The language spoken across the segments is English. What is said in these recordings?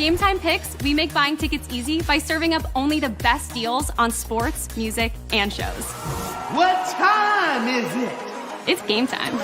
Game Time Picks, we make buying tickets easy by serving up only the best deals on sports, music, and shows. What time is it? It's game time.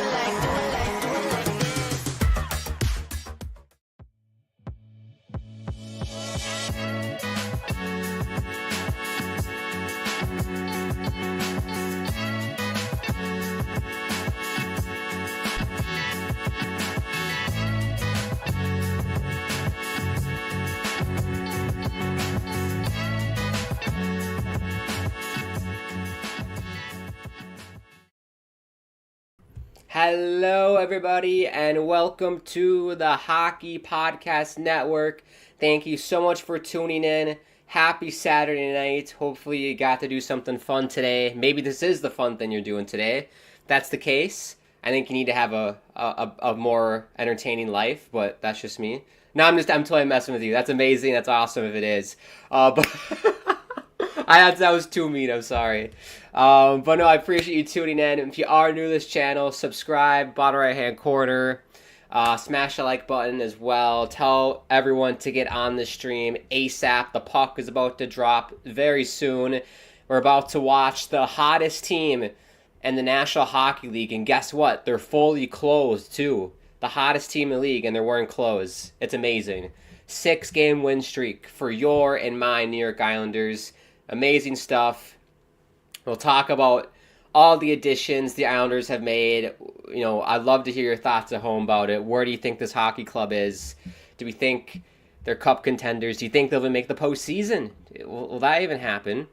Hello, everybody, and welcome to the Hockey Podcast Network. Thank you so much for tuning in. Happy Saturday night. Hopefully you got to do something fun today. Maybe this is the fun thing you're doing today. If that's the case, I think you need to have a more entertaining life, but that's just me. No, I'm totally messing with you. That's amazing. That's awesome if it is. But that was too mean. I'm sorry. But no, I appreciate you tuning in. If you are new to this channel, subscribe, bottom right hand corner. Smash the like button as well. Tell everyone to get on the stream ASAP. The puck is about to drop very soon. We're about to watch the hottest team in the National Hockey League. And guess what? They're fully clothed too. The hottest team in the league, and they're wearing clothes. It's amazing. 6-game win streak for your and my New York Islanders. Amazing stuff. We'll talk about all the additions the Islanders have made. You know, I'd love to hear your thoughts at home about it. Where do you think this hockey club is? Do we think they're cup contenders? Do you think they'll even make the postseason? Will that even happen?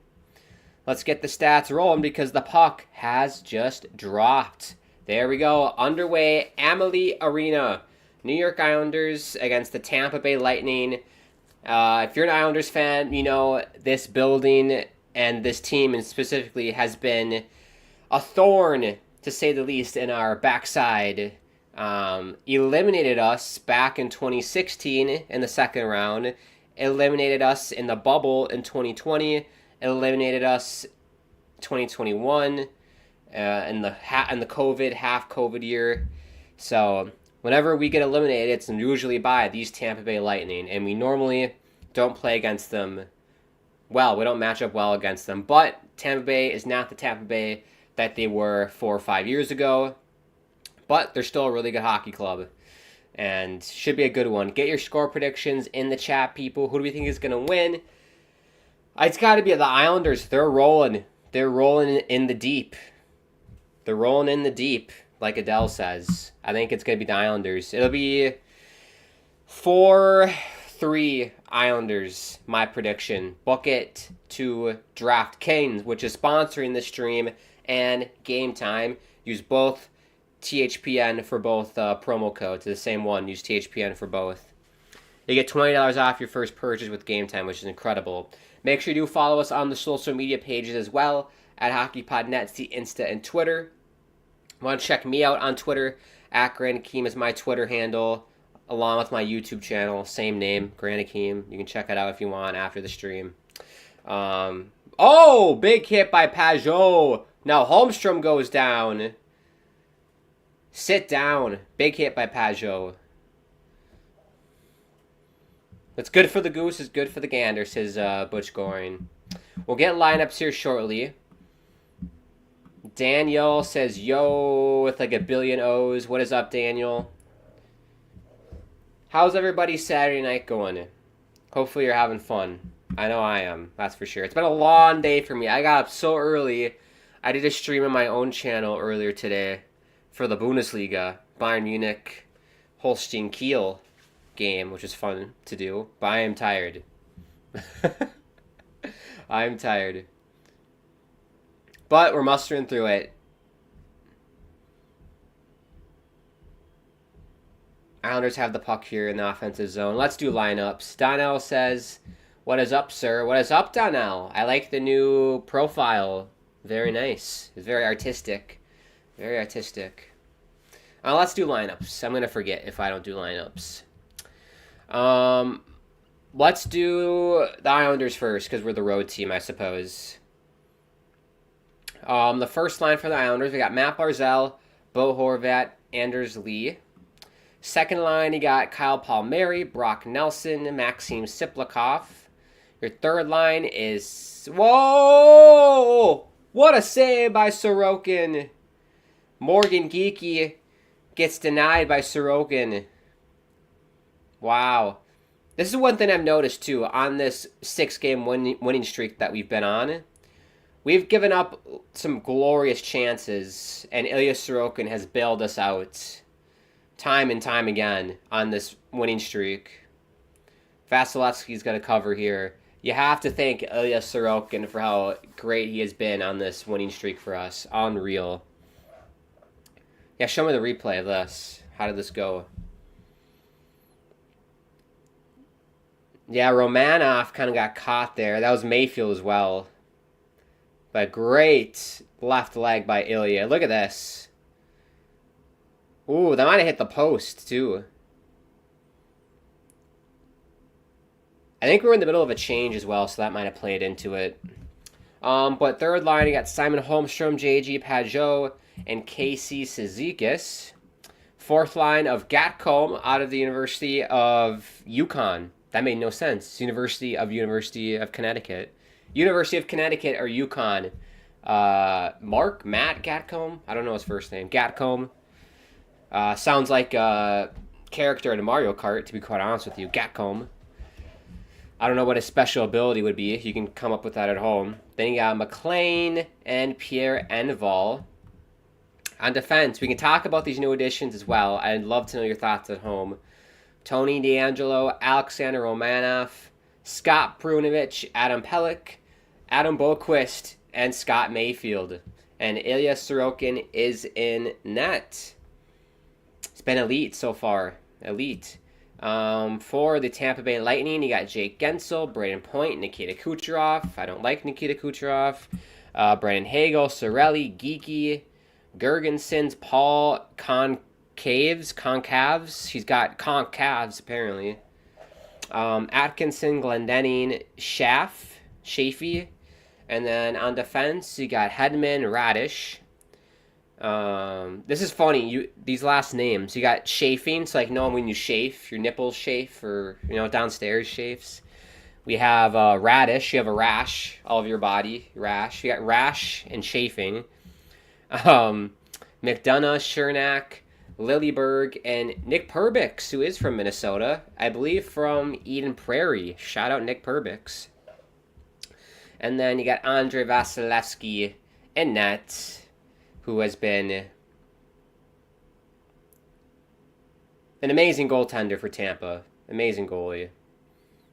Let's get the stats rolling because the puck has just dropped. There we go. Underway, Amalie Arena. New York Islanders against the Tampa Bay Lightning. If you're an Islanders fan, you know this building and this team and specifically has been a thorn, to say the least, in our backside. Eliminated us back in 2016 in the second round. Eliminated us in the bubble in 2020. Eliminated us 2021 in the half COVID year. So whenever we get eliminated, it's usually by these Tampa Bay Lightning, and we normally don't play against them well. We don't match up well against them, but Tampa Bay is not the Tampa Bay that they were 4 or 5 years ago, but they're still a really good hockey club, and should be a good one. Get your score predictions in the chat, people. Who do we think is going to win? It's got to be the Islanders. They're rolling. They're rolling in the deep. They're rolling in the deep, like Adele says. I think it's going to be the Islanders. It'll be 4-3 Islanders, my prediction. Book it to DraftKings, which is sponsoring the stream, and Game Time. Use both THPN for both promo codes. The same one. Use THPN for both. You get $20 off your first purchase with Game Time, which is incredible. Make sure you do follow us on the social media pages as well, at HockeyPodNet, the Insta and Twitter. Want to check me out on Twitter? At Grand Akeem is my Twitter handle, along with my YouTube channel, same name, Grand Akeem. You can check it out if you want after the stream. Oh, big hit by Pajot. Now Holmstrom goes down. Sit down. Big hit by Pajot. It's good for the goose, it's good for the gander, says Butch Goring. We'll get lineups here shortly. Daniel says, yo, with like a billion O's. What is up, Daniel? How's everybody's Saturday night going? Hopefully you're having fun. I know I am, that's for sure. It's been a long day for me. I got up so early. I did a stream on my own channel earlier today for the Bundesliga, Bayern Munich, Holstein Kiel game, which is fun to do, but I am tired. I'm tired. But we're mustering through it. Islanders have the puck here in the offensive zone. Let's do lineups. Donnell says, what is up, sir? What is up, Donnell? I like the new profile. Very nice. It's very artistic. Very artistic. Let's do lineups. I'm going to forget if I don't do lineups. Let's do the Islanders first, because we're the road team, I suppose. The first line for the Islanders, we got Matt Barzal, Bo Horvat, Anders Lee. Second line, you got Kyle Palmieri, Brock Nelson, Maxim Siplikov. Your third line is... Whoa! What a save by Sorokin. Morgan Geekie gets denied by Sorokin. Wow. This is one thing I've noticed, too, on this 6-game winning streak that we've been on. We've given up some glorious chances, and Ilya Sorokin has bailed us out time and time again on this winning streak. Vasilevsky's got a cover here. You have to thank Ilya Sorokin for how great he has been on this winning streak for us. Unreal. Yeah, show me the replay of this. How did this go? Yeah, Romanov kind of got caught there. That was Mayfield as well. But great left leg by Ilya. Look at this. Ooh, that might have hit the post, too. I think we're in the middle of a change as well, so that might have played into it. But third line, you got Simon Holmstrom, J.G. Pajot, and Casey Cizikas. Fourth line of Gatcombe out of the University of Yukon. That made no sense. University of Connecticut. University of Connecticut or Yukon. Matt Gatcombe? I don't know his first name. Gatcombe. Sounds like a character in a Mario Kart, to be quite honest with you. Gatcombe. I don't know what his special ability would be. You can come up with that at home. Then you got McLean and Pierre Enval. On defense, we can talk about these new additions as well. I'd love to know your thoughts at home. Tony DeAngelo, Alexander Romanov, Scott Prunovich, Adam Pelech, Adam Boquist, and Scott Mayfield. And Ilya Sorokin is in net. It's been elite so far. Elite. For the Tampa Bay Lightning, you got Jake Gensel, Braden Point, Nikita Kucherov. I don't like Nikita Kucherov. Brandon Hagel, Sorelli, Geeky, Gergensons, Paul Concavs. He's got concavs, apparently. Atkinson, Glendening, Chaffee. And then on defense, you got Hedman, Radish. This is funny. These last names. You got chafing, so like knowing when you chafe, your nipples chafe, or downstairs chafes. We have radish. You have a rash all over your body. Rash. You got rash and chafing. McDonough, Chernak, Lilleberg, and Nick Perbix, who is from Minnesota, I believe from Eden Prairie. Shout out Nick Perbix. And then you got Andrei Vasilevsky in net, who has been an amazing goaltender for Tampa. Amazing goalie.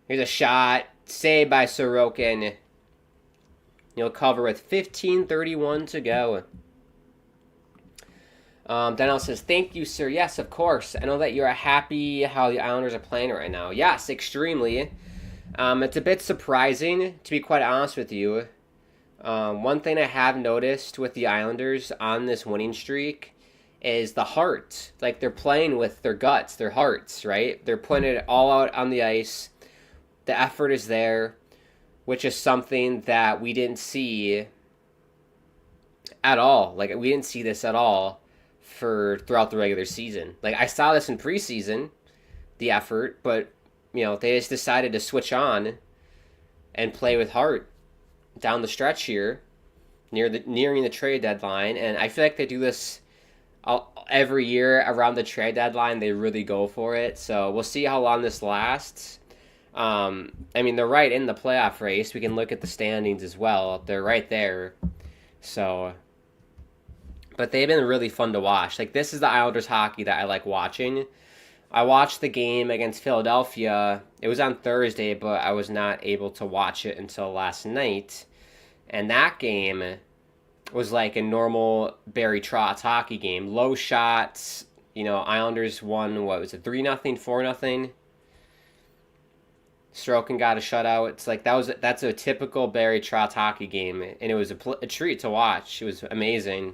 Here's a shot. Saved by Sorokin. You'll cover with 15:31 to go. Daniel says, thank you, sir. Yes, of course. I know that you're happy how the Islanders are playing right now. Yes, extremely. It's a bit surprising, to be quite honest with you. One thing I have noticed with the Islanders on this winning streak is the heart. Like, they're playing with their guts, their hearts, right? They're putting it all out on the ice. The effort is there, which is something that we didn't see at all. Like, we didn't see this at all throughout the regular season. Like, I saw this in preseason, the effort, but, they just decided to switch on and play with heart down the stretch here, nearing the trade deadline. And I feel like they do this every year around the trade deadline. They really go for it. So we'll see how long this lasts. They're right in the playoff race. We can look at the standings as well. They're right there. So, but they've been really fun to watch. Like, this is the Islanders hockey that I like watching. I watched the game against Philadelphia. It was on Thursday, but I was not able to watch it until last night. And that game was like a normal Barry Trotz hockey game. Low shots. Islanders won, what was it, 3-0, 4-0? Sorokin got a shutout. It's like that's a typical Barry Trotz hockey game, and it was a treat to watch. It was amazing.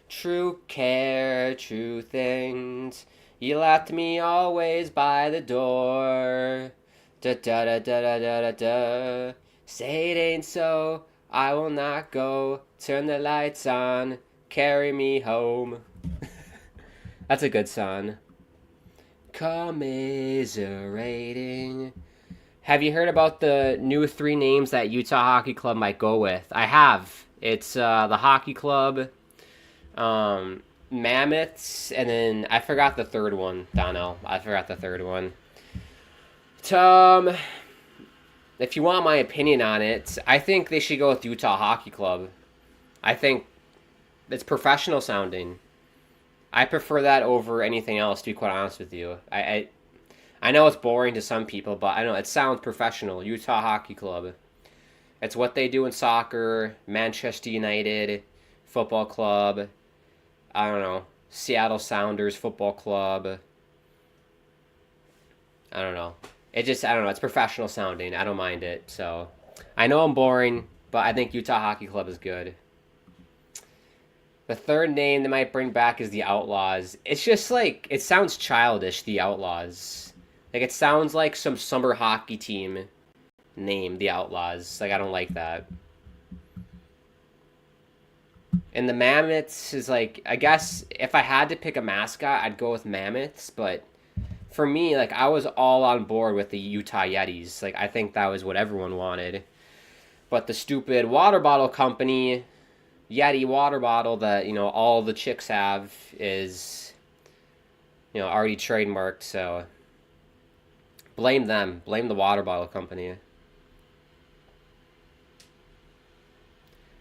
True care, true things. You left me always by the door. Da da da da da da da da. Say it ain't so. I will not go. Turn the lights on. Carry me home. That's a good song. Commiserating. Have you heard about the new 3 names that Utah Hockey Club might go with? I have. It's the Hockey Club, Mammoths, and then I forgot the third one, Donnell. I forgot the third one. If you want my opinion on it, I think they should go with Utah Hockey Club. I think it's professional sounding. I prefer that over anything else, to be quite honest with you. I know it's boring to some people, but I know it sounds professional. Utah Hockey Club. It's what they do in soccer, Manchester United Football Club, I don't know, Seattle Sounders Football Club. I don't know. I don't know, it's professional sounding. I don't mind it. So, I know I'm boring, but I think Utah Hockey Club is good. The third name they might bring back is the Outlaws. It's just like, it sounds childish, the Outlaws. Like, it sounds like some summer hockey team name, the Outlaws. Like, I don't like that. And the Mammoths is like, I guess if I had to pick a mascot, I'd go with Mammoths, but for me, like, I was all on board with the Utah Yetis. Like, I think that was what everyone wanted. But the stupid water bottle company, Yeti water bottle that, all the chicks have is, already trademarked, so blame them. Blame the water bottle company.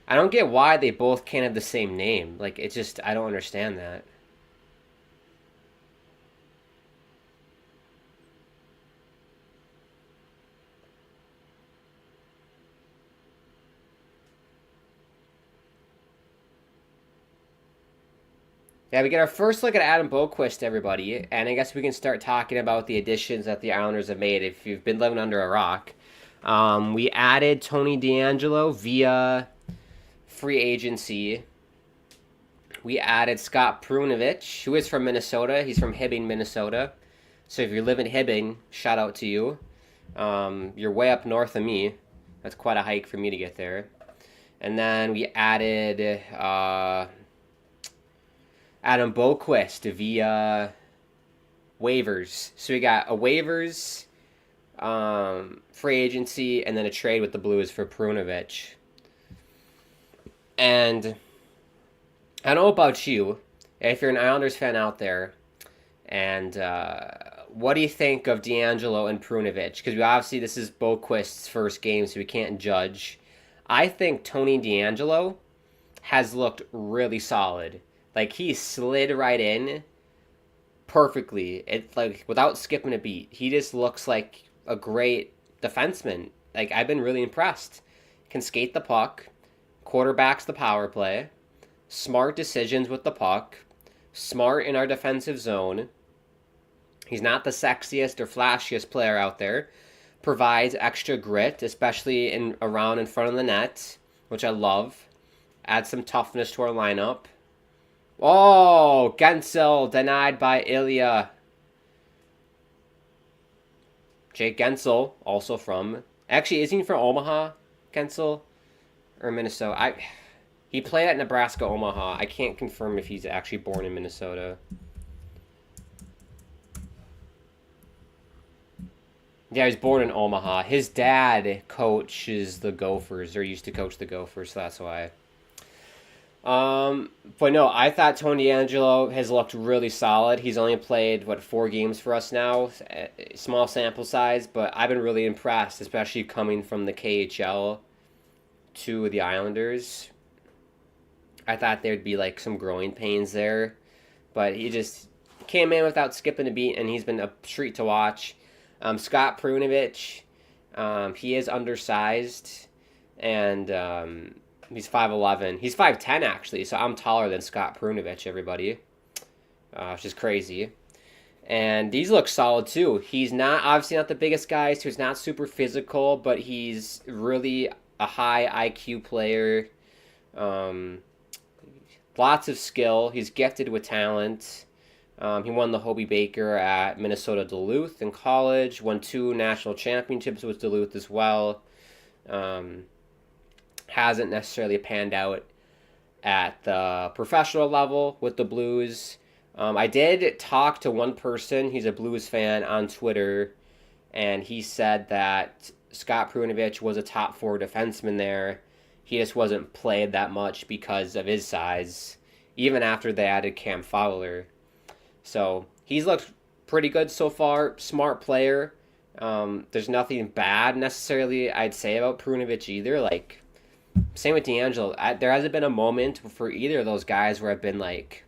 I don't get why they both can't have the same name. Like, it just, I don't understand that. Yeah, we get our first look at Adam Boquist, everybody, and I guess we can start talking about the additions that the Islanders have made if you've been living under a rock. We added Tony DeAngelo via free agency. We added Scott Prunovich, who is from Minnesota. He's from Hibbing, Minnesota. So if you live in Hibbing, shout out to you. You're way up north of me. That's quite a hike for me to get there. And then we added Adam Boquist via waivers. So we got a waivers, free agency, and then a trade with the Blues for Prunovich. And I don't know about you, if you're an Islanders fan out there, and what do you think of DeAngelo and Prunovich? Because obviously this is Boquist's first game, so we can't judge. I think Tony DeAngelo has looked really solid. Like, he slid right in perfectly. It's like, without skipping a beat. He just looks like a great defenseman. Like, I've been really impressed. Can skate the puck, quarterbacks the power play, smart decisions with the puck, smart in our defensive zone. He's not the sexiest or flashiest player out there. Provides extra grit, especially around in front of the net, which I love. Adds some toughness to our lineup. Oh, Gensel denied by Ilya. Jake Gensel, also from... Actually, isn't he from Omaha, Gensel? Or Minnesota? He played at Nebraska, Omaha. I can't confirm if he's actually born in Minnesota. Yeah, he was born in Omaha. His dad coaches the Gophers, or used to coach the Gophers, so that's why. But no, I thought Tony DeAngelo has looked really solid. He's only played, 4 games for us now. Small sample size, but I've been really impressed, especially coming from the KHL to the Islanders. I thought there'd be, some growing pains there. But he just came in without skipping a beat, and he's been a treat to watch. Scott Prunovich, he is undersized, and... he's 5'11". He's 5'10", actually, so I'm taller than Scott Prunovich, everybody. Which is crazy. And these look solid, too. He's obviously not the biggest guy, so he's not super physical, but he's really a high IQ player. Lots of skill. He's gifted with talent. He won the Hobie Baker at Minnesota Duluth in college. Won 2 national championships with Duluth as well. Hasn't necessarily panned out at the professional level with the Blues. I did talk to one person. He's a Blues fan on Twitter, and he said that Scott Perunovich was a top 4 defenseman there. He just wasn't played that much because of his size, even after they added Cam Fowler. So he's looked pretty good so far. Smart player. There's nothing bad necessarily I'd say about Perunovich either. Like, same with D'Angelo. There hasn't been a moment for either of those guys where I've been like,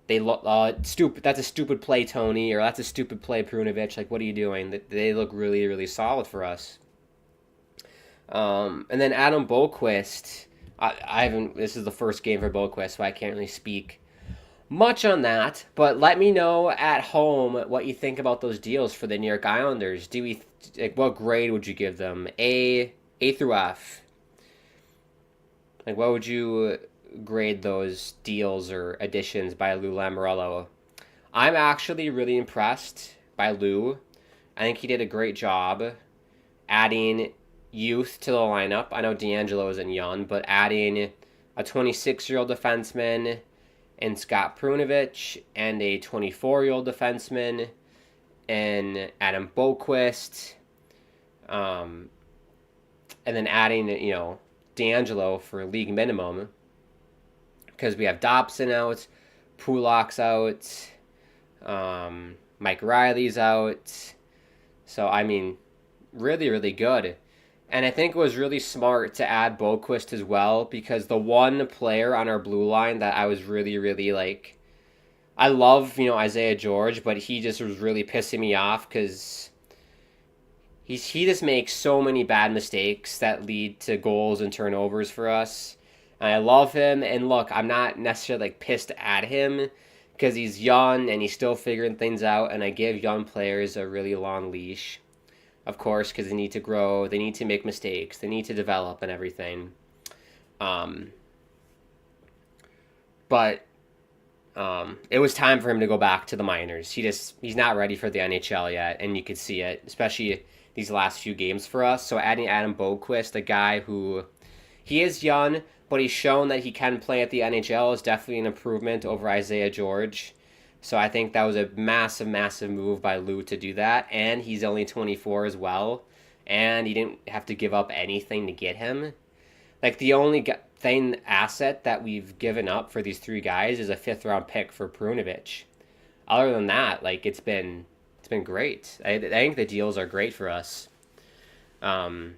they look stupid. That's a stupid play, Tony, or that's a stupid play, Perunovich. Like, what are you doing? They look really, really solid for us. And then Adam Boqvist. I haven't. This is the first game for Boqvist, so I can't really speak much on that. But let me know at home what you think about those deals for the New York Islanders. What grade would you give them? A through F. Like, what would you grade those deals or additions by Lou Lamoriello? I'm actually really impressed by Lou. I think he did a great job adding youth to the lineup. I know D'Angelo isn't young, but adding a 26-year-old defenseman and Scott Perunovich and a 24-year-old defenseman and Adam Boqvist, and then adding, D'Angelo for league minimum, because we have Dobson out, Pulak's out, Mike Riley's out. So, I mean, really, really good. And I think it was really smart to add Boqvist as well, because the one player on our blue line that I was really, really like, I love, Isaiah George, but he just was really pissing me off because he just makes so many bad mistakes that lead to goals and turnovers for us. And I love him, and look, I'm not necessarily like pissed at him because he's young and he's still figuring things out, and I give young players a really long leash, of course, because they need to grow, they need to make mistakes, they need to develop and everything. But it was time for him to go back to the minors. He's not ready for the NHL yet, and you could see it, especially these last few games for us. So adding Adam Boqvist, a guy who, he is young, but he's shown that he can play at the NHL, is definitely an improvement over Isaiah George. So I think that was a massive, massive move by Lou to do that. And he's only 24 as well. And he didn't have to give up anything to get him. Like, the only asset that we've given up for these 3 guys is a 5th-round pick for Perunovich. Other than that, like, it's been great. I think the deals are great for us. And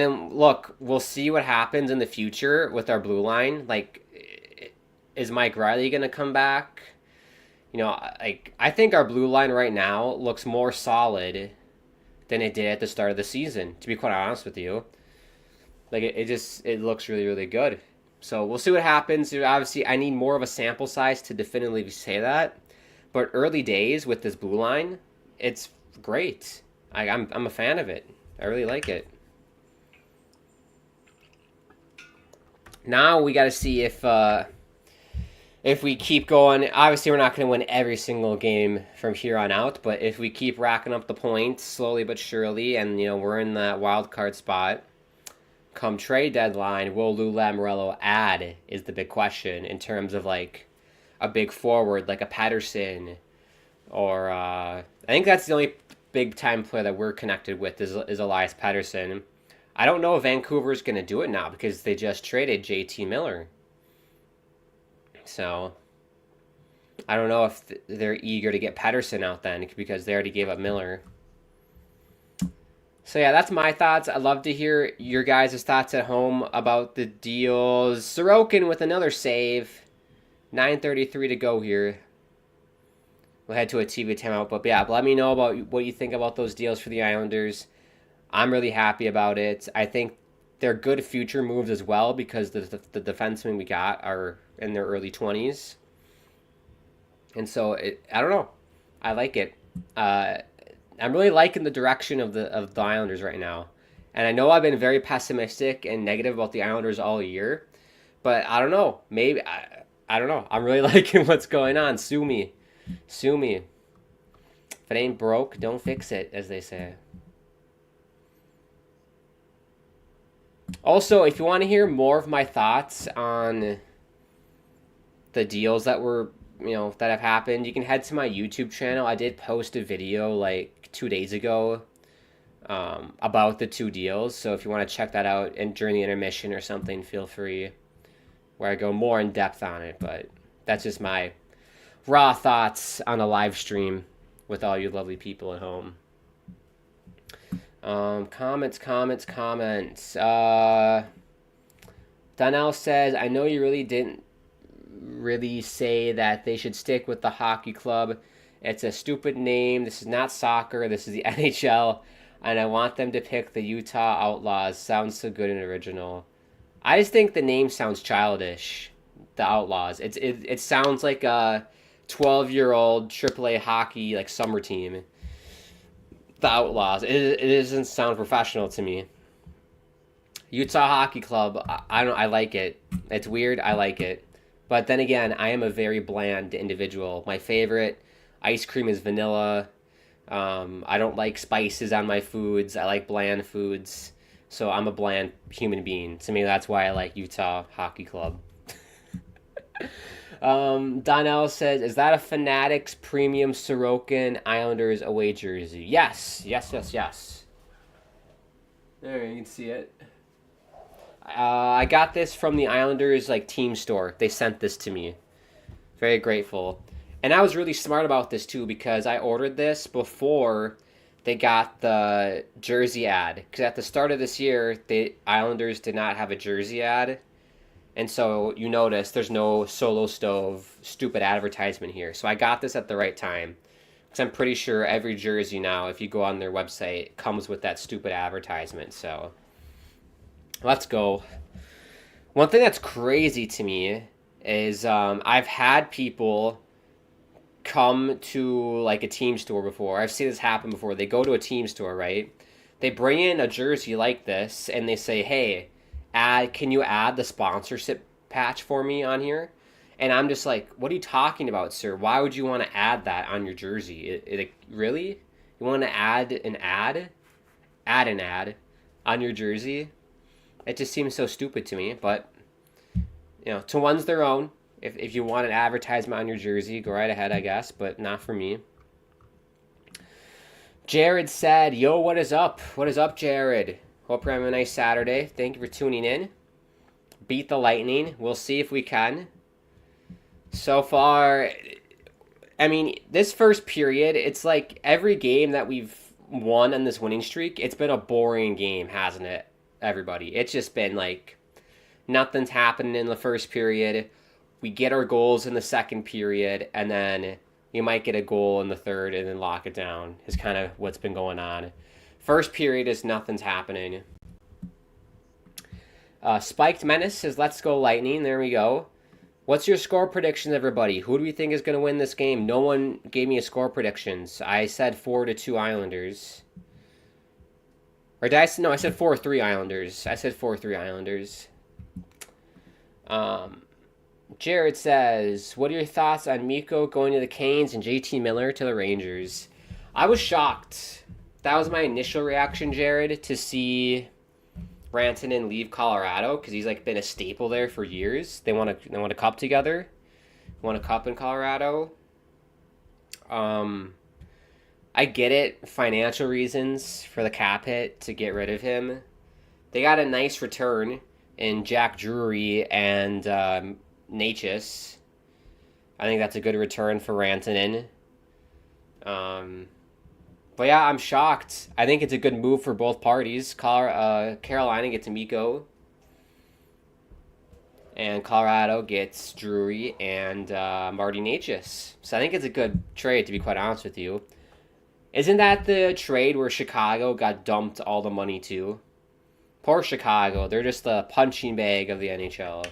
then, look, we'll see what happens in the future with our blue line. Like, is Mike Riley going to come back? I think our blue line right now looks more solid than it did at the start of the season, to be quite honest with you. Like, it looks really, really good. So we'll see what happens. Obviously, I need more of a sample size to definitively say that. But early days with this blue line, it's great. I'm a fan of it. I really like it. Now we got to see if we keep going. Obviously, we're not going to win every single game from here on out, but if we keep racking up the points slowly but surely, and we're in that wild card spot, come trade deadline, will Lou Lamoriello add is the big question in terms of like a big forward like a Patterson, or I think that's the only big time player that we're connected with is Elias Patterson. I don't know if Vancouver's going to do it now because they just traded JT Miller. So I don't know if they're eager to get Patterson out then because they already gave up Miller. So yeah, that's my thoughts. I'd love to hear your guys' thoughts at home about the deals. Sorokin with another save. 9:33 to go here. We'll head to a TV timeout. But yeah, let me know about what you think about those deals for the Islanders. I'm really happy about it. I think they're good future moves as well because the defensemen we got are in their early 20s. And so, I don't know. I like it. I'm really liking the direction of the Islanders right now. And I know I've been very pessimistic and negative about the Islanders all year. But I don't know. Maybe, I don't know. I'm really liking what's going on. Sue me. Sue me. If it ain't broke, don't fix it, as they say. Also, if you want to hear more of my thoughts on the deals that were, that have happened, you can head to my YouTube channel. I did post a video like 2 days ago about the 2 deals. So if you want to check that out and during the intermission or something, feel free, where I go more in depth on it. But that's just my raw thoughts on a live stream with all you lovely people at home. Comments. Donnell says, I know you really didn't really say that they should stick with the hockey club. It's a stupid name. This is not soccer. This is the NHL. And I want them to pick the Utah Outlaws. Sounds so good and original. I just think the name sounds childish. The Outlaws. It sounds like a 12-year-old AAA hockey like summer team. The Outlaws. It doesn't sound professional to me. Utah Hockey Club. I like it. It's weird. I like it. But then again, I am a very bland individual. My favorite ice cream is vanilla. I don't like spices on my foods. I like bland foods. So I'm a bland human being. To me, that's why I like Utah Hockey Club. Donnell says, is that a Fanatics Premium Sorokin Islanders away jersey? Yes. There, you can see it. I got this from the Islanders team store. They sent this to me. Very grateful. And I was really smart about this too, because I ordered this before they got the jersey ad. Because at the start of this year, the Islanders did not have a jersey ad. And so you notice there's no Solo Stove stupid advertisement here. So I got this at the right time. Because I'm pretty sure every jersey now, if you go on their website, comes with that stupid advertisement. So let's go. One thing that's crazy to me is I've had people come to a team store before. I've seen this happen before. They go to a team store, right? They bring in a jersey like this and they say, hey, can you add the sponsorship patch for me on here? And I'm just like, what are you talking about, sir? Why would you want to add that on your jersey? Really? You want to add an ad? Add an ad on your jersey? It just seems so stupid to me, but to one's their own. If you want an advertisement on your jersey, go right ahead, I guess, but not for me. Jared said, yo, what is up? What is up, Jared? Hope you're having a nice Saturday. Thank you for tuning in. Beat the Lightning. We'll see if we can. So far, I mean, this first period, it's like every game that we've won on this winning streak, it's been a boring game, hasn't it, everybody? It's just been nothing's happening in the first period. We get our goals in the second period, and then you might get a goal in the third and then lock it down is kind of what's been going on. First period is nothing's happening. Spiked Menace says, let's go Lightning. There we go. What's your score predictions, everybody? Who do we think is going to win this game? No one gave me a score predictions. I said 4-2 Islanders. Or did I say, no, I said 4-3 Islanders. I said 4-3 Islanders. Jared says, what are your thoughts on Mikko going to the Canes and JT Miller to the Rangers? I was shocked. That was my initial reaction, Jared, to see Rantanen leave Colorado, because he's been a staple there for years. They won a cup together. Won a cup in Colorado. I get it, financial reasons for the cap hit to get rid of him. They got a nice return in Jack Drury and Natchez. I think that's a good return for Rantanen. But yeah, I'm shocked. I think it's a good move for both parties. Carolina gets Mikko. And Colorado gets Drury and Marty Natchez. So I think it's a good trade, to be quite honest with you. Isn't that the trade where Chicago got dumped all the money to? Poor Chicago. They're just the punching bag of the NHL.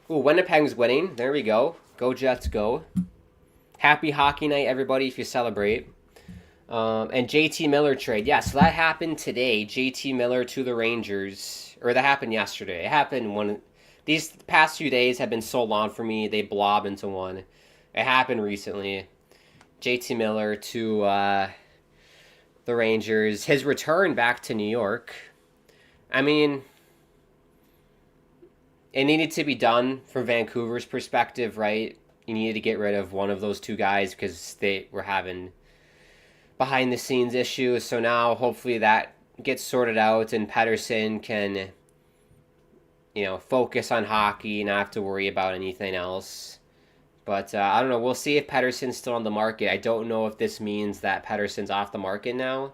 Ooh, Winnipeg's winning. There we go. Go Jets, go. Happy hockey night, everybody, if you celebrate. And JT Miller trade. Yeah, so that happened today. JT Miller to the Rangers. Or that happened yesterday. It happened when... These past few days have been so long for me, they blob into one. It happened recently. JT Miller to the Rangers. His return back to New York. I mean, it needed to be done from Vancouver's perspective, right? You needed to get rid of one of those two guys because they were having behind the scenes issues. So now hopefully that gets sorted out and Pettersson can, focus on hockey and not have to worry about anything else. But I don't know. We'll see if Pettersson's still on the market. I don't know if this means that Pettersson's off the market now.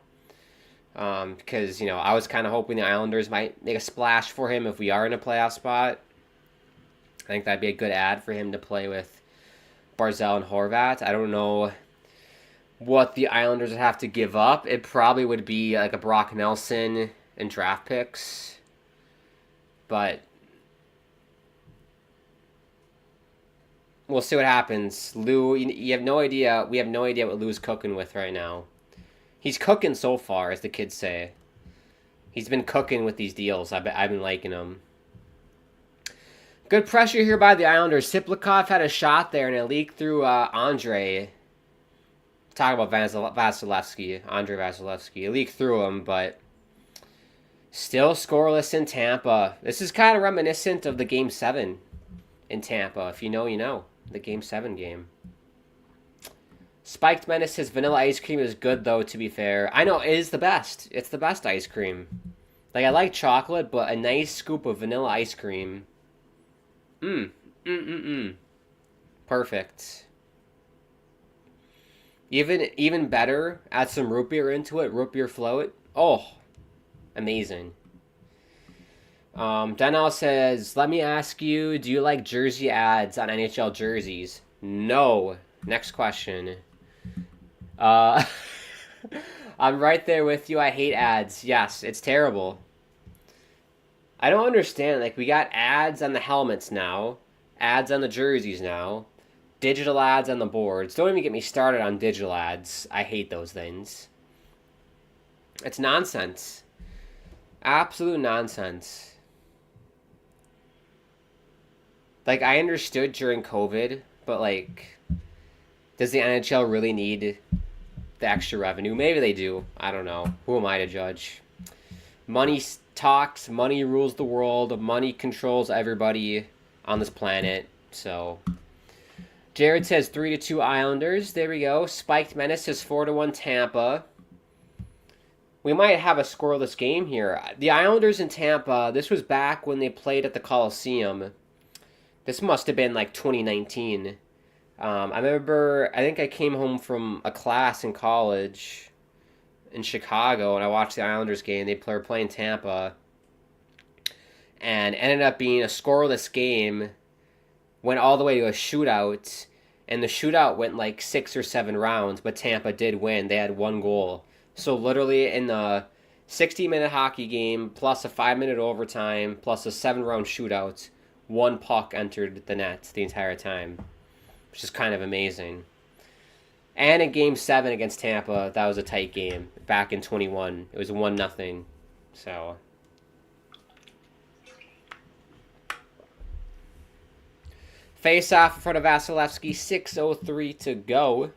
Because, I was kind of hoping the Islanders might make a splash for him if we are in a playoff spot. I think that'd be a good ad for him to play with Barzal and Horvat. I don't know what the Islanders would have to give up. It probably would be like a Brock Nelson and draft picks. But we'll see what happens. Lou, you have no idea. We have no idea what Lou's cooking with right now. He's cooking so far, as the kids say. He's been cooking with these deals. I've been liking them. Good pressure here by the Islanders. Siplikov had a shot there, and it leaked through Andre. Talk about Vasilevsky. Andre Vasilevsky. It leaked through him, but still scoreless in Tampa. This is kind of reminiscent of the Game 7 in Tampa. If you know, you know. The Game 7 game. Spiked Menace says vanilla ice cream is good, though, to be fair. I know, it is the best. It's the best ice cream. Like, I like chocolate, but a nice scoop of vanilla ice cream. Perfect. Even better, add some root beer into it, root beer float. Oh, amazing. Denal says, let me ask you, do you like jersey ads on NHL jerseys? No. Next question. I'm right there with you. I hate ads. Yes, it's terrible. I don't understand. Like, we got ads on the helmets now, ads on the jerseys now, digital ads on the boards. Don't even get me started on digital ads. I hate those things. It's nonsense. Absolute nonsense. Like, I understood during COVID, but, like, does the NHL really need the extra revenue? Maybe they do. I don't know. Who am I to judge? Money talks, money rules the world, money controls everybody on this planet. So, Jared says 3-2 Islanders. There we go. Spiked Menace says 4-1 Tampa. We might have a scoreless game here. The Islanders in Tampa, this was back when they played at the Coliseum. This must have been like 2019. I remember, I think I came home from a class in college in Chicago, and I watched the Islanders game. They were playing Tampa, and ended up being a scoreless game. Went all the way to a shootout, and the shootout went like 6 or 7 rounds, but Tampa did win. They had 1 goal. So literally in the 60-minute hockey game, plus a 5-minute overtime, plus a 7-round shootout, 1 puck entered the net the entire time, which is kind of amazing. And in Game 7 against Tampa, that was a tight game. Back in 21, it was 1-0. So, face-off in front of Vasilevsky, 6:03 to go.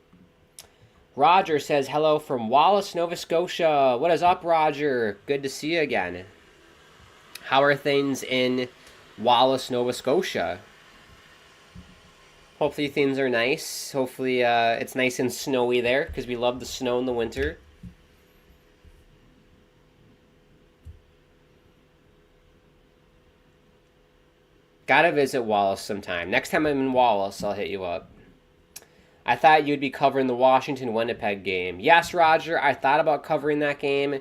Roger says, hello from Wallace, Nova Scotia. What is up, Roger? Good to see you again. How are things in Wallace, Nova Scotia? Hopefully things are nice. Hopefully it's nice and snowy there, because we love the snow in the winter. Gotta visit Wallace sometime. Next time I'm in Wallace, I'll hit you up. I thought you'd be covering the Washington-Winnipeg game. Yes, Roger, I thought about covering that game,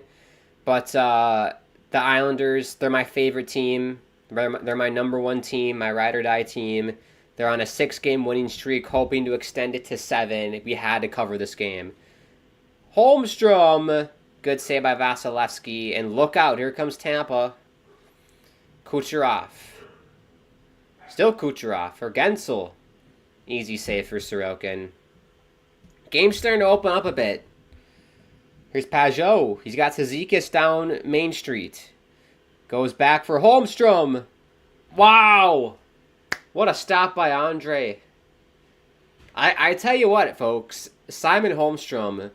but the Islanders, they're my favorite team. They're my number 1 team, my ride-or-die team. They're on a 6-game winning streak, hoping to extend it to 7. We had to cover this game. Holmstrom! Good save by Vasilevsky. And look out, here comes Tampa. Kucherov. Still Kucherov. Or Gensel. Easy save for Sorokin. Game's starting to open up a bit. Here's Pajot. He's got Cizikas down Main Street. Goes back for Holmstrom. Wow! What a stop by Andre. I tell you what, folks. Simon Holmstrom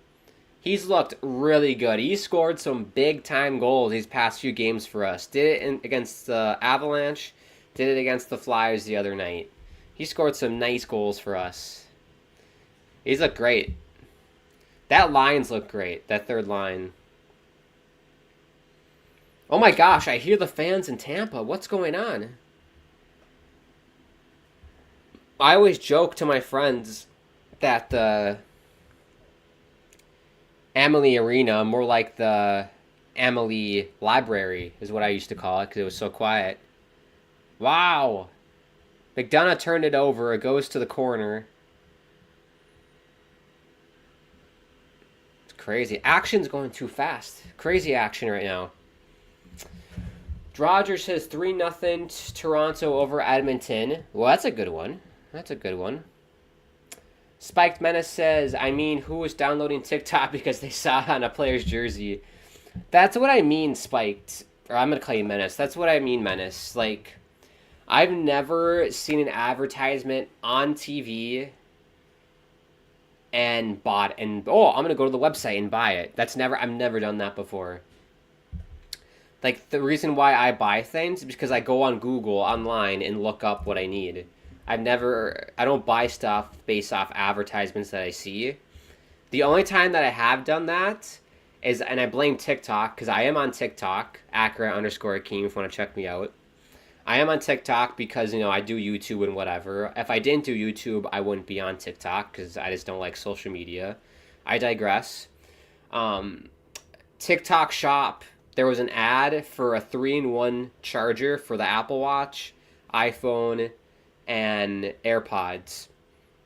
He's looked really good. He scored some big-time goals these past few games for us. Did it against the Avalanche, did it against the Flyers the other night. He scored some nice goals for us. He's looked great. That line's looked great, that third line. Oh my gosh, I hear the fans in Tampa. What's going on? I always joke to my friends that the Emily Arena, more like the Emily Library, is what I used to call it because it was so quiet. Wow. McDonough turned it over. It goes to the corner. It's crazy. Action's going too fast. Crazy action right now. Rogers says 3-0 Toronto over Edmonton. Well, that's a good one. That's a good one. Spiked Menace says, I mean, who was downloading TikTok because they saw it on a player's jersey? That's what I mean, Spiked. Or I'm going to call you Menace. That's what I mean, Menace. Like, I've never seen an advertisement on TV and bought and, oh, I'm going to go to the website and buy it. I've never done that before. Like, the reason why I buy things is because I go on Google online and look up what I need. I don't buy stuff based off advertisements that I see. The only time that I have done that is, and I blame TikTok, because I am on TikTok, accurate_Akeem, if you want to check me out. I am on TikTok because, I do YouTube and whatever. If I didn't do YouTube, I wouldn't be on TikTok, because I just don't like social media. I digress. TikTok Shop, there was an ad for a 3-in-1 charger for the Apple Watch, iPhone, and AirPods,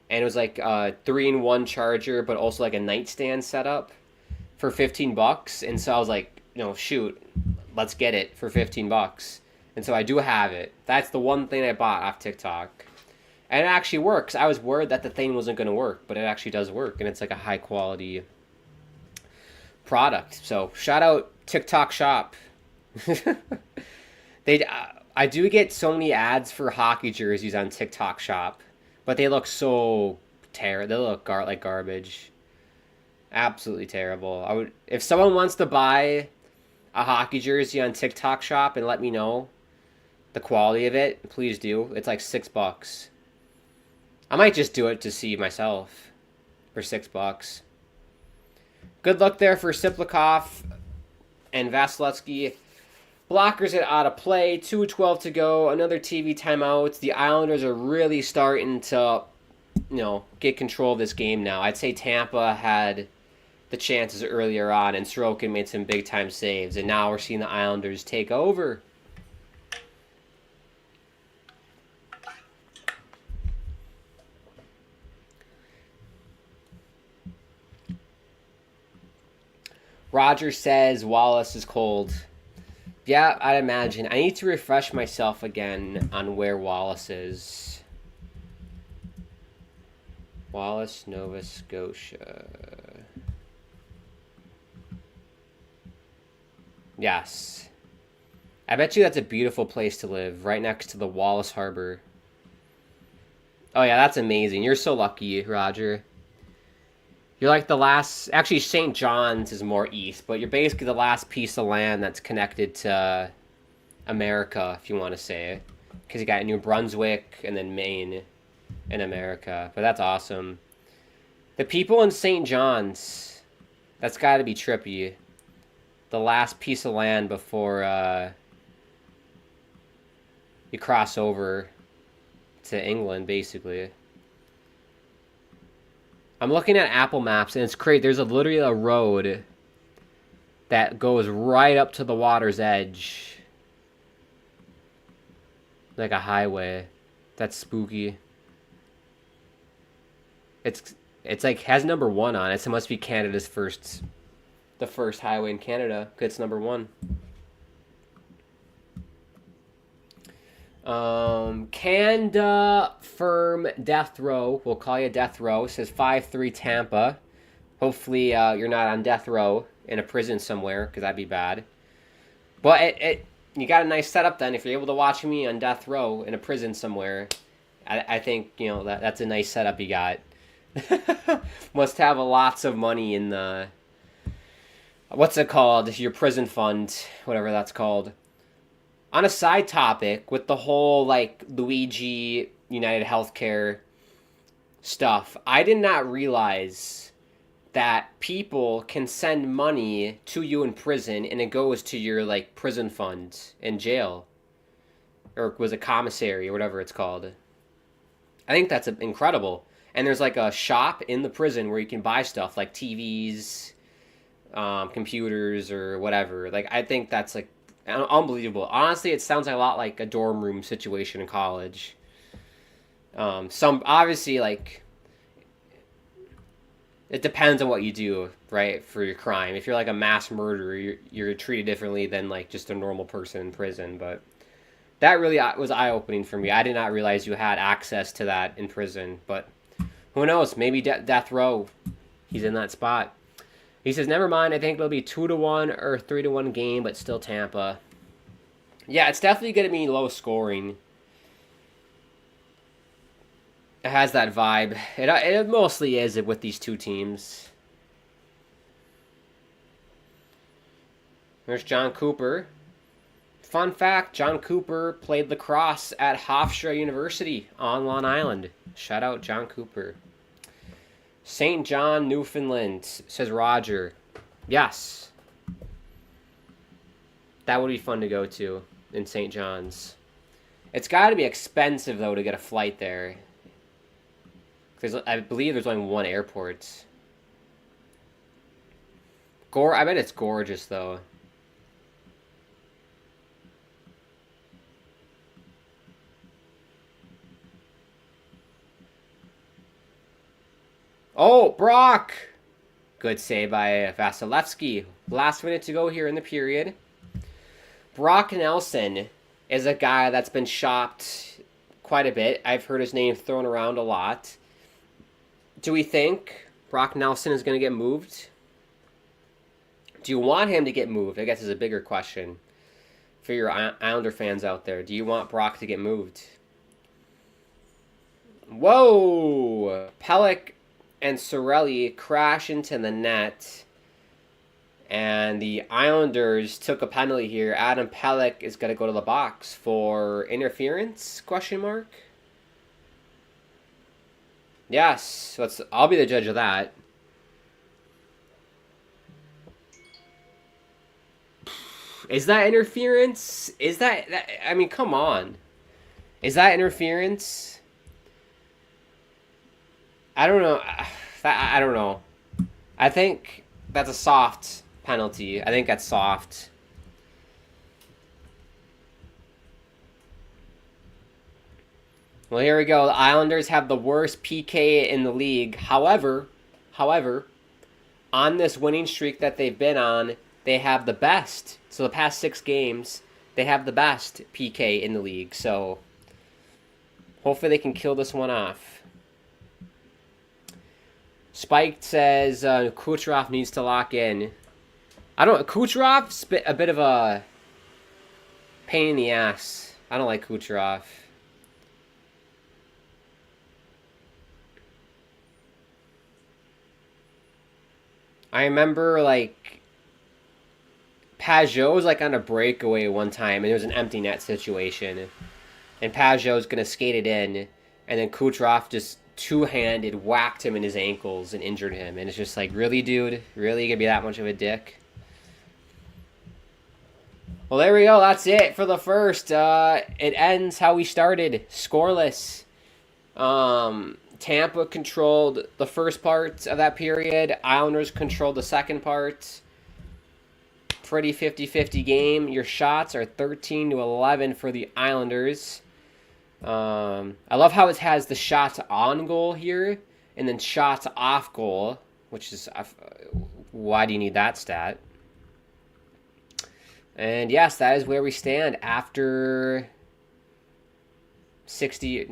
and it was like a 3-in-1 charger, but also like a nightstand setup for $15. And so I was like, shoot, let's get it for $15. And so I do have it. That's the one thing I bought off TikTok, and it actually works. I was worried that the thing wasn't going to work, but it actually does work, and it's like a high quality product. So shout out TikTok Shop. I do get so many ads for hockey jerseys on TikTok Shop, but they look so terrible. They look like garbage. Absolutely terrible. If someone wants to buy a hockey jersey on TikTok Shop and let me know the quality of it, please do. It's like $6. I might just do it to see myself for $6. Good luck there for Siplikov and Vasilevsky. Blockers are out of play. 2:12 to go. Another TV timeout. The Islanders are really starting to, get control of this game now. I'd say Tampa had the chances earlier on, and Sorokin made some big-time saves. And now we're seeing the Islanders take over. Roger says Wallace is cold. Yeah, I'd imagine. I need to refresh myself again on where Wallace is. Wallace, Nova Scotia. Yes. I bet you that's a beautiful place to live, right next to the Wallace Harbor. Oh yeah, that's amazing. You're so lucky, Roger. You're like the last... Actually, St. John's is more east, but you're basically the last piece of land that's connected to America, if you want to say it. Because you got New Brunswick and then Maine in America. But that's awesome. The people in St. John's, that's got to be trippy. The last piece of land before you cross over to England, basically. I'm looking at Apple Maps, and it's crazy. There's literally a road that goes right up to the water's edge. Like a highway. That's spooky. It's like, has number 1 on it, so it must be Canada's the first highway in Canada, because it's number 1. Canada Firm Death Row, we'll call you Death Row, says 5-3 Tampa. Hopefully you're not on death row in a prison somewhere, because that'd be bad. But you got a nice setup then. If you're able to watch me on death row in a prison somewhere, I think that's a nice setup you got. Must have lots of money in the what's it called? Your prison fund, whatever that's called. On a side topic, with the whole like Luigi United Healthcare stuff, I did not realize that people can send money to you in prison and it goes to your like prison fund in jail, or was it commissary or whatever it's called. I think that's incredible. And there's like a shop in the prison where you can buy stuff like TVs, computers, or whatever. Like, I think that's like unbelievable. Honestly, it sounds a lot like a dorm room situation in college. Some obviously, like, it depends on what you do, right, for your crime. If you're like a mass murderer, you're treated differently than like just a normal person in prison. But that really was eye-opening for me. I did not realize you had access to that in prison. But who knows? Maybe death row. He's in that spot. He says, never mind. I think it'll be 2-1 or 3-1 game, but still Tampa. Yeah, it's definitely going to be low scoring. It has that vibe. It mostly is with these two teams. There's John Cooper. Fun fact, John Cooper played lacrosse at Hofstra University on Long Island. Shout out John Cooper. St. John, Newfoundland, says Roger. Yes. That would be fun to go to in St. John's. It's got to be expensive, though, to get a flight there. Because I believe there's only one airport. I bet it's gorgeous, though. Oh, Brock! Good save by Vasilevsky. Last minute to go here in the period. Brock Nelson is a guy that's been shopped quite a bit. I've heard his name thrown around a lot. Do we think Brock Nelson is going to get moved? Do you want him to get moved? I guess is a bigger question for your Islander fans out there. Do you want Brock to get moved? Whoa! Pelech and Sorelli crash into the net. And the Islanders took a penalty here. Adam Pelech is going to go to the box for interference? Question mark. Yes, I'll be the judge of that. Is that interference? Is that I mean, come on. Is that interference? I don't know. I don't know. I think that's a soft penalty. I think that's soft. Well, here we go. The Islanders have the worst PK in the league. However, on this winning streak that they've been on, they have the best. So the past 6 games, they have the best PK in the league. So hopefully they can kill this one off. Spike says Kucherov needs to lock in. Kucherov's a bit of a pain in the ass. I don't like Kucherov. I remember, like, Pajot was, like, on a breakaway one time, and it was an empty net situation. And Pajot was going to skate it in, and then Kucherov just two-handed whacked him in his ankles and injured him. And it's just like, really, dude? Really? You going to be that much of a dick? Well, there we go. That's it for the first. It ends how we started. Scoreless. Tampa controlled the first part of that period. Islanders controlled the second part. Pretty 50-50 game. Your shots are 13-11 for the Islanders. I love how it has the shots on goal here and then shots off goal, which is why do you need that stat? And yes, that is where we stand after 60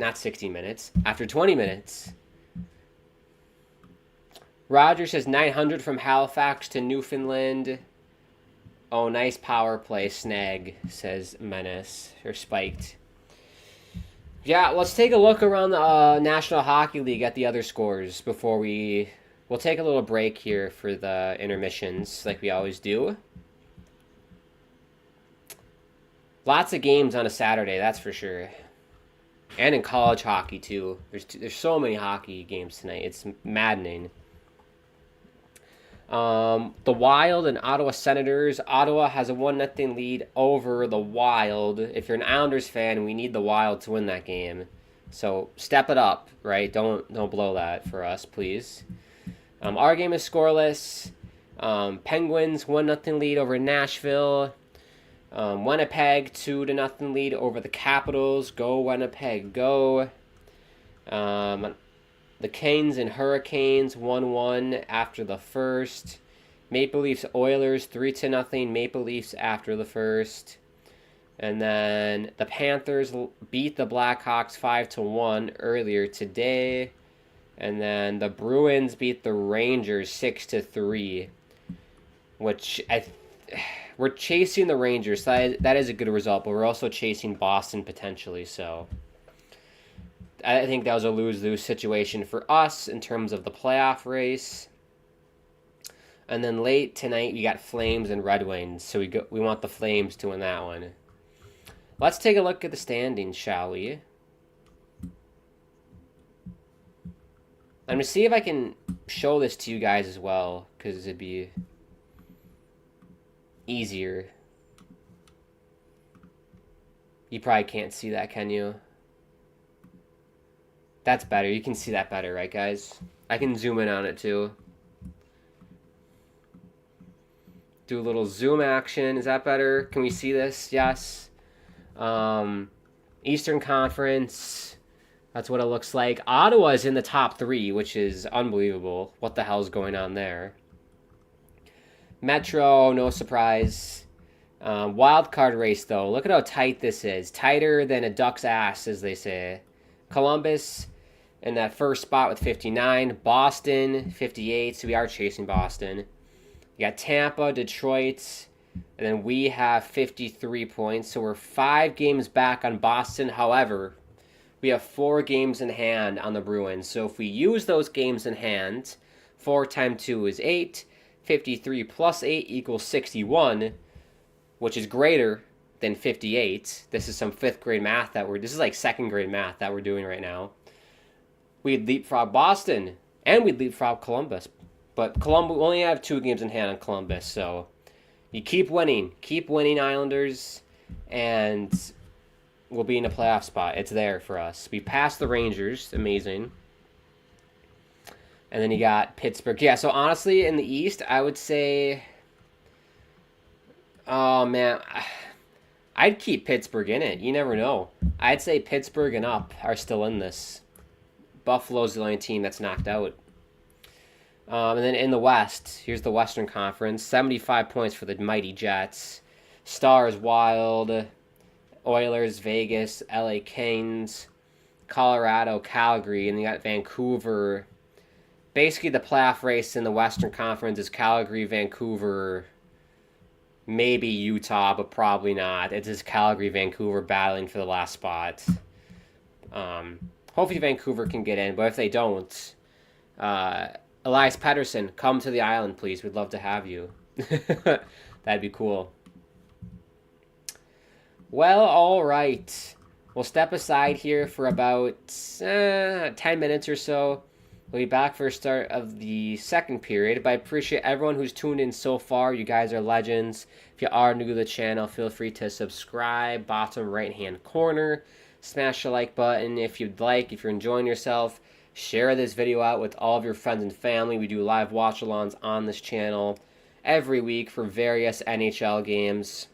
minutes, after 20 minutes. Roger says 900 from Halifax to Newfoundland. Oh, nice power play snag, says Menace, or Spiked. Yeah, let's take a look around the National Hockey League at the other scores before we'll we'll take a little break here for the intermissions like we always do. Lots of games on a Saturday, that's for sure. And in college hockey, too. There's so many hockey games tonight. It's maddening. The Wild and Ottawa Senators. Ottawa has a 1-0 lead over the Wild. If you're an Islanders fan, we need the Wild to win that game. So step it up, right? Don't blow that for us, please. Our game is scoreless. Penguins 1-0 lead over Nashville. Winnipeg 2-0 lead over the Capitals. Go Winnipeg, go. The Canes and Hurricanes 1-1 after the first. Maple Leafs Oilers 3-0 Maple Leafs after the first. And then the Panthers beat the Blackhawks 5-1 earlier today. And then the Bruins beat the Rangers 6-3, which we're chasing the Rangers. So that is a good result, but we're also chasing Boston potentially. So I think that was a lose-lose situation for us in terms of the playoff race. And then late tonight, we got Flames and Red Wings. So we want the Flames to win that one. Let's take a look at the standings, shall we? I'm going to see if I can show this to you guys as well, because it'd be easier. You probably can't see that, can you? That's better. You can see that better, right, guys? I can zoom in on it, too. Do a little zoom action. Is that better? Can we see this? Yes. Eastern Conference. That's what it looks like. Ottawa is in the top 3, which is unbelievable. What the hell's going on there? Metro, no surprise. Wild card race, though. Look at how tight this is. Tighter than a duck's ass, as they say. Columbus in that first spot with 59. Boston, 58. So we are chasing Boston. You got Tampa, Detroit, and then we have 53 points. So we're 5 games back on Boston. However, we have 4 games in hand on the Bruins. So if we use those games in hand, 4 times 2 is 8. 53 plus 8 equals 61, which is greater than 58. This is some 5th grade math this is like 2nd grade math that we're doing right now. We'd leapfrog Boston, and we'd leapfrog Columbus. But Columbus, we only have 2 games in hand on Columbus, so you keep winning. Keep winning, Islanders, and we'll be in a playoff spot. It's there for us. We passed the Rangers. Amazing. And then you got Pittsburgh. Yeah, so honestly, in the East, I would say, oh, man, I'd keep Pittsburgh in it. You never know. I'd say Pittsburgh and up are still in this. Buffalo's the only team that's knocked out. And then in the West, here's the Western Conference. 75 points for the mighty Jets. Stars, Wild. Oilers, Vegas. LA Kings. Colorado, Calgary. And you got Vancouver. Basically, the playoff race in the Western Conference is Calgary, Vancouver, maybe Utah, but probably not. It's just Calgary, Vancouver battling for the last spot. Hopefully Vancouver can get in, but if they don't, Elias Pettersson, come to the island, please. We'd love to have you. That'd be cool. Well, all right. We'll step aside here for about 10 minutes or so. We'll be back for a start of the second period, but I appreciate everyone who's tuned in so far. You guys are legends. If you are new to the channel, feel free to subscribe, bottom right-hand corner. Smash the like button if you'd like. If you're enjoying yourself, share this video out with all of your friends and family. We do live watch-alongs on this channel every week for various NHL games.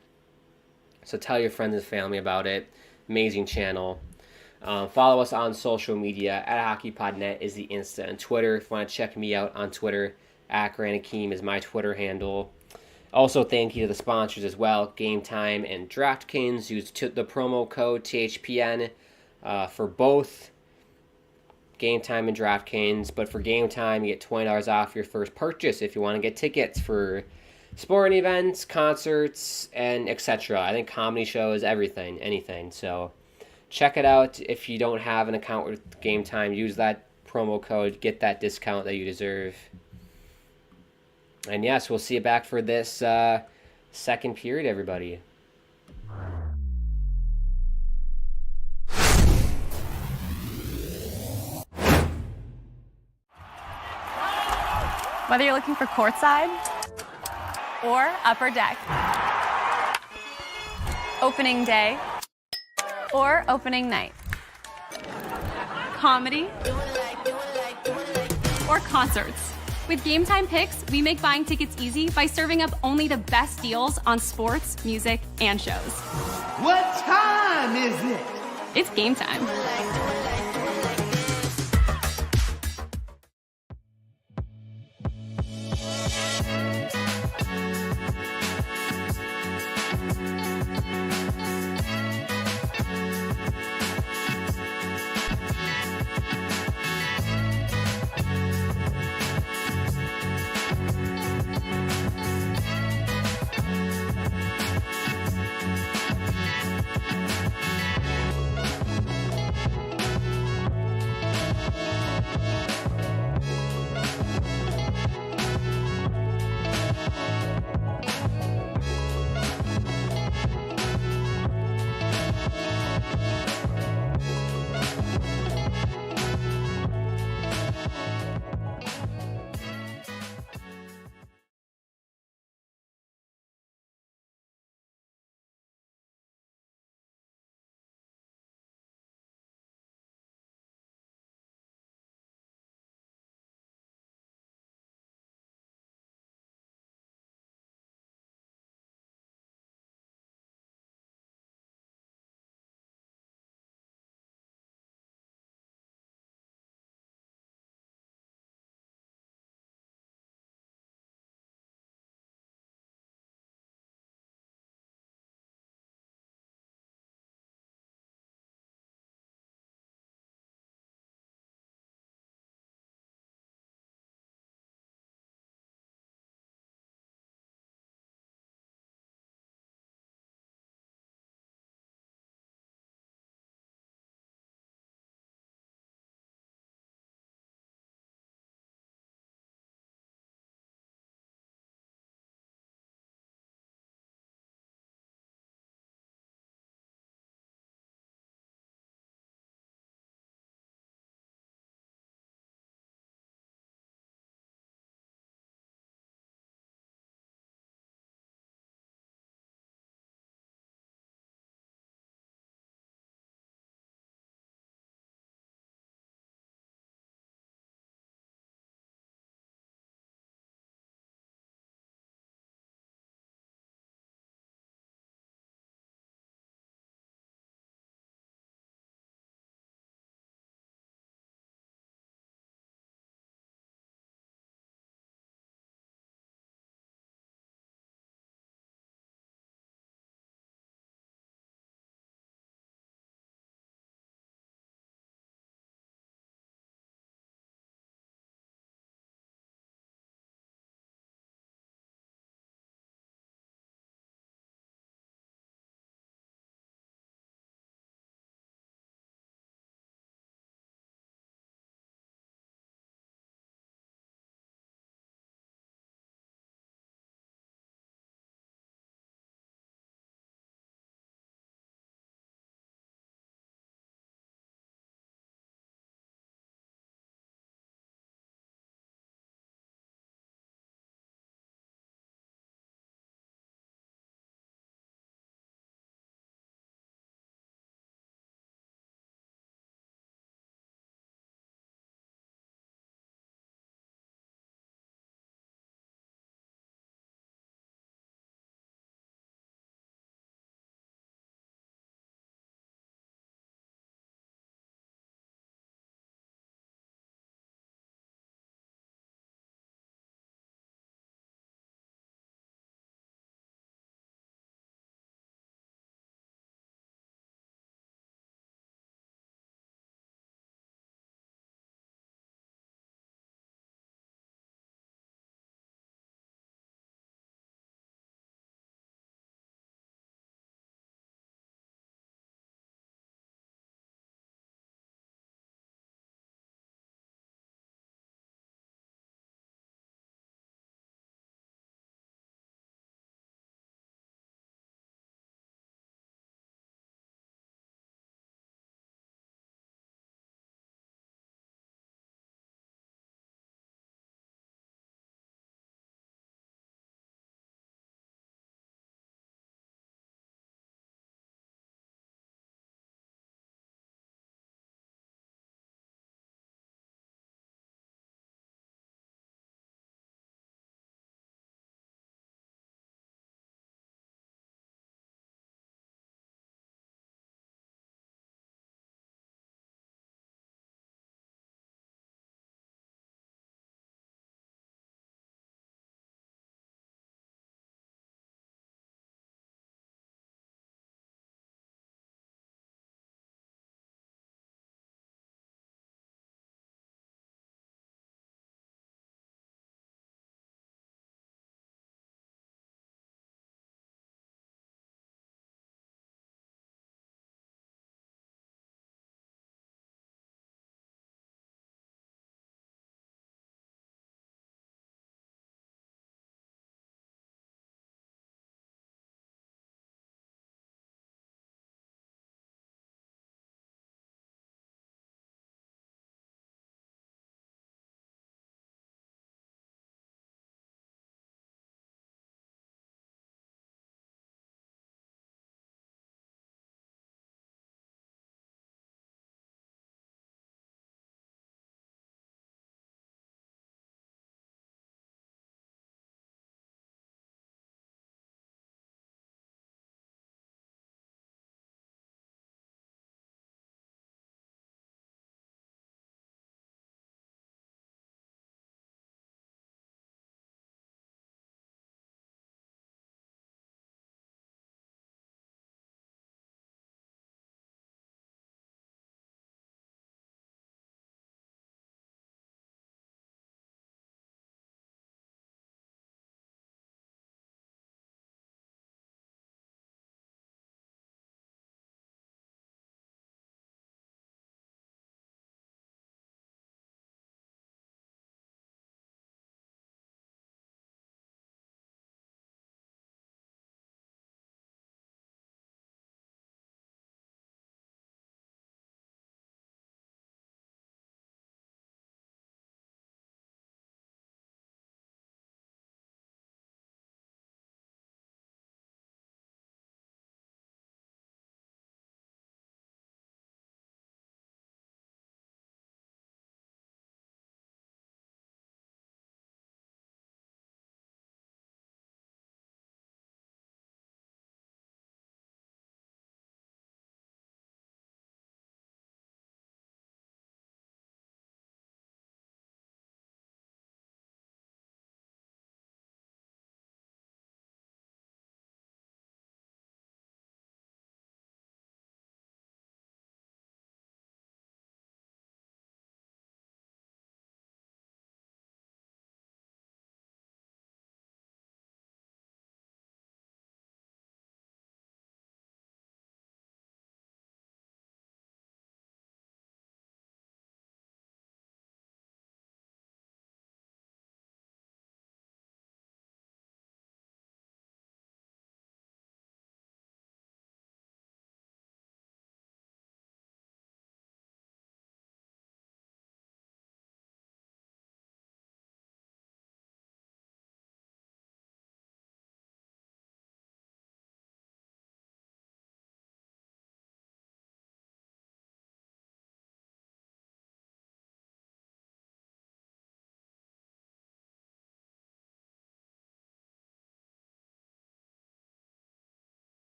So tell your friends and family about it. Amazing channel. Follow us on social media at HockeyPodNet is the Insta and Twitter. If you want to check me out on Twitter, @GrantAkeem is my Twitter handle. Also, thank you to the sponsors as well, Game Time and DraftKings. Use the promo code THPN for both Game Time and DraftKings. But for Game Time, you get $20 off your first purchase if you want to get tickets for sporting events, concerts, and etc. I think comedy shows, everything, anything. So check it out. If you don't have an account with Game Time, use that promo code, get that discount that you deserve. And yes, we'll see you back for this second period, everybody. Whether you're looking for courtside or upper deck, opening day or opening night, comedy or concerts. With Game Time Picks, we make buying tickets easy by serving up only the best deals on sports, music, and shows. What time is it? It's game time.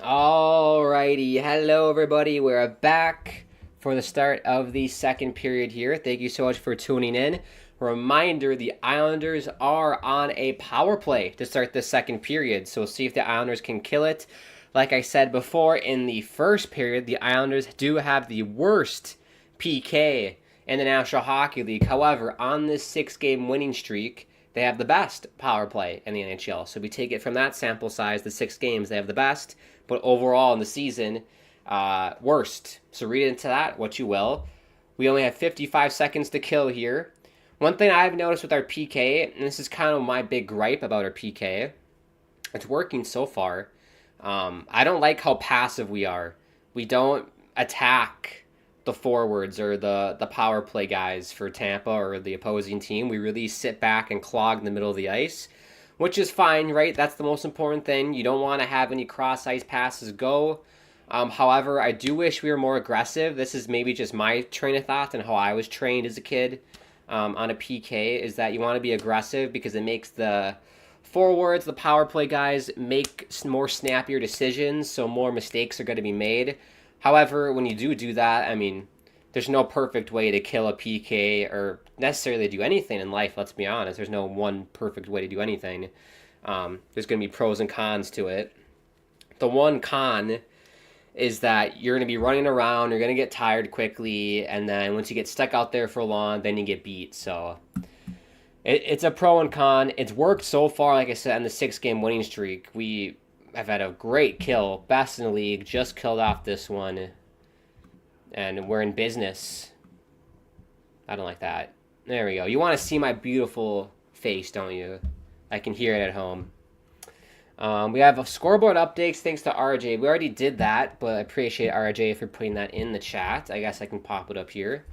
Alrighty, hello everybody. We're back for the start of the second period here. Thank you so much for tuning in. Reminder, the Islanders are on a power play to start the second period, so we'll see if the Islanders can kill it. Like I said before, in the first period, the Islanders do have the worst PK in the National Hockey League. However, on this 6-game winning streak, they have the best power play in the NHL. So we take it from that sample size, the 6 games, they have the best. But overall in the season, worst. So read into that what you will. We only have 55 seconds to kill here. One thing I've noticed with our PK, and this is kind of my big gripe about our PK, it's working so far. I don't like how passive we are. We don't attack the forwards or the power play guys for Tampa or the opposing team. We really sit back and clog the middle of the ice, which is fine, right? That's the most important thing. You don't want to have any cross-ice passes go. However, I do wish we were more aggressive. This is maybe just my train of thought and how I was trained as a kid on a PK, is that you want to be aggressive because it makes the forwards, the power play guys, make more snappier decisions, so more mistakes are going to be made. However, when you do that, I mean, there's no perfect way to kill a PK or necessarily do anything in life, let's be honest. There's no one perfect way to do anything. There's going to be pros and cons to it. The one con is that you're going to be running around, you're going to get tired quickly, and then once you get stuck out there for long, then you get beat. So it's a pro and con. It's worked so far, like I said, in the 6-game winning streak. We have had a great kill, best in the league, just killed off this one. And we're in business. I don't like that. There we go. You want to see my beautiful face, don't you? I can hear it at home. We have a scoreboard updates thanks to RJ. We already did that, but I appreciate RJ for putting that in the chat. I guess I can pop it up here.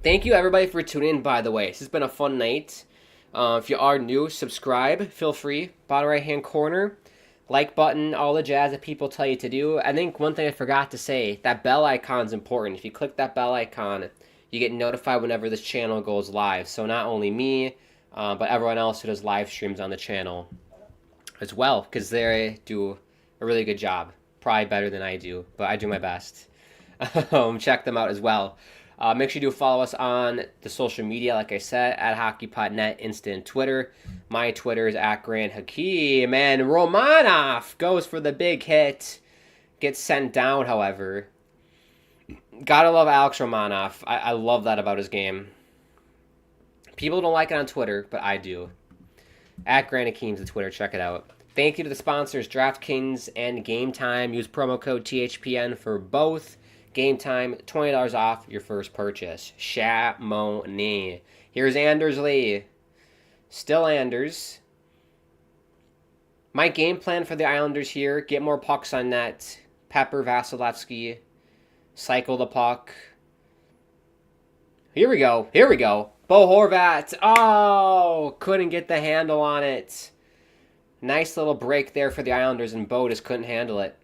Thank you, everybody, for tuning in, by the way. This has been a fun night. If you are new, subscribe. Feel free. Bottom right-hand corner. Like button, all the jazz that people tell you to do. I think one thing I forgot to say, that bell icon is important. If you click that bell icon, you get notified whenever this channel goes live. So not only me, but everyone else who does live streams on the channel as well, because they do a really good job. Probably better than I do, but I do my best. Check them out as well. Make sure you do follow us on the social media, like I said, at HockeyPodNet, Insta, and Twitter. My Twitter is at Grand Hakeem, and Romanov goes for the big hit. Gets sent down, however. Gotta love Alex Romanov. I love that about his game. People don't like it on Twitter, but I do. At Grand Hakeem's the Twitter. Check it out. Thank you to the sponsors, DraftKings and Game Time. Use promo code THPN for both. Game Time, $20 off your first purchase. Chamonix. Here's Anders Lee. Still Anders. My game plan for the Islanders here, get more pucks on net. Pepper Vasilevsky. Cycle the puck. Here we go. Here we go. Bo Horvat. Oh, couldn't get the handle on it. Nice little break there for the Islanders, and Bo just couldn't handle it.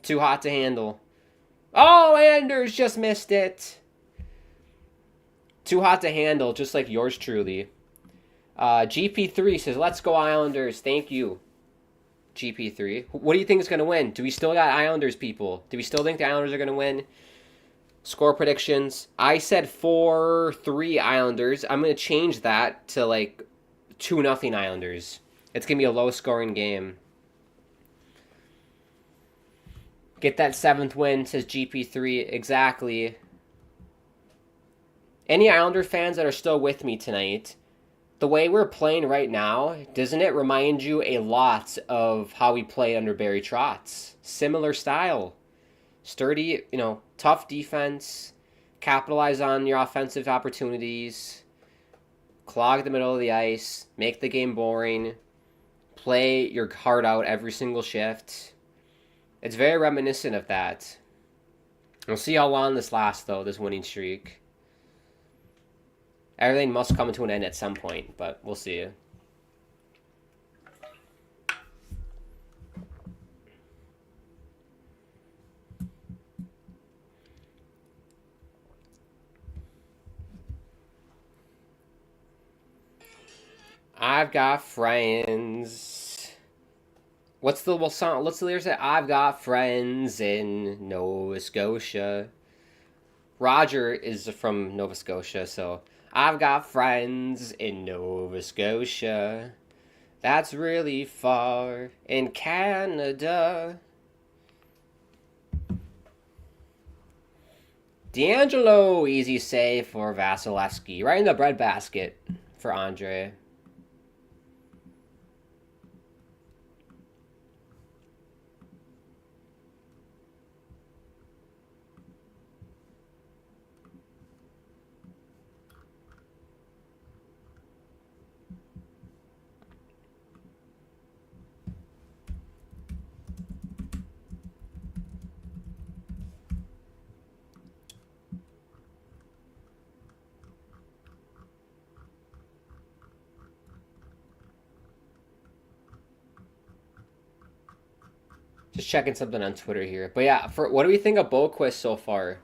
Too hot to handle. Oh, Anders just missed it. Too hot to handle, just like yours truly. GP3 says, let's go Islanders. Thank you, GP3. What do you think is going to win? Do we still got Islanders, people? Do we still think the Islanders are going to win? Score predictions. I said 4-3 Islanders. I'm going to change that to like 2-0 Islanders. It's going to be a low-scoring game. Get that 7th win, says GP3. Exactly. Any Islander fans that are still with me tonight, the way we're playing right now, doesn't it remind you a lot of how we played under Barry Trotz? Similar style. Sturdy, tough defense, capitalize on your offensive opportunities, clog the middle of the ice, make the game boring, play your heart out every single shift. It's very reminiscent of that. We'll see how long this lasts, though, this winning streak. Everything must come to an end at some point, but we'll see. I've got friends. What's the song? What's the lyrics that I've got friends in Nova Scotia? Roger is from Nova Scotia, so I've got friends in Nova Scotia. That's really far in Canada. D'Angelo, easy save for Vasilevsky. Right in the breadbasket for Andre. Just checking something on Twitter here. But yeah, for what do we think of Boquist so far?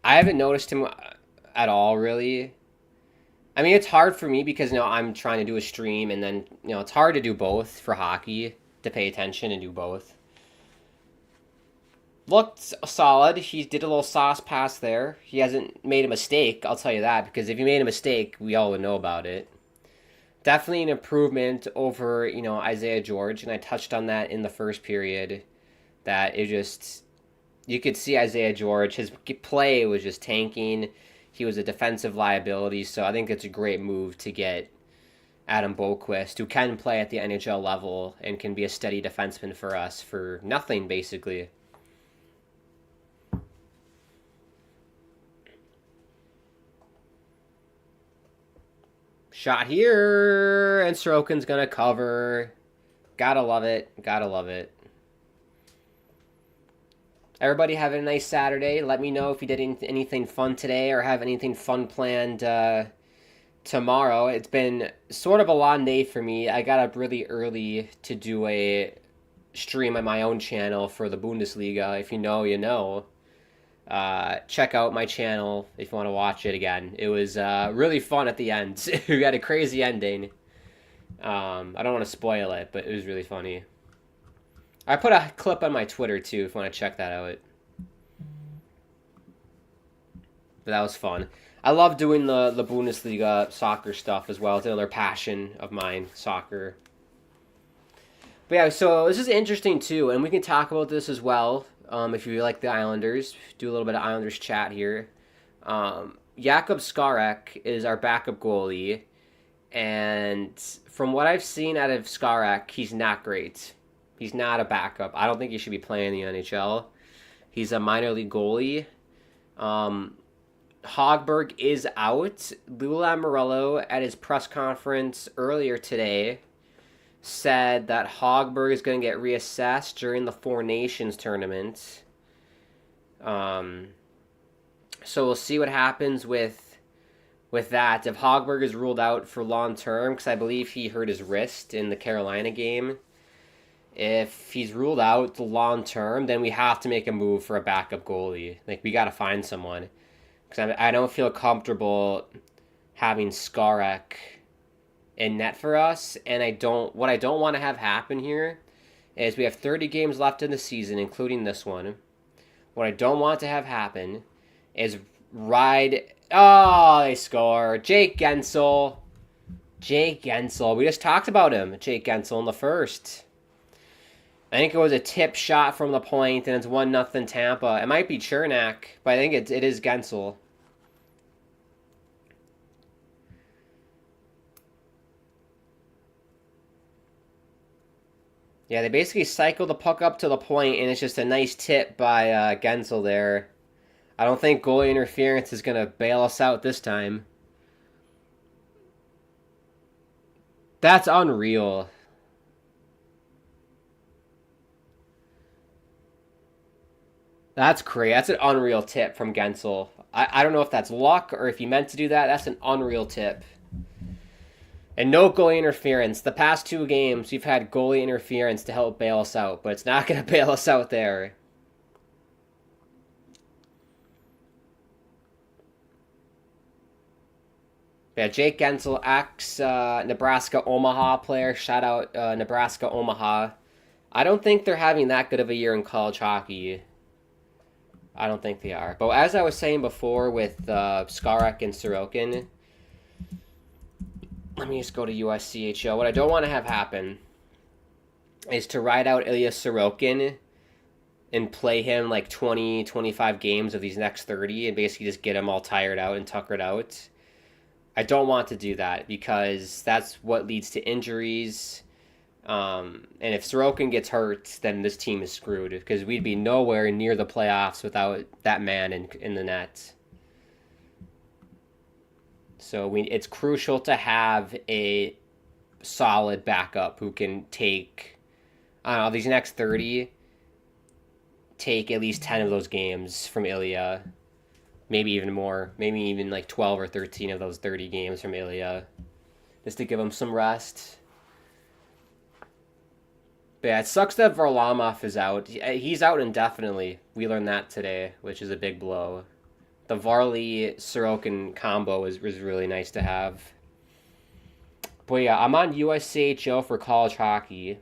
I haven't noticed him at all, really. I mean, it's hard for me because, I'm trying to do a stream, and then, it's hard to do both for hockey, to pay attention and do both. Looked solid. He did a little sauce pass there. He hasn't made a mistake, I'll tell you that, because if he made a mistake, we all would know about it. Definitely an improvement over, Isaiah George, and I touched on that in the first period, that you could see Isaiah George, his play was just tanking. He was a defensive liability, so I think it's a great move to get Adam Boquist, who can play at the NHL level and can be a steady defenseman for us for nothing, basically. Shot here, and Sorokin's gonna cover. Gotta love it. Gotta love it. Everybody have a nice Saturday. Let me know if you did anything fun today or have anything fun planned tomorrow. It's been sort of a long day for me. I got up really early to do a stream on my own channel for the Bundesliga. If you know, you know. Check out my channel if you want to watch it again. It was really fun at the end. We got a crazy ending. I don't want to spoil it, but it was really funny. I put a clip on my Twitter too if you want to check that out. But that was fun. I love doing the Bundesliga soccer stuff as well. It's another passion of mine, soccer. But yeah, so this is interesting too, and we can talk about this as well. If you like the Islanders, do a little bit of Islanders chat here. Jakub Skarek is our backup goalie, and from what I've seen out of Skarek, he's not great. He's not a backup. I don't think he should be playing in the NHL. He's a minor league goalie. Hogberg is out. Lou Lamoriello at his press conference earlier today said that Hogberg is going to get reassessed during the Four Nations tournament. So we'll see what happens with that. If Hogberg is ruled out for long term, because I believe he hurt his wrist in the Carolina game. If he's ruled out the long term, then we have to make a move for a backup goalie. Like, we got to find someone. Because I don't feel comfortable having Skarek in net for us, and what I don't want to have happen here is we have 30 games left in the season, including this one. What I don't want to have happen is they score. Jake Gensel. We just talked about him, Jake Gensel, in the first. I think it was a tip shot from the point, and it's 1-0 Tampa. It might be Chernak, but I think it is Gensel. Yeah, they basically cycle the puck up to the point, and it's just a nice tip by Gensel there. I don't think goalie interference is going to bail us out this time. That's unreal. That's crazy. That's an unreal tip from Gensel. I don't know if that's luck or if he meant to do that. That's an unreal tip. And no goalie interference. The past 2 games, we've had goalie interference to help bail us out, but it's not going to bail us out there. Yeah, Jake Gensel, ex Nebraska Omaha player. Shout out Nebraska Omaha. I don't think they're having that good of a year in college hockey. I don't think they are. But as I was saying before with Skarek and Sorokin, let me just go to USCHO. What I don't want to have happen is to ride out Ilya Sorokin and play him like 20, 25 games of these next 30 and basically just get him all tired out and tuckered out. I don't want to do that because that's what leads to injuries. And if Sorokin gets hurt, then this team is screwed because we'd be nowhere near the playoffs without that man in the net. So it's crucial to have a solid backup who can take, I don't know, these next 30, take at least 10 of those games from Ilya. Maybe even more. Maybe even like 12 or 13 of those 30 games from Ilya. Just to give him some rest. But yeah, it sucks that Varlamov is out. He's out indefinitely. We learned that today, which is a big blow. The Varley-Sorokin combo was really nice to have. But yeah, I'm on USCHO for college hockey.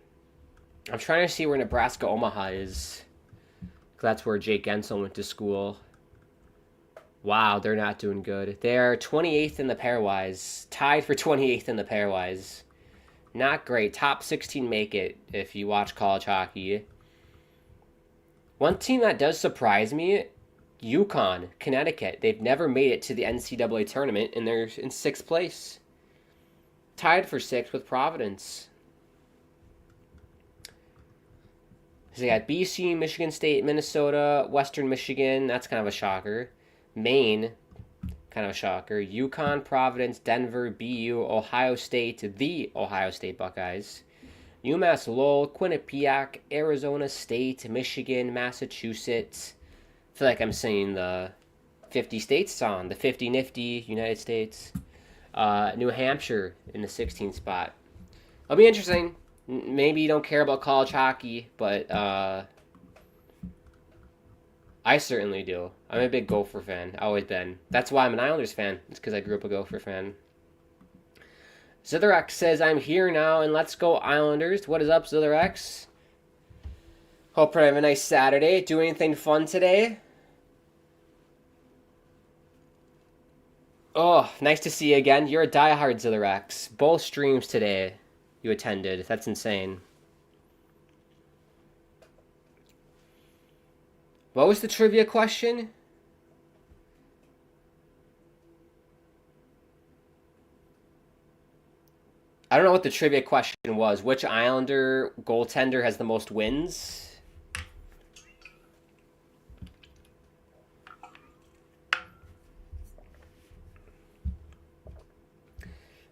I'm trying to see where Nebraska Omaha is. That's where Jake Gensel went to school. Wow, they're not doing good. They're 28th in the pairwise. Tied for 28th in the pairwise. Not great. Top 16 make it if you watch college hockey. One team that does surprise me, UConn, Connecticut. They've never made it to the NCAA tournament, and they're in 6th place. Tied for 6th with Providence. So they got BC, Michigan State, Minnesota, Western Michigan. That's kind of a shocker. Maine, kind of a shocker. UConn, Providence, Denver, BU, Ohio State, the Ohio State Buckeyes. UMass Lowell, Quinnipiac, Arizona State, Michigan, Massachusetts. I feel like I'm singing the 50 states song, the 50 nifty United States. New Hampshire in the 16th spot. It'll be interesting. Maybe you don't care about college hockey, but I certainly do. I'm a big Gopher fan. Always been. That's why I'm an Islanders fan. It's because I grew up a Gopher fan. Zitherx says, I'm here now, and let's go Islanders. What is up, Zitherx? Hope you have a nice Saturday. Do anything fun today? Oh, nice to see you again. You're a diehard, Zitherx. Both streams today you attended. That's insane. What was the trivia question? I don't know what the trivia question was. Which Islander goaltender has the most wins?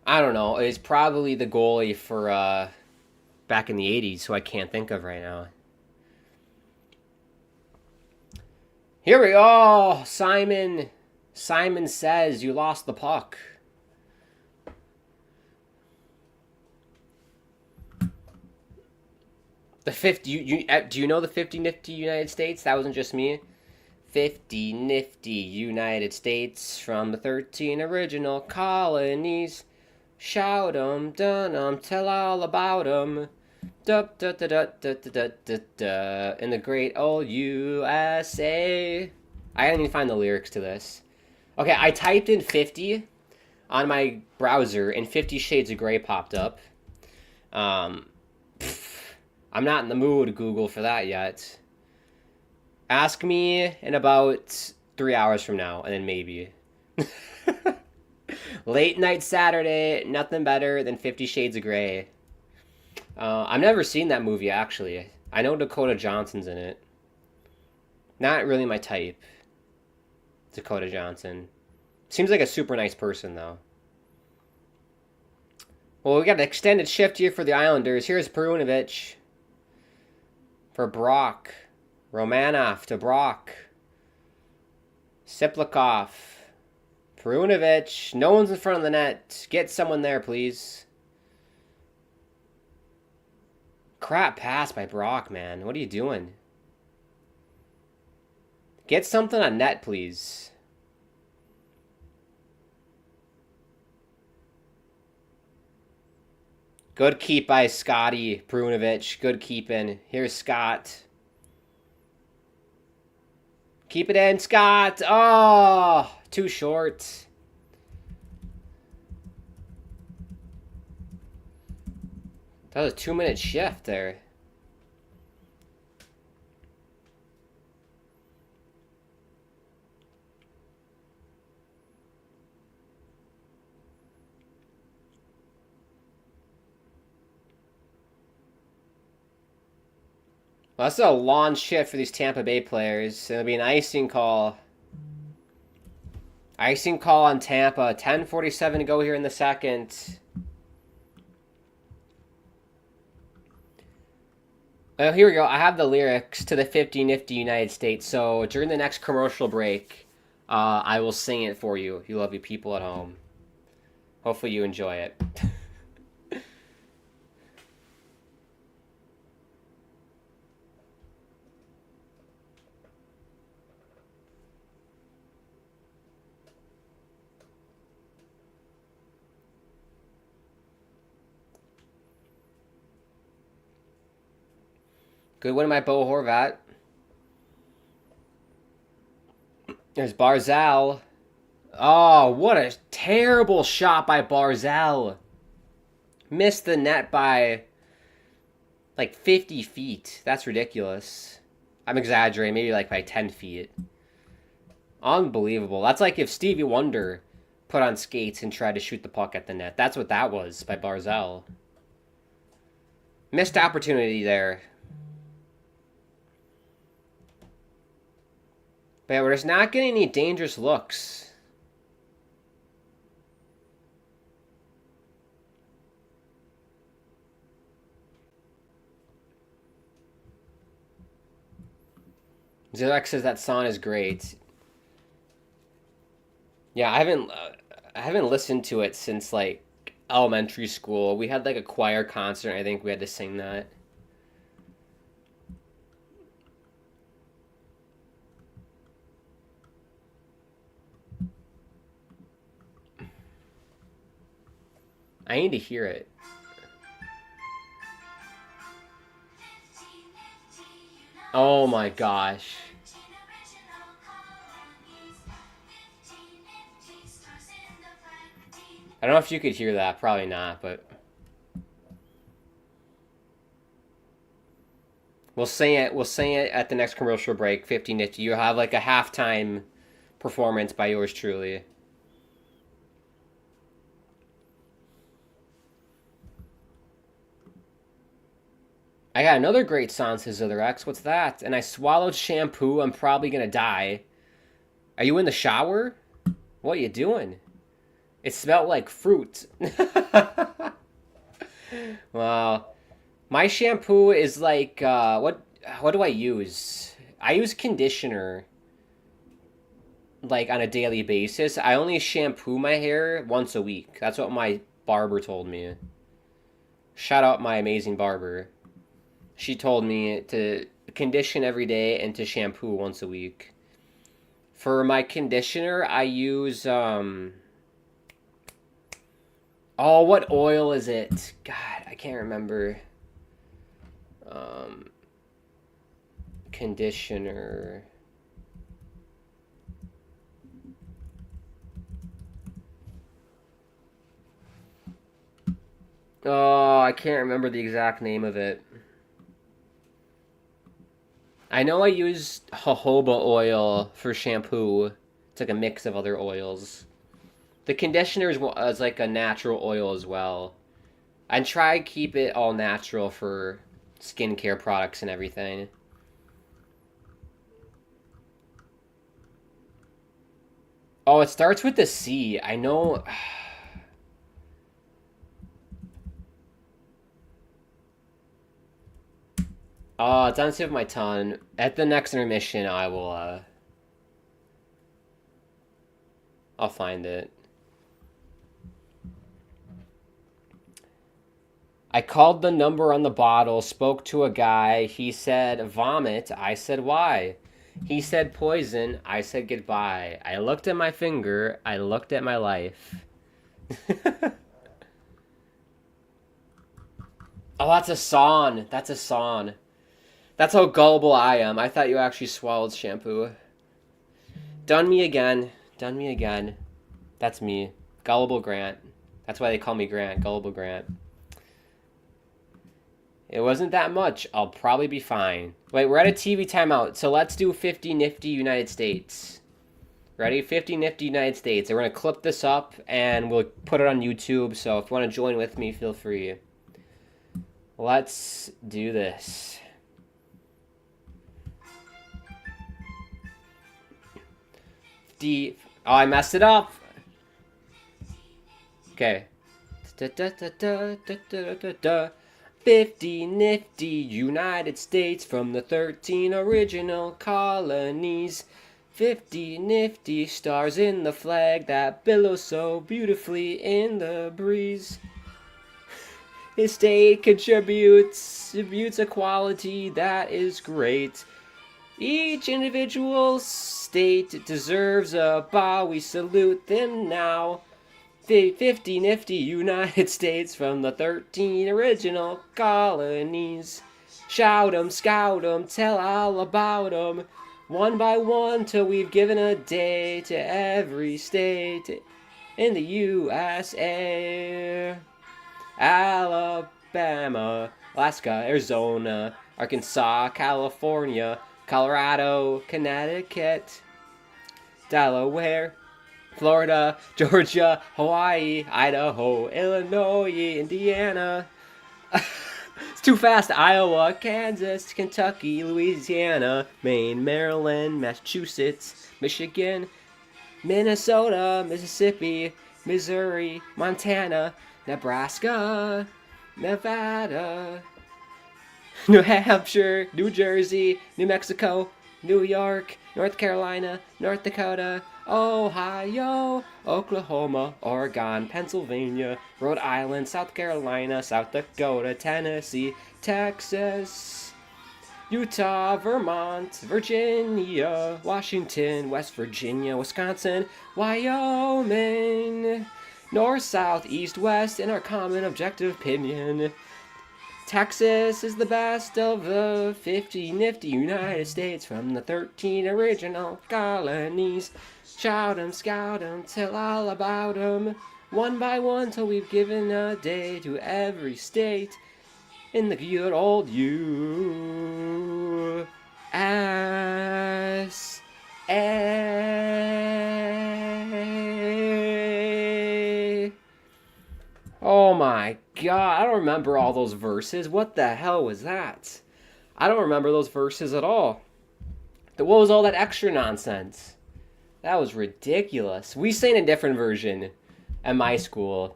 I don't know. It's probably the goalie for back in the 80s, who I can't think of right now. Here we go. Simon. Simon says you lost the puck. The 50. Do you know the 50 nifty United States? That wasn't just me. 50 nifty United States from the 13 original colonies. Shout 'em, dun 'em, tell all about 'em. Da, da, da, da, da, da, da, da, in the great old USA. I didn't even find the lyrics to this. Okay, I typed in 50 on my browser, and 50 Shades of Grey popped up. I'm not in the mood, Google, for that yet. Ask me in about 3 hours from now, and then maybe. Late night Saturday, nothing better than 50 Shades of Grey. I've never seen that movie, actually. I know Dakota Johnson's in it. Not really my type, Dakota Johnson. Seems like a super nice person, though. Well, we got an extended shift here for the Islanders. Here's Perunovic for Brock. Romanov to Brock. Siplikov. Perunovic. No one's in front of the net. Get someone there, please. Crap pass by Brock, man. What are you doing? Get something on net, please. Good keep by Scotty Brunovich. Good keeping. Here's Scott. Keep it in, Scott. Oh, too short. That was a 2-minute shift there. Well, that's a long shift for these Tampa Bay players. It'll be an icing call. Icing call on Tampa. 10:47 to go here in the second. Well, here we go. I have the lyrics to the 50 Nifty United States. So during the next commercial break, I will sing it for you. You lovely people at home. Hopefully you enjoy it. Good win by Bo Horvat. There's Barzal. Oh, what a terrible shot by Barzal. Missed the net by like 50 feet. That's ridiculous. I'm exaggerating, maybe like by 10 feet. Unbelievable. That's like if Stevie Wonder put on skates and tried to shoot the puck at the net. That's what that was by Barzal. Missed opportunity there. But yeah, we're just not getting any dangerous looks. Zilek says that song is great. Yeah, I haven't listened to it since like elementary school. We had like a choir concert. I think we had to sing that. I need to hear it. Oh my gosh. I don't know if you could hear that. Probably not, but we'll sing it. We'll sing it at the next commercial break. 50 Nifty. You'll have like a halftime performance by yours truly. I got another great song, says Other X. What's that? And I swallowed shampoo. I'm probably gonna die. Are you in the shower? What are you doing? It smelled like fruit. Well, my shampoo is like what do I use? I use conditioner like on a daily basis. I only shampoo my hair once a week. That's what my barber told me. Shout out my amazing barber. She told me to condition every day and to shampoo once a week. For my conditioner, I use oh, what oil is it? God, I can't remember. Conditioner. Oh, I can't remember the exact name of it. I know I use jojoba oil for shampoo. It's like a mix of other oils. The conditioner is like a natural oil as well. I try to keep it all natural for skincare products and everything. Oh, it starts with the C. I know. Oh, it's on the tip of my tongue. At the next intermission, I'll find it. I called the number on the bottle, spoke to a guy. He said vomit. I said why? He said poison. I said goodbye. I looked at my finger. I looked at my life. Oh, that's a song. That's a song. That's how gullible I am. I thought you actually swallowed shampoo. Done me again. Done me again. That's me. Gullible Grant. That's why they call me Grant. Gullible Grant. It wasn't that much. I'll probably be fine. Wait, we're at a TV timeout. So let's do 50 nifty United States. Ready? 50 nifty United States. And we're going to clip this up and we'll put it on YouTube. So if you want to join with me, feel free. Let's do this. Oh, I messed it up. Okay. 50 nifty United States from the 13 original colonies. 50 nifty stars in the flag that billows so beautifully in the breeze. His state contributes a quality that is great. Each individual state deserves a bow. We salute them now. 50 nifty United States from the 13 original colonies. Shout 'em, scout 'em, tell all about 'em. One by one till we've given a day to every state in the USA. Alabama, Alaska, Arizona, Arkansas, California, Colorado, Connecticut, Delaware, Florida, Georgia, Hawaii, Idaho, Illinois, Indiana. It's too fast. Iowa, Kansas, Kentucky, Louisiana, Maine, Maryland, Massachusetts, Michigan, Minnesota, Mississippi, Missouri, Montana, Nebraska, Nevada, New Hampshire, New Jersey, New Mexico, New York, North Carolina, North Dakota, Ohio, Oklahoma, Oregon, Pennsylvania, Rhode Island, South Carolina, South Dakota, Tennessee, Texas, Utah, Vermont, Virginia, Washington, West Virginia, Wisconsin, Wyoming, North, South, East, West, in our common objective opinion. Texas is the best of the 50 nifty United States from the 13 original colonies. Shout 'em, scout 'em, tell all about 'em. One by one till we've given a day to every state in the good old USA. Oh my god, I don't remember all those verses. What the hell was that? I don't remember those verses at all. What was all that extra nonsense? That was ridiculous. We sang a different version at my school.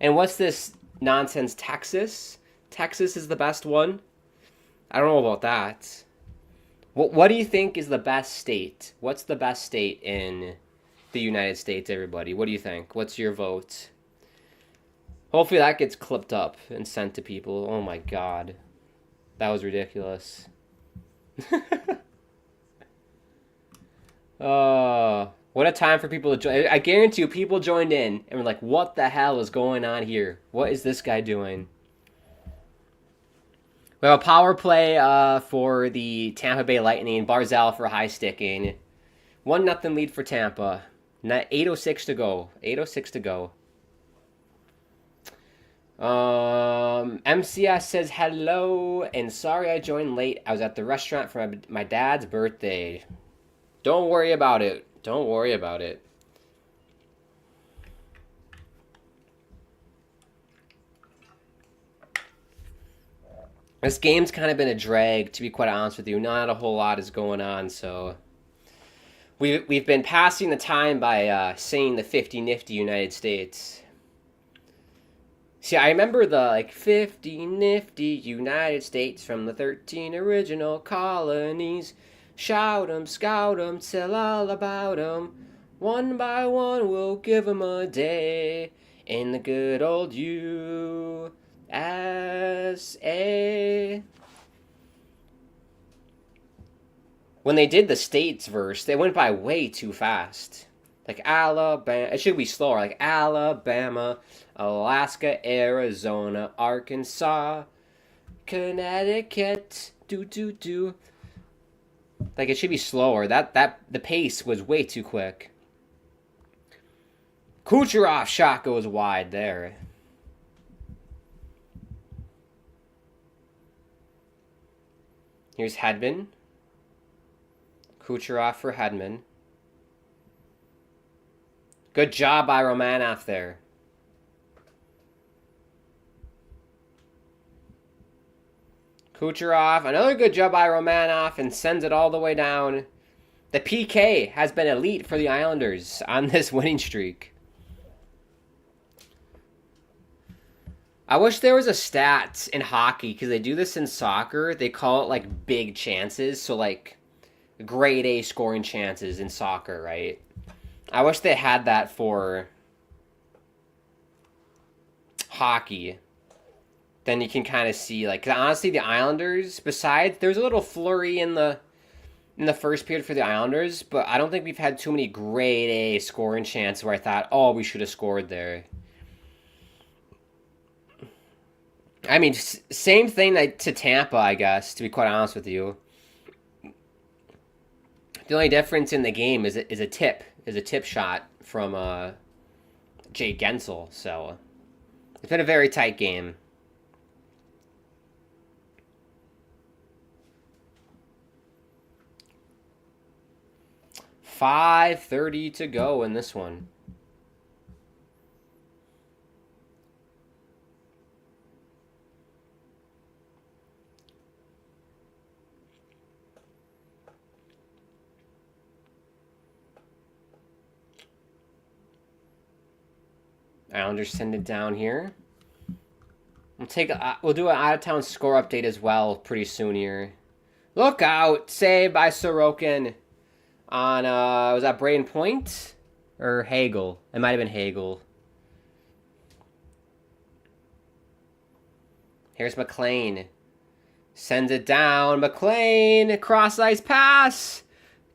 And what's this nonsense, Texas? Texas is the best one? I don't know about that. What do you think is the best state? What's the best state in the United States, everybody? What do you think? What's your vote? Hopefully that gets clipped up and sent to people. Oh my god. That was ridiculous. What a time for people to join. I guarantee you people joined in and were like, what the hell is going on here? What is this guy doing? We have a power play for the Tampa Bay Lightning. Barzal for high sticking. 1-0 lead for Tampa. 8:06 to go. 8:06 to go. MCS says hello and sorry I joined late. I was at the restaurant for my dad's birthday. Don't worry about it. Don't worry about it. This game's kind of been a drag, to be quite honest with you. Not a whole lot is going on, so we've been passing the time by saying the 50 nifty United States. See, I remember the 50 nifty United States from the 13 original colonies. Shout 'em, scout 'em, tell all about 'em. One by one we'll give 'em a day in the good old USA. When they did the states verse, they went by way too fast. Like Alabama, it should be slower. Like Alabama, Alaska, Arizona, Arkansas, Connecticut. Do. Like, it should be slower. The pace was way too quick. Kucherov shot goes wide there. Here's Hedman. Kucherov for Hedman. Good job by Romanov there. Kucherov, another good job by Romanov, and sends it all the way down. The PK has been elite for the Islanders on this winning streak. I wish there was a stat in hockey, because they do this in soccer. They call it, like, big chances. So, like, grade A scoring chances in soccer, right? I wish they had that for hockey. Then you can kind of see, like, 'cause honestly, the Islanders, besides, there's a little flurry in the first period for the Islanders, but I don't think we've had too many grade A scoring chances where I thought, oh, we should have scored there. I mean, same thing to Tampa, I guess, to be quite honest with you. The only difference in the game is a tip shot from Jake Gensel. So it's been a very tight game. .5:30 to go in this one. Islanders send it down here. We'll do an out-of-town score update as well pretty soon here. Look out! Save by Sorokin on, was that Braden Point? Or Hagel? It might have been Hagel. Here's McLean. Sends it down. McLean! Cross-ice pass!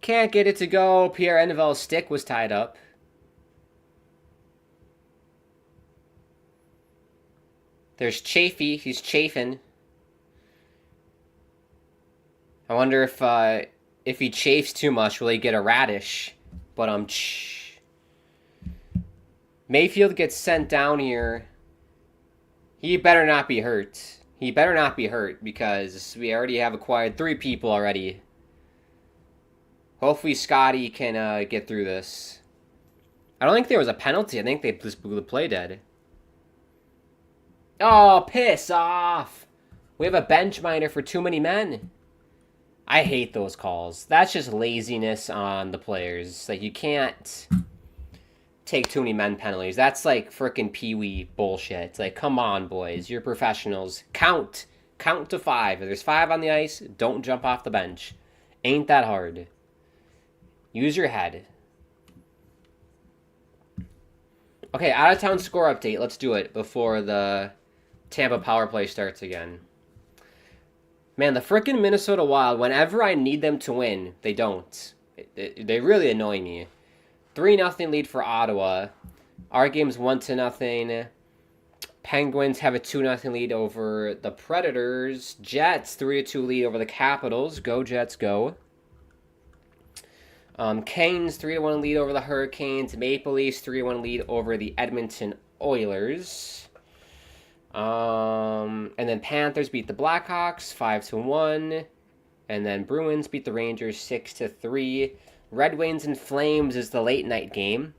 Can't get it to go. Pierre-Envel's stick was tied up. There's Chafee. He's chafing. I wonder if he chafes too much, will he get a radish? But Mayfield gets sent down here. He better not be hurt. He better not be hurt because we already have acquired 3 people already. Hopefully Scotty can get through this. I don't think there was a penalty. I think they just blew the play dead. Oh, piss off. We have a bench minor for too many men. I hate those calls. That's just laziness on the players. Like, you can't take too many men penalties. That's like frickin' peewee bullshit. It's like, come on, boys. You're professionals. Count. Count to 5. If there's 5 on the ice, don't jump off the bench. Ain't that hard. Use your head. Okay, out-of-town score update. Let's do it before the Tampa power play starts again. Man, the frickin' Minnesota Wild, whenever I need them to win, they don't. They really annoy me. 3-0 lead for Ottawa. Our game's 1-0. Penguins have a 2-0 lead over the Predators. Jets, 3-2 lead over the Capitals. Go Jets, go. Canes, 3-1 lead over the Hurricanes. Maple Leafs, 3-1 lead over the Edmonton Oilers. And then Panthers beat the Blackhawks 5-1. And then Bruins beat the Rangers 6-3. Red Wings and Flames is the late night game.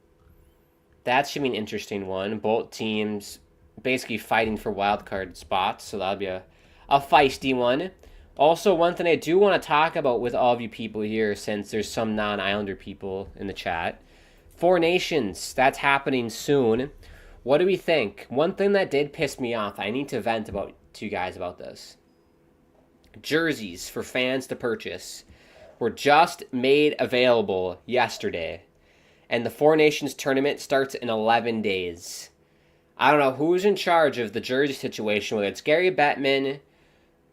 That should be an interesting one. Both teams basically fighting for wild card spots, so that'll be a feisty one. Also, one thing I do want to talk about with all of you people here, since there's some non-Islander people in the chat. 4 Nations, that's happening soon. What do we think? One thing that did piss me off, I need to vent to you guys about this. Jerseys for fans to purchase were just made available yesterday. And the 4 Nations tournament starts in 11 days. I don't know who's in charge of the jersey situation, whether it's Gary Bettman,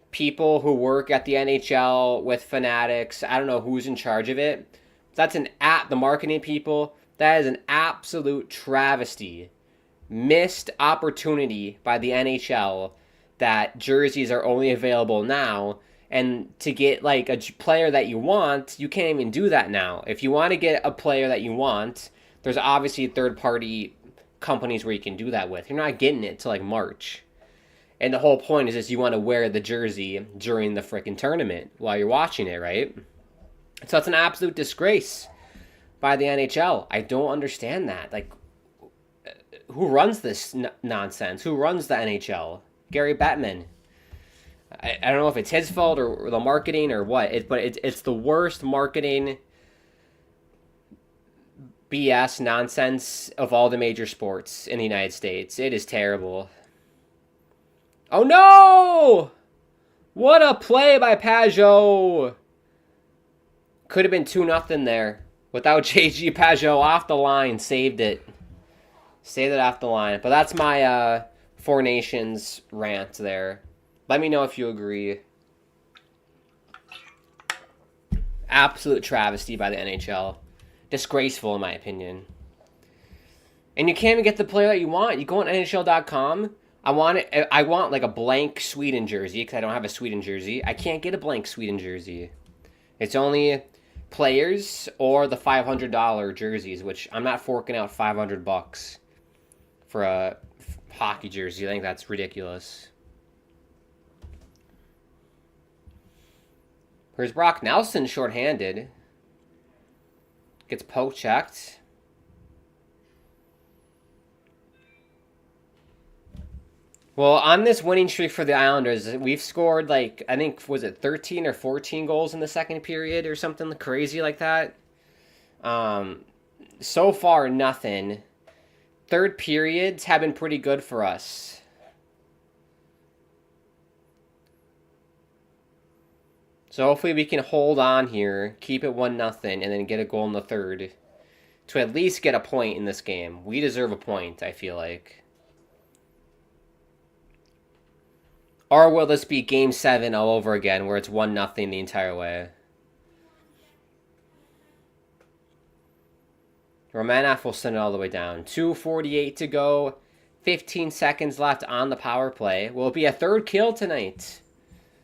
people who work at the NHL with Fanatics. I don't know who's in charge of it. That's the marketing people. That is an absolute travesty. Missed opportunity by the NHL that jerseys are only available now, and to get like a player that you want, you can't even do that now. If you want to get a player that you want, there's obviously third-party companies where you can do that with. You're not getting it till like March. And the whole point is just you want to wear the jersey during the freaking tournament while you're watching it, right? So it's an absolute disgrace by the NHL. I don't understand that. Like, who runs this nonsense? Who runs the NHL? Gary Bettman. I don't know if it's his fault or the marketing or what, but it's the worst marketing BS nonsense of all the major sports in the United States. It is terrible. Oh no! What a play by Pajot! Could have been 2-0 there. Without JG Pajot off the line, saved it. Saved it off the line. But that's my Four Nations rant there. Let me know if you agree. Absolute travesty by the NHL. Disgraceful, in my opinion. And you can't even get the player that you want. You go on NHL.com. I want like a blank Sweden jersey because I don't have a Sweden jersey. I can't get a blank Sweden jersey. It's only players or the $500 jerseys, which I'm not forking out $500 for a hockey jersey. I think that's ridiculous. Here's Brock Nelson shorthanded. Gets poke checked. Well, on this winning streak for the Islanders, we've scored like, I think, was it 13 or 14 goals in the second period or something crazy like that? So far, nothing. Third periods have been pretty good for us. So hopefully we can hold on here, keep it 1-0, and then get a goal in the third to at least get a point in this game. We deserve a point, I feel like. Or will this be Game 7 all over again, where it's 1-0 the entire way? Romanov will send it all the way down. 2:48 to go. 15 seconds left on the power play. Will it be a third kill tonight?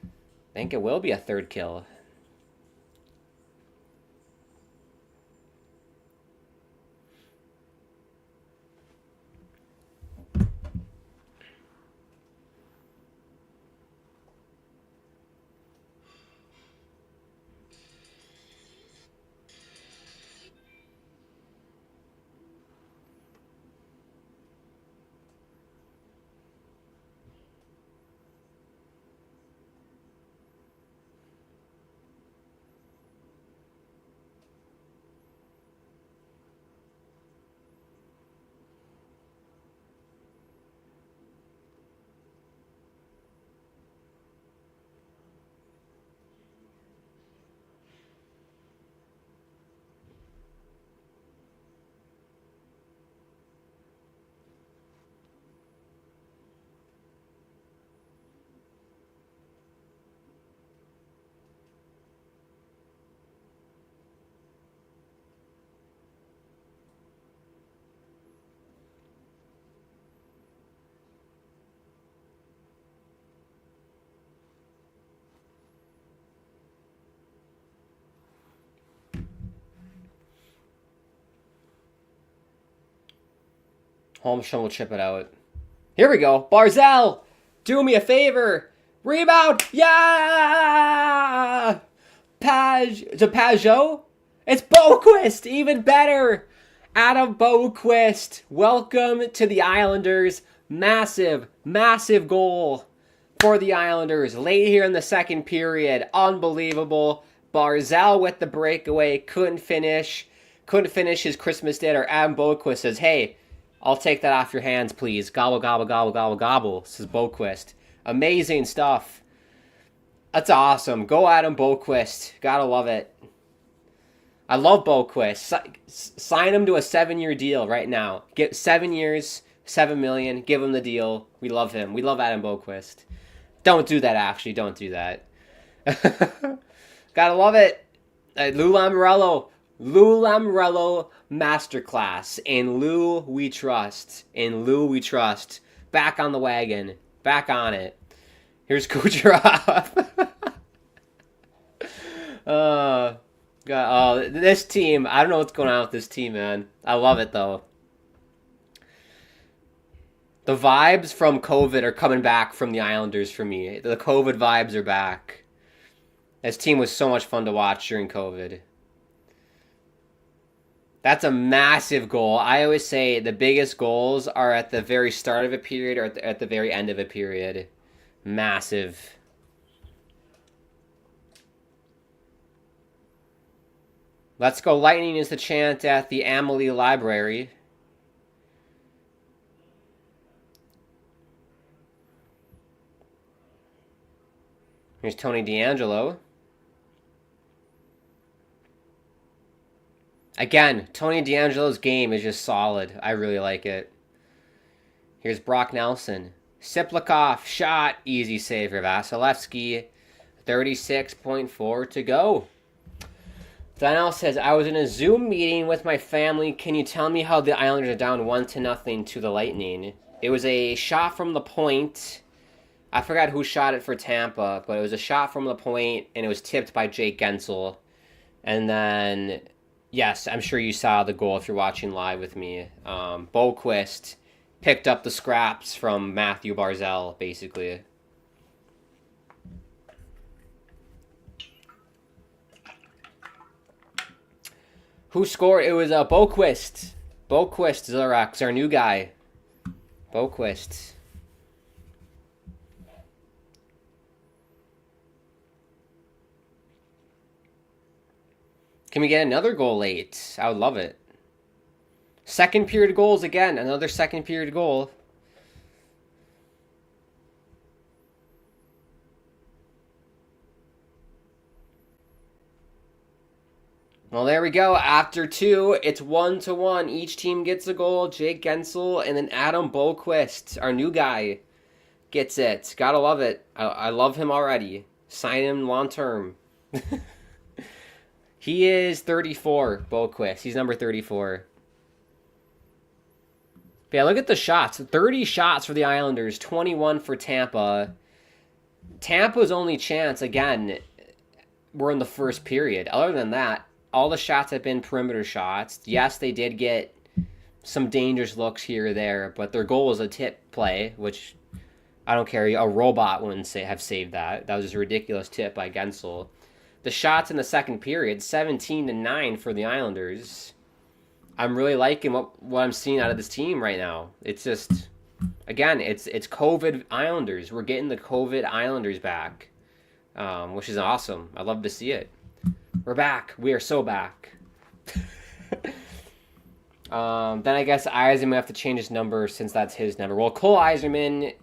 I think it will be a third kill. Holmstrom will chip it out. Here we go. Barzal! Do me a favor! Rebound! Yeah! Pajot? It's Boquist! Even better! Adam Boquist! Welcome to the Islanders. Massive, massive goal for the Islanders. Late here in the second period. Unbelievable. Barzal with the breakaway. Couldn't finish his Christmas dinner. Adam Boquist says, hey, I'll take that off your hands, please. Gobble, gobble, gobble, gobble, gobble, says Boquist. Amazing stuff. That's awesome. Go Adam Boquist. Gotta love it. I love Boquist. Sign him to a 7-year deal right now. Get 7 years, $7 million. Give him the deal. We love him. We love Adam Boquist. Don't do that, actually. Don't do that. Gotta love it. Lou Lamoriello masterclass. In Lou we trust. In Lou we trust. Back on the wagon. Back on it. Here's Kucherov. God, oh, this team. I don't know what's going on with this team, man. I love it, though. The vibes from COVID are coming back from the Islanders for me. The COVID vibes are back. This team was so much fun to watch during COVID. That's a massive goal. I always say the biggest goals are at the very start of a period or at the very end of a period. Massive. Let's go Lightning is the chant at the Amalie Library. Here's Tony DeAngelo. Again, Tony DeAngelo's game is just solid. I really like it. Here's Brock Nelson. Siplikov, shot. Easy save for Vasilevsky. 36.4 to go. Donnell says, I was in a Zoom meeting with my family. Can you tell me how the Islanders are down 1-0 to the Lightning? It was a shot from the point. I forgot who shot it for Tampa, but it was a shot from the point, and it was tipped by Jake Gensel. And then... yes, I'm sure you saw the goal if you're watching live with me. Boquist picked up the scraps from Matthew Barzal, basically. Who scored? It was Boquist. Boquist, Zorax, our new guy. Boquist. Can we get another goal late? I would love it. Second period goals again. Another second period goal. Well, there we go. After two, it's 1-1. Each team gets a goal. Jake Gensel and then Adam Boquist, our new guy, gets it. Gotta love it. I love him already. Sign him long term. He is 34, Boquist. He's number 34. But yeah, look at the shots. 30 shots for the Islanders, 21 for Tampa. Tampa's only chance, again, we're in the first period. Other than that, all the shots have been perimeter shots. Yes, they did get some dangerous looks here or there, but their goal was a tip play, which I don't care. A robot wouldn't have saved that. That was just a ridiculous tip by Gensel. The shots in the second period, 17-9 for the Islanders. I'm really liking what I'm seeing out of this team right now. It's just, again, it's COVID Islanders. We're getting the COVID Islanders back, which is awesome. I love to see it. We're back. We are so back. Then I guess Yzerman have to change his number since that's his number. Well, Cole Yzerman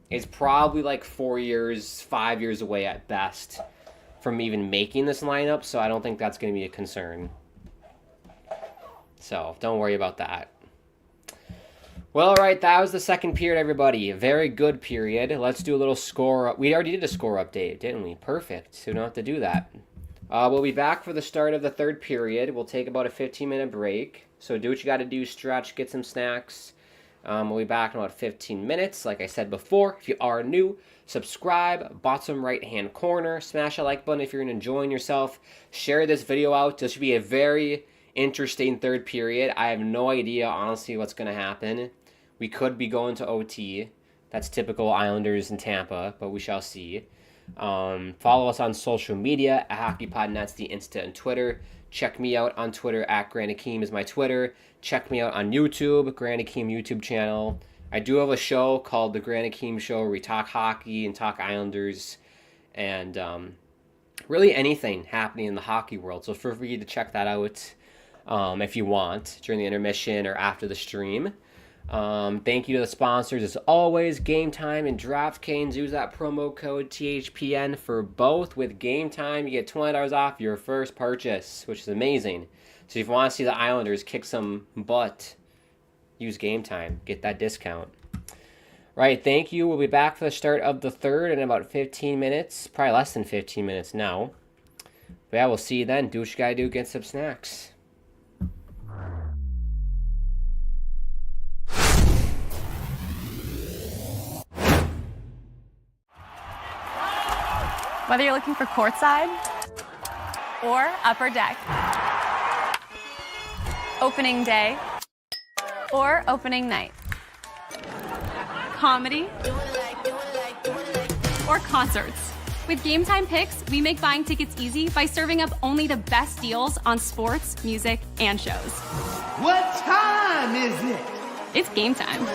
is probably like 5 years away at best from even making this lineup, so I don't think that's going to be a concern. So, don't worry about that. Well, all right, that was the second period, everybody. A very good period. Let's do a little score. We already did a score update, didn't we? Perfect. So we don't have to do that. We'll be back for the start of the third period. We'll take about a 15-minute break. So do what you got to do, stretch, get some snacks. We'll be back in about 15 minutes. Like I said before, if you are new, subscribe, bottom right-hand corner. Smash a like button if you're enjoying yourself. Share this video out. This should be a very interesting third period. I have no idea, honestly, what's going to happen. We could be going to OT. That's typical Islanders in Tampa, but we shall see. Follow us on social media at HockeyPodNets, the Insta and Twitter. Check me out on Twitter at Grant Akeem is my Twitter. Check me out on YouTube, Grant Akeem YouTube channel. I do have a show called The Grant Akeem Show where we talk hockey and talk Islanders and really anything happening in the hockey world. So feel free to check that out if you want during the intermission or after the stream. Thank you to the sponsors as always, Game Time and DraftKings. Use that promo code THPN for both. With Game Time, you get $20 off your first purchase, which is amazing. So if you want to see the Islanders kick some butt, use Game Time. Get that discount. Right, thank you. We'll be back for the start of the third in about 15 minutes. Probably less than 15 minutes now. But yeah, we'll see you then. Do what you gotta do. Get some snacks. Whether you're looking for courtside or upper deck, opening day or opening night, comedy or concerts. With Game Time Picks, we make buying tickets easy by serving up only the best deals on sports, music, and shows. What time is it? It's game time.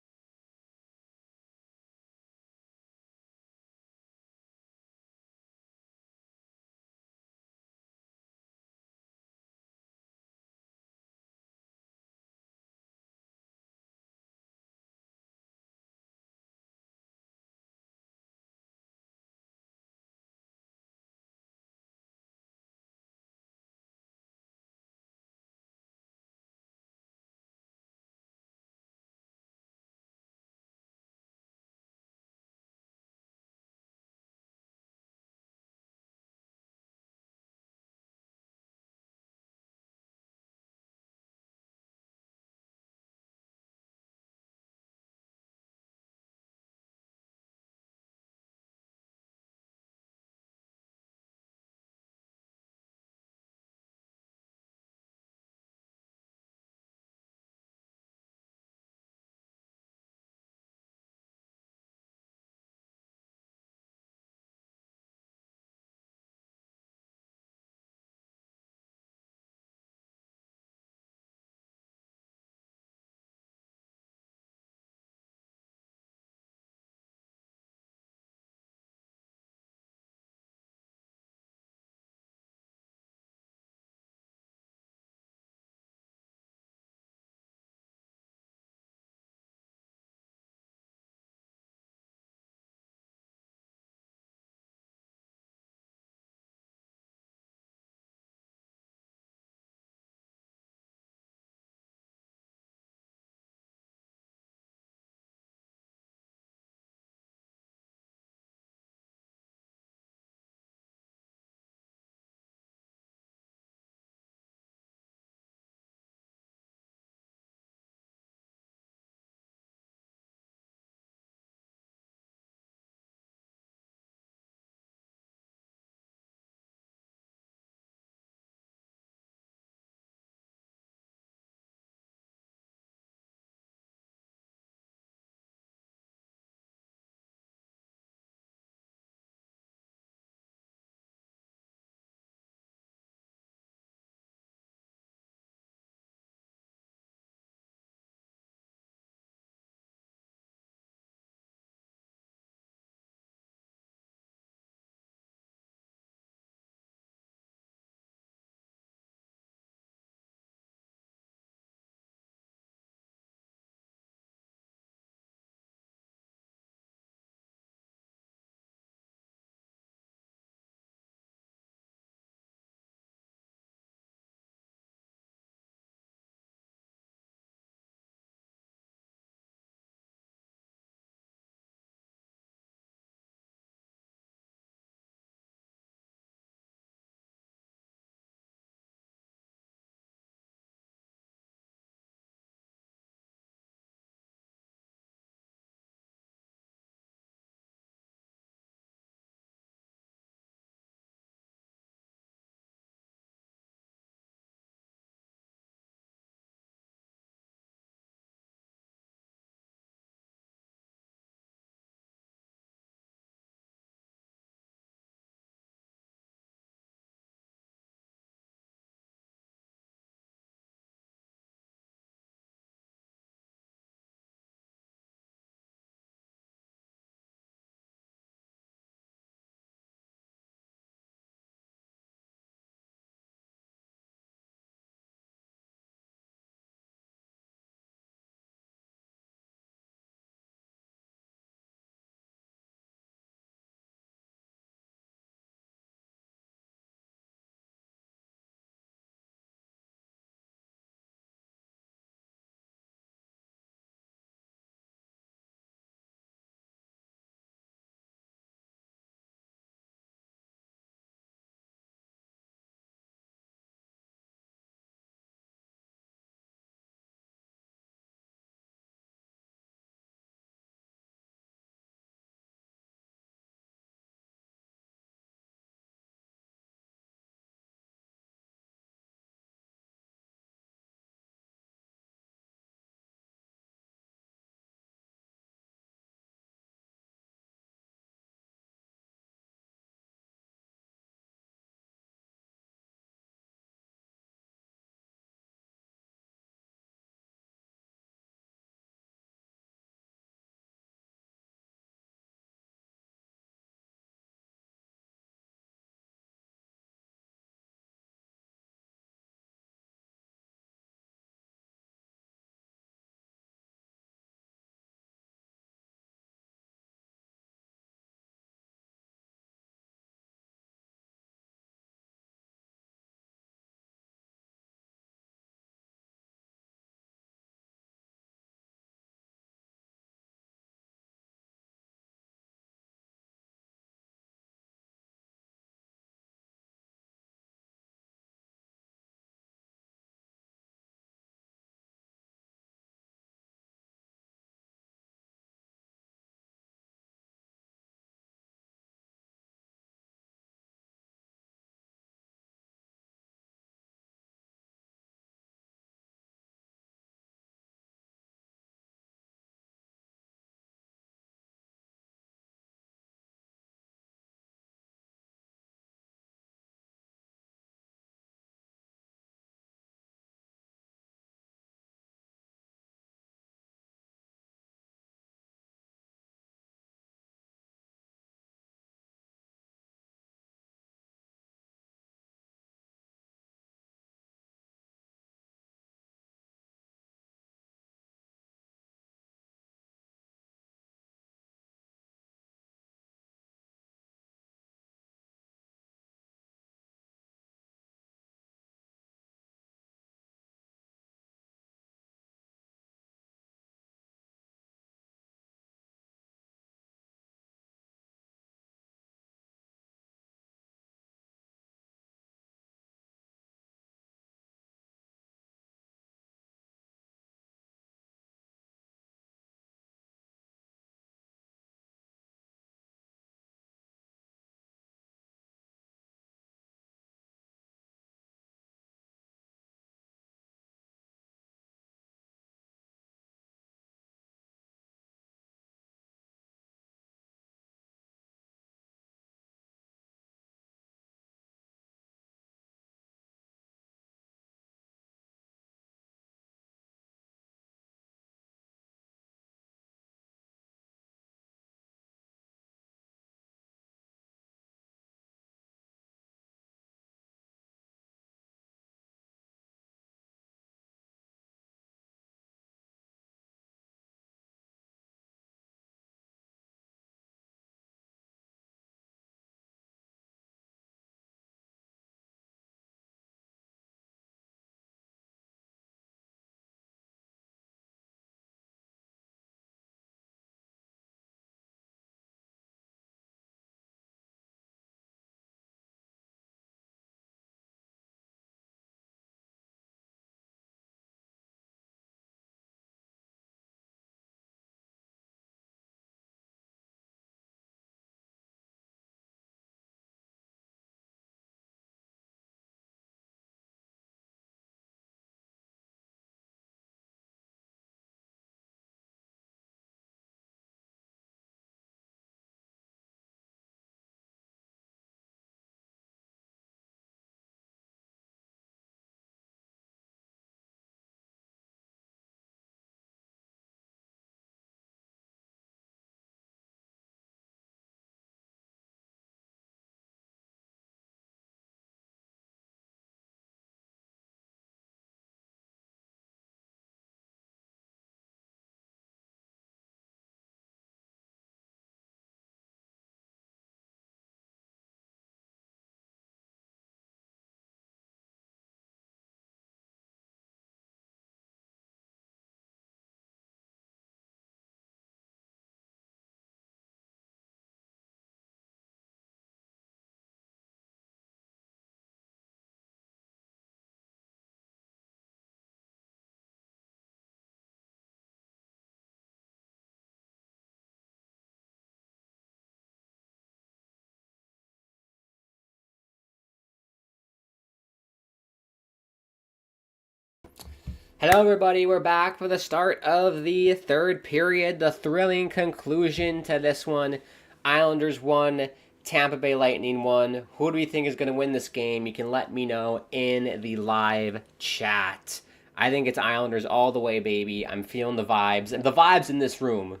Hello, everybody. We're back for the start of the third period. The thrilling conclusion to this one. Islanders won. Tampa Bay Lightning won. Who do we think is going to win this game? You can let me know in the live chat. I think it's Islanders all the way, baby. I'm feeling the vibes. And the vibes in this room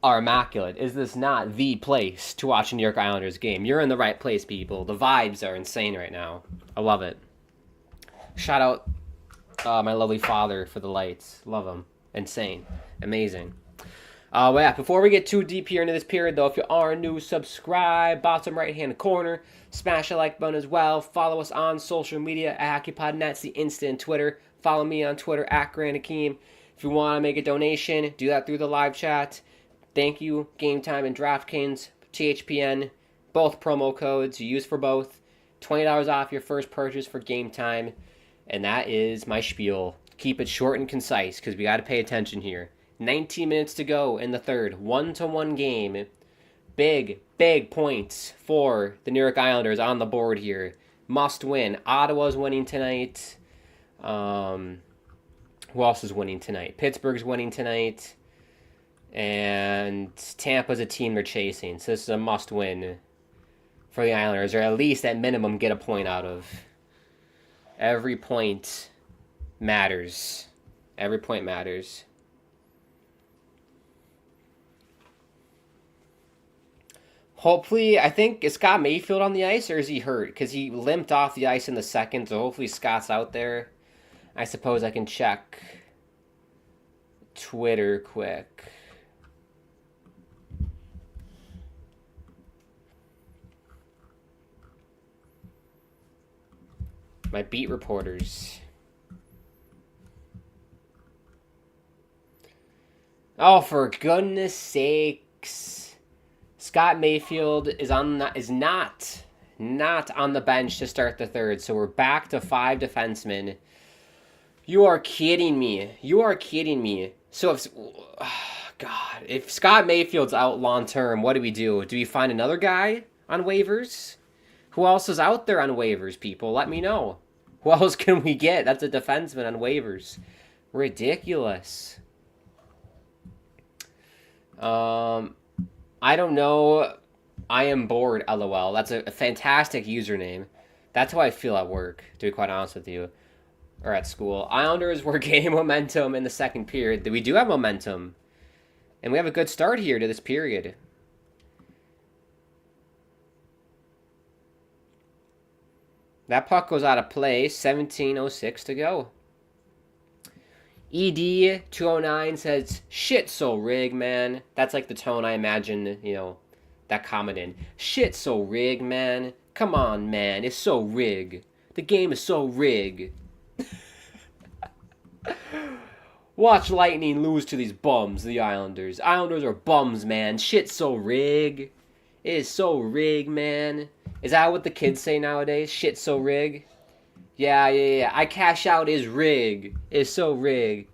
are immaculate. Is this not the place to watch a New York Islanders game? You're in the right place, people. The vibes are insane right now. I love it. Shout out my lovely father for the lights. Love him. Insane. Amazing. Well, yeah, before we get too deep here into this period, though, if you are new, subscribe. Bottom right-hand corner. Smash the like button as well. Follow us on social media at HockeyPodNet. It's the instant Twitter. Follow me on Twitter at Grant Akeem. If you want to make a donation, do that through the live chat. Thank you, Game Time and DraftKings, THPN. Both promo codes. You use for both. $20 off your first purchase for Game Time. And that is my spiel. Keep it short and concise because we got to pay attention here. 19 minutes to go in the third. 1-1 game. Big points for the New York Islanders on the board here. Must win. Ottawa's winning tonight. Who else is winning tonight? Pittsburgh's winning tonight. And Tampa's a team they're chasing. So this is a must win for the Islanders. Or at least at minimum get a point out of. Every point matters. Every point matters. Hopefully, I think, is Scott Mayfield on the ice or is he hurt? Because he limped off the ice in the second, so hopefully Scott's out there. I suppose I can check Twitter quick. My beat reporters. Oh, for goodness sakes. Scott Mayfield is not on the bench to start the third, so we're back to 5 defensemen. You are kidding me. You are kidding me. So if Scott Mayfield's out long term, what do we do? Do we find another guy on waivers? Who else is out there on waivers, people? Let me know. Who else can we get? That's a defenseman on waivers. Ridiculous. I don't know. I am bored, LOL. That's a fantastic username. That's how I feel at work, to be quite honest with you. Or at school. Islanders were gaining momentum in the second period. We do have momentum. And we have a good start here to this period. That puck goes out of play. 17:06 to go. ED209 says, shit so rig, man. That's like the tone I imagine, that comment in. Shit so rig, man. Come on, man. It's so rig. The game is so rig. Watch Lightning lose to these bums, the Islanders. Islanders are bums, man. Shit so rig. It is so rig, man. Is that what the kids say nowadays? Shit so rig? Yeah. I cash out is rig. It's so rig.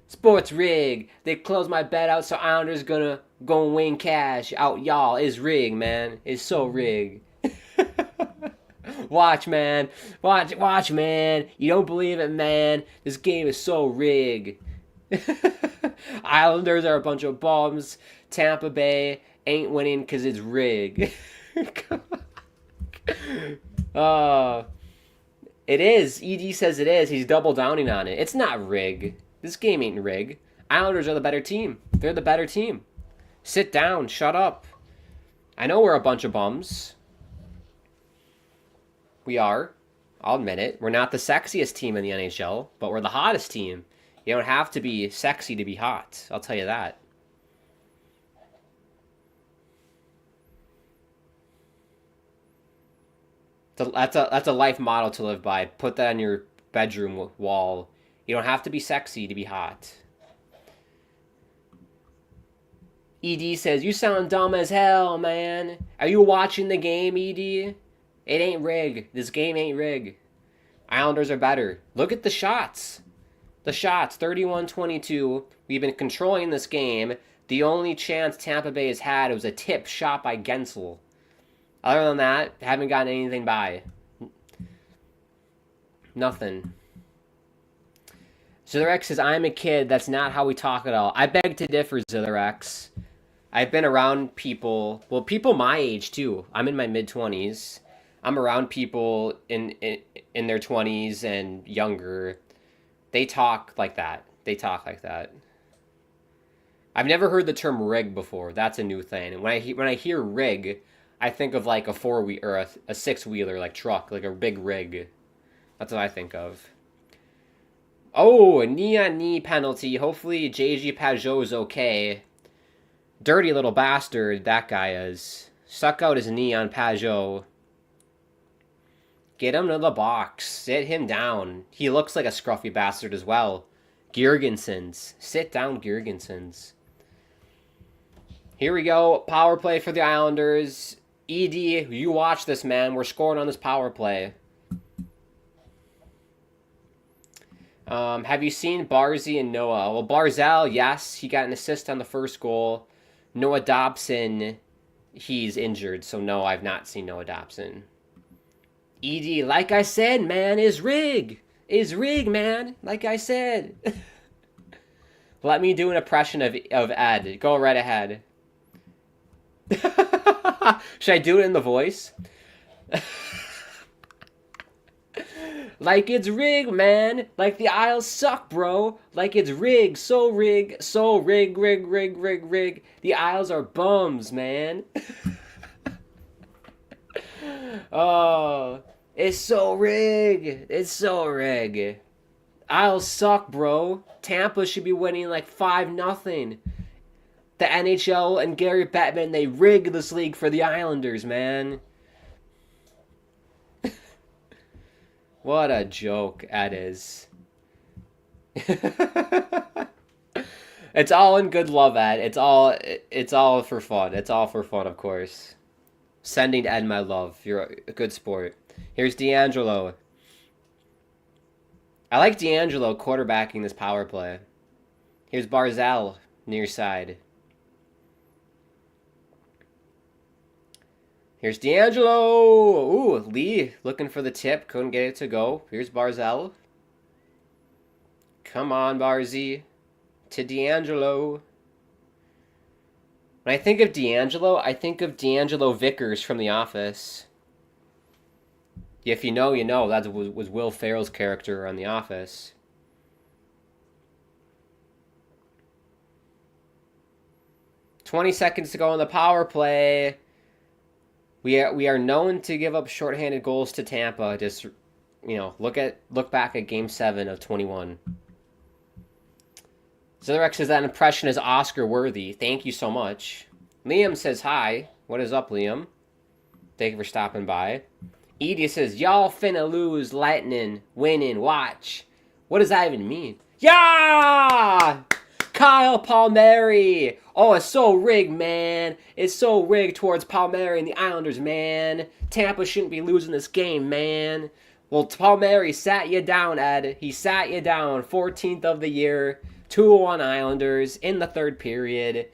Sports rig. They close my bet out so Islanders gonna go and win cash out y'all. Is rig, man. It's so rig. Watch, man. Watch, man. You don't believe it, man. This game is so rig. Islanders are a bunch of bums. Tampa Bay ain't winning because it's rig. It is. ED says it is. He's double downing on it. It's not rig. This game ain't rig. Islanders are the better team. They're the better team. Sit down. Shut up. I know we're a bunch of bums. We are. I'll admit it. We're not the sexiest team in the NHL, but we're the hottest team. You don't have to be sexy to be hot. I'll tell you that. That's a life motto to live by. Put that on your bedroom wall. You don't have to be sexy to be hot. ED says, you sound dumb as hell, man. Are you watching the game, ED? It ain't rig. This game ain't rig. Islanders are better. Look at the shots. The shots, 31-22. We've been controlling this game. The only chance Tampa Bay has had was a tip shot by Gensel. Other than that, haven't gotten anything by. Nothing. Zitherex says, I'm a kid. That's not how we talk at all. I beg to differ, Zitherex. I've been around people, well, people my age too. I'm in my mid-20s. I'm around people in their 20s and younger. They talk like that. I've never heard the term rig before. That's a new thing. And when I hear rig, I think of like a four-wheel or a six-wheeler, like truck, like a big rig. That's what I think of. Oh, a knee-on-knee penalty. Hopefully JG Pajot is okay. Dirty little bastard, that guy is. Suck out his knee on Pajot. Get him to the box. Sit him down. He looks like a scruffy bastard as well. Girgensons. Sit down, Girgensons. Here we go. Power play for the Islanders. ED, you watch this, man. We're scoring on this power play. Have you seen Barzy and Noah? Well, Barzal, yes. He got an assist on the first goal. Noah Dobson, he's injured. So, no, I've not seen Noah Dobson. ED, like I said, man, is rig, man. Like I said. Let me do an impression of Ed. Go right ahead. Should I do it in the voice? Like it's rig, man. Like the Isles suck, bro. Like it's rig. So rig. The Isles are bums, man. Oh, it's so rig. Isles suck, bro. Tampa should be winning like 5-0. The NHL and Gary Bettman, they rig this league for the Islanders, man. What a joke that is. It's all in good love, Ed. It's all for fun. It's all for fun, of course. Sending Ed my love. You're a good sport. Here's D'Angelo. I like D'Angelo quarterbacking this power play. Here's Barzal near side. Here's D'Angelo. Ooh, Lee looking for the tip. Couldn't get it to go. Here's Barzal. Come on, Barzy. To D'Angelo. When I think of D'Angelo, I think of D'Angelo Vickers from The Office. If you know, you know. That was Will Ferrell's character on The Office. $20 seconds to go on the power play. We are known to give up shorthanded goals to Tampa. Just, you know, look back at Game 7 of 21. Zitherex says that impression is Oscar worthy. Thank you so much. Liam says hi. What is up, Liam? Thank you for stopping by. Edie says, y'all finna lose, lightning, winning, watch. What does that even mean? Yeah! Kyle Palmieri. Oh, it's so rigged, man. It's so rigged towards Palmieri and the Islanders, man. Tampa shouldn't be losing this game, man. Well, Palmieri sat you down, Ed. He sat you down. 14th of the year. 2-1 Islanders in the third period.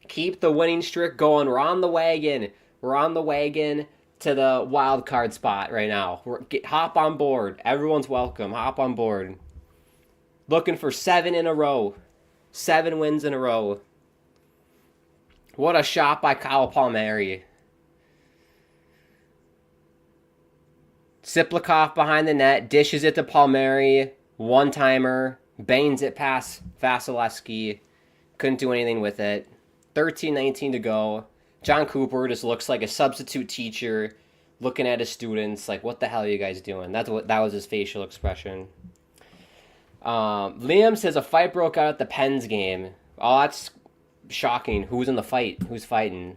Keep the winning streak going. We're on the wagon. We're on the wagon to the wild card spot right now. Hop on board. Everyone's welcome. Hop on board. Looking for 7 in a row. 7 wins in a row. What a shot by Kyle Palmieri. Siplikov behind the net. Dishes it to Palmieri. One-timer. Banes it past Vasilevsky. Couldn't do anything with it. 13:19 to go. John Cooper just looks like a substitute teacher looking at his students like, what the hell are you guys doing? That was his facial expression. Liam says a fight broke out at the Pens game. Oh, that's shocking. Who's in the fight? Who's fighting?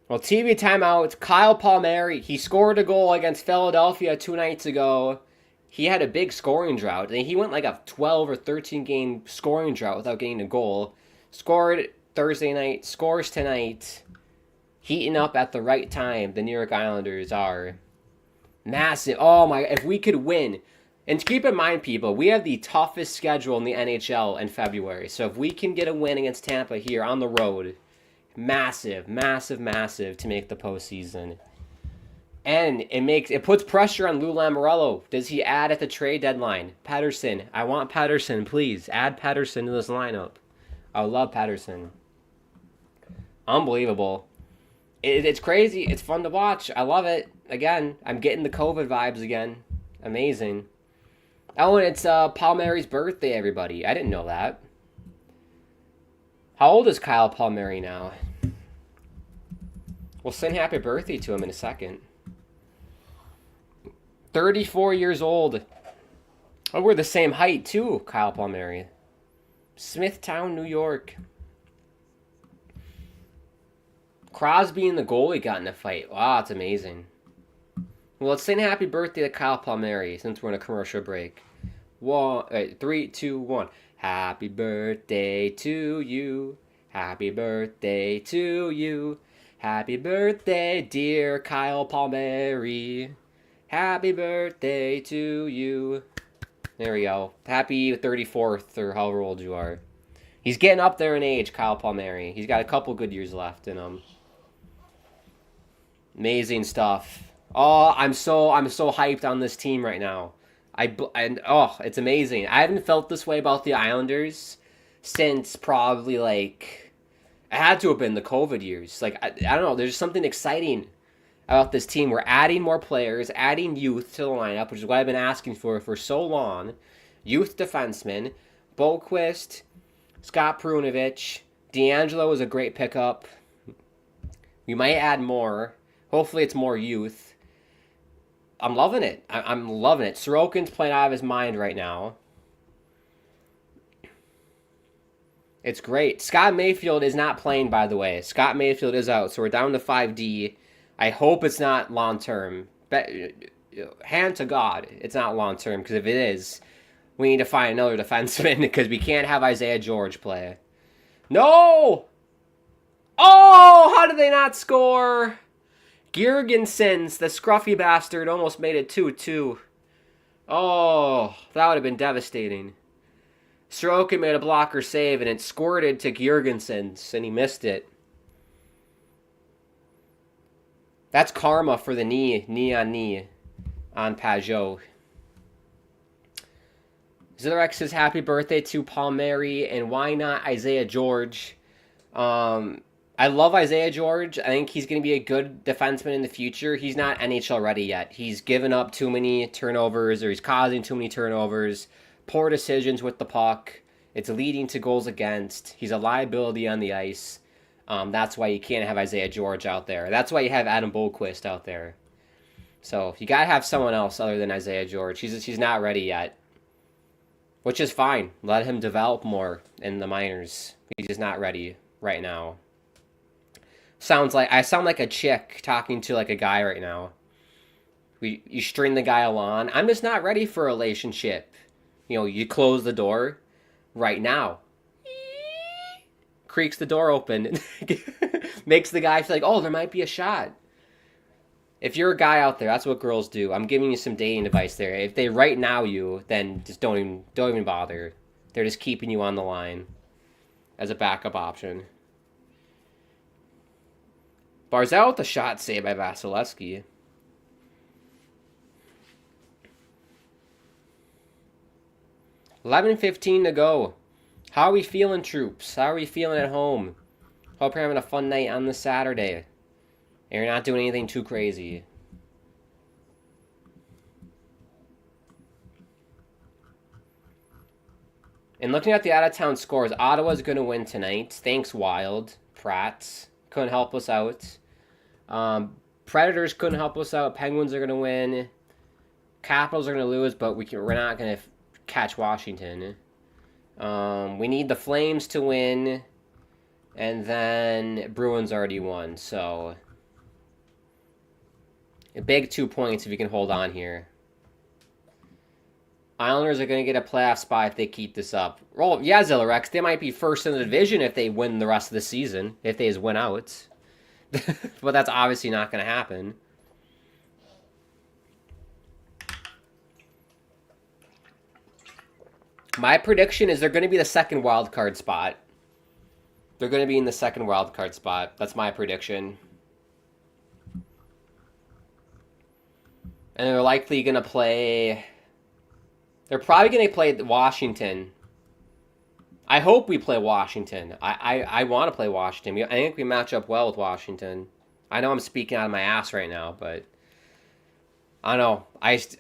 Well, TV timeout. Kyle Palmieri. He scored a goal against Philadelphia 2 nights ago. He had a big scoring drought. He went like a 12 or 13 game scoring drought without getting a goal. Scored Thursday night. Scores tonight. Heating up at the right time. The New York Islanders are massive. Oh my! If we could win. And keep in mind, people, we have the toughest schedule in the NHL in February. So if we can get a win against Tampa here on the road, massive, massive, massive to make the postseason. And it puts pressure on Lou Lamoriello. Does he add at the trade deadline? Patterson. I want Patterson, please. Add Patterson to this lineup. I love Patterson. Unbelievable. It's crazy. It's fun to watch. I love it. Again, I'm getting the COVID vibes again. Amazing. Oh, and it's Palmieri's birthday, everybody. I didn't know that. How old is Kyle Palmieri now? We'll sing happy birthday to him in a second. 34 years old. Oh, we're the same height, too, Kyle Palmieri. Smithtown, New York. Crosby and the goalie got in a fight. Wow, that's amazing. Well, let's sing happy birthday to Kyle Palmieri since we're in a commercial break. 3, 2, 1. Happy birthday to you. Happy birthday to you. Happy birthday, dear Kyle Palmieri. Happy birthday to you. There we go. Happy 34th or however old you are. He's getting up there in age, Kyle Palmieri. He's got a couple good years left in him. Amazing stuff. Oh, I'm so hyped on this team right now. It's amazing. I haven't felt this way about the Islanders since probably it had to have been the COVID years. I don't know. There's something exciting about this team. We're adding more players, adding youth to the lineup, which is what I've been asking for so long. Youth defensemen, Boquist, Scott Perunovich, D'Angelo is a great pickup. We might add more. Hopefully it's more youth. I'm loving it. I'm loving it. Sorokin's playing out of his mind right now. It's great. Scott Mayfield is not playing, by the way. Scott Mayfield is out, so we're down to 5D. I hope it's not long-term. Hand to God, it's not long-term, because if it is, we need to find another defenseman, because we can't have Isaiah George play. No! Oh, how did they not score? Girgensons, the scruffy bastard, almost made it 2-2. Oh, that would have been devastating. Sorokin made a blocker save, and it squirted to Girgensons, and he missed it. That's karma for the knee on Pajot. Zillarex says happy birthday to Palmieri, and why not Isaiah George? I love Isaiah George. I think he's going to be a good defenseman in the future. He's not NHL ready yet. He's given up too many turnovers, or he's causing too many turnovers. Poor decisions with the puck. It's leading to goals against. He's a liability on the ice. That's why you can't have Isaiah George out there. That's why you have Adam Boquist out there. So you got to have someone else other than Isaiah George. He's not ready yet, which is fine. Let him develop more in the minors. He's just not ready right now. I sound like a chick talking to a guy right now. You string the guy along. I'm just not ready for a relationship. You close the door right now. Creaks the door open. Makes the guy feel like, oh, there might be a shot. If you're a guy out there, that's what girls do. I'm giving you some dating advice there. If they right now you, then just don't even bother. They're just keeping you on the line as a backup option. Barzal with a shot saved by Vasilevsky. $11:15 to go. How are we feeling, troops? How are we feeling at home? Hope you're having a fun night on this Saturday. And you're not doing anything too crazy. And looking at the out-of-town scores, Ottawa's going to win tonight. Thanks, Wild. Prats couldn't help us out. Predators couldn't help us out. Penguins are going to win. Capitals are going to lose, but we're not going to catch Washington. We need the Flames to win, and then Bruins already won, so a big 2 points if you can hold on here. Islanders are going to get a playoff spot if they keep this up. Well, yeah, Zillarex, they might be first in the division if they win the rest of the season, if they just win out. But that's obviously not going to happen. My prediction is they're going to be the second wild card spot. They're going to be in the second wild card spot. That's my prediction. And they're likely going to play... They're probably going to play Washington. I hope we play Washington. I want to play Washington. I think we match up well with Washington. I know I'm speaking out of my ass right now, but... I don't know.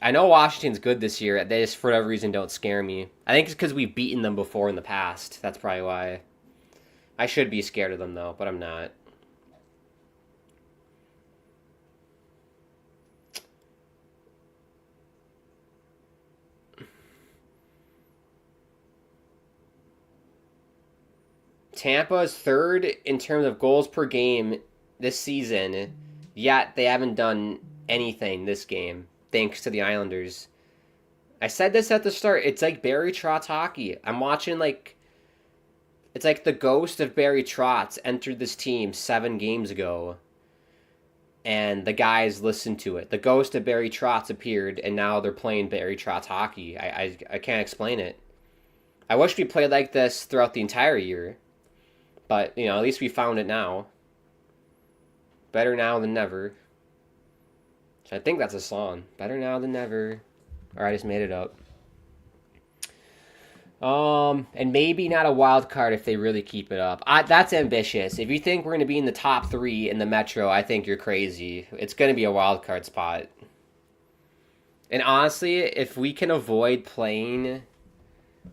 I know Washington's good this year. They just, for whatever reason, don't scare me. I think it's because we've beaten them before in the past. That's probably why. I should be scared of them, though, but I'm not. Tampa is third in terms of goals per game this season, yet they haven't done anything this game, thanks to the Islanders. I said this at the start. It's like Barry Trotz hockey. I'm watching it's like the ghost of Barry Trotz entered this team 7 games ago, and the guys listened to it. The ghost of Barry Trotz appeared, and now they're playing Barry Trotz hockey. I can't explain it. I wish we played like this throughout the entire year, but, at least we found it now. Better now than never. So I think that's a song. Better now than never. Or I just made it up. And maybe not a wild card if they really keep it up. That's ambitious. If you think we're going to be in the top 3 in the Metro, I think you're crazy. It's going to be a wild card spot. And honestly, if we can avoid playing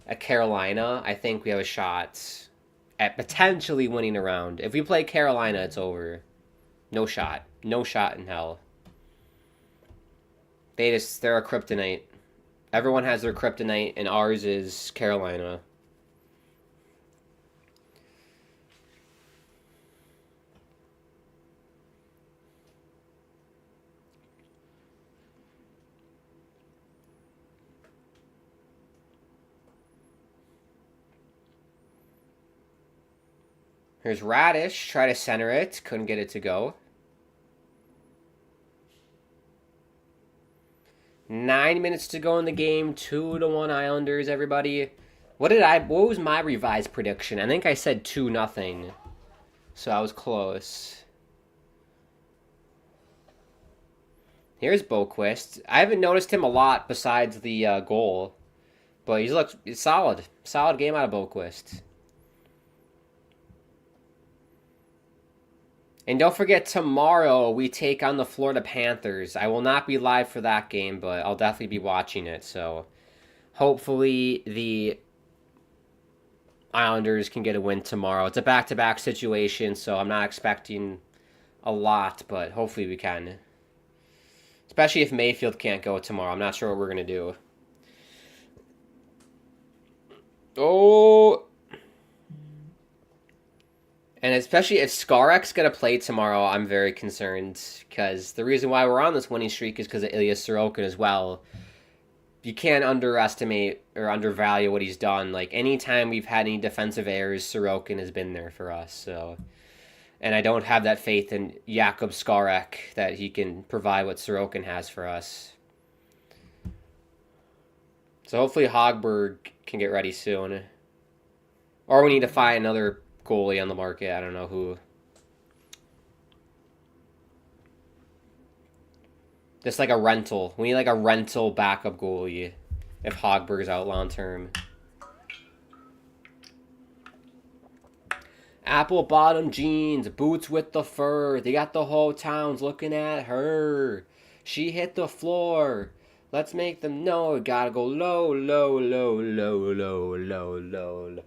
at Carolina, I think we have a shot at potentially winning a round. If we play Carolina, it's over. No shot. No shot in hell. They're a kryptonite. Everyone has their kryptonite, and ours is Carolina. Here's Radish. Try to center it. Couldn't get it to go. 9 minutes to go in the game. 2-1 Islanders, everybody. What was my revised prediction? I think I said 2-0. So I was close. Here's Boquist. I haven't noticed him a lot besides the goal. But he's solid. Solid game out of Boquist. And don't forget, tomorrow we take on the Florida Panthers. I will not be live for that game, but I'll definitely be watching it. So hopefully the Islanders can get a win tomorrow. It's a back-to-back situation, so I'm not expecting a lot, but hopefully we can. Especially if Mayfield can't go tomorrow. I'm not sure what we're going to do. Oh... And especially if Skarek's going to play tomorrow, I'm very concerned. Because the reason why we're on this winning streak is because of Ilya Sorokin as well. You can't underestimate or undervalue what he's done. Like, anytime we've had any defensive errors, Sorokin has been there for us. So, and I don't have that faith in Jakub Skarek that he can provide what Sorokin has for us. So hopefully Hogberg can get ready soon. Or we need to find another goalie on the market. I don't know who. Just like a rental. We need like a rental backup goalie if Hogberg's out long term. Apple bottom jeans, boots with the fur. They got the whole towns looking at her. She hit the floor. Let's make them know. Gotta go low, low, low, low, low, low, low.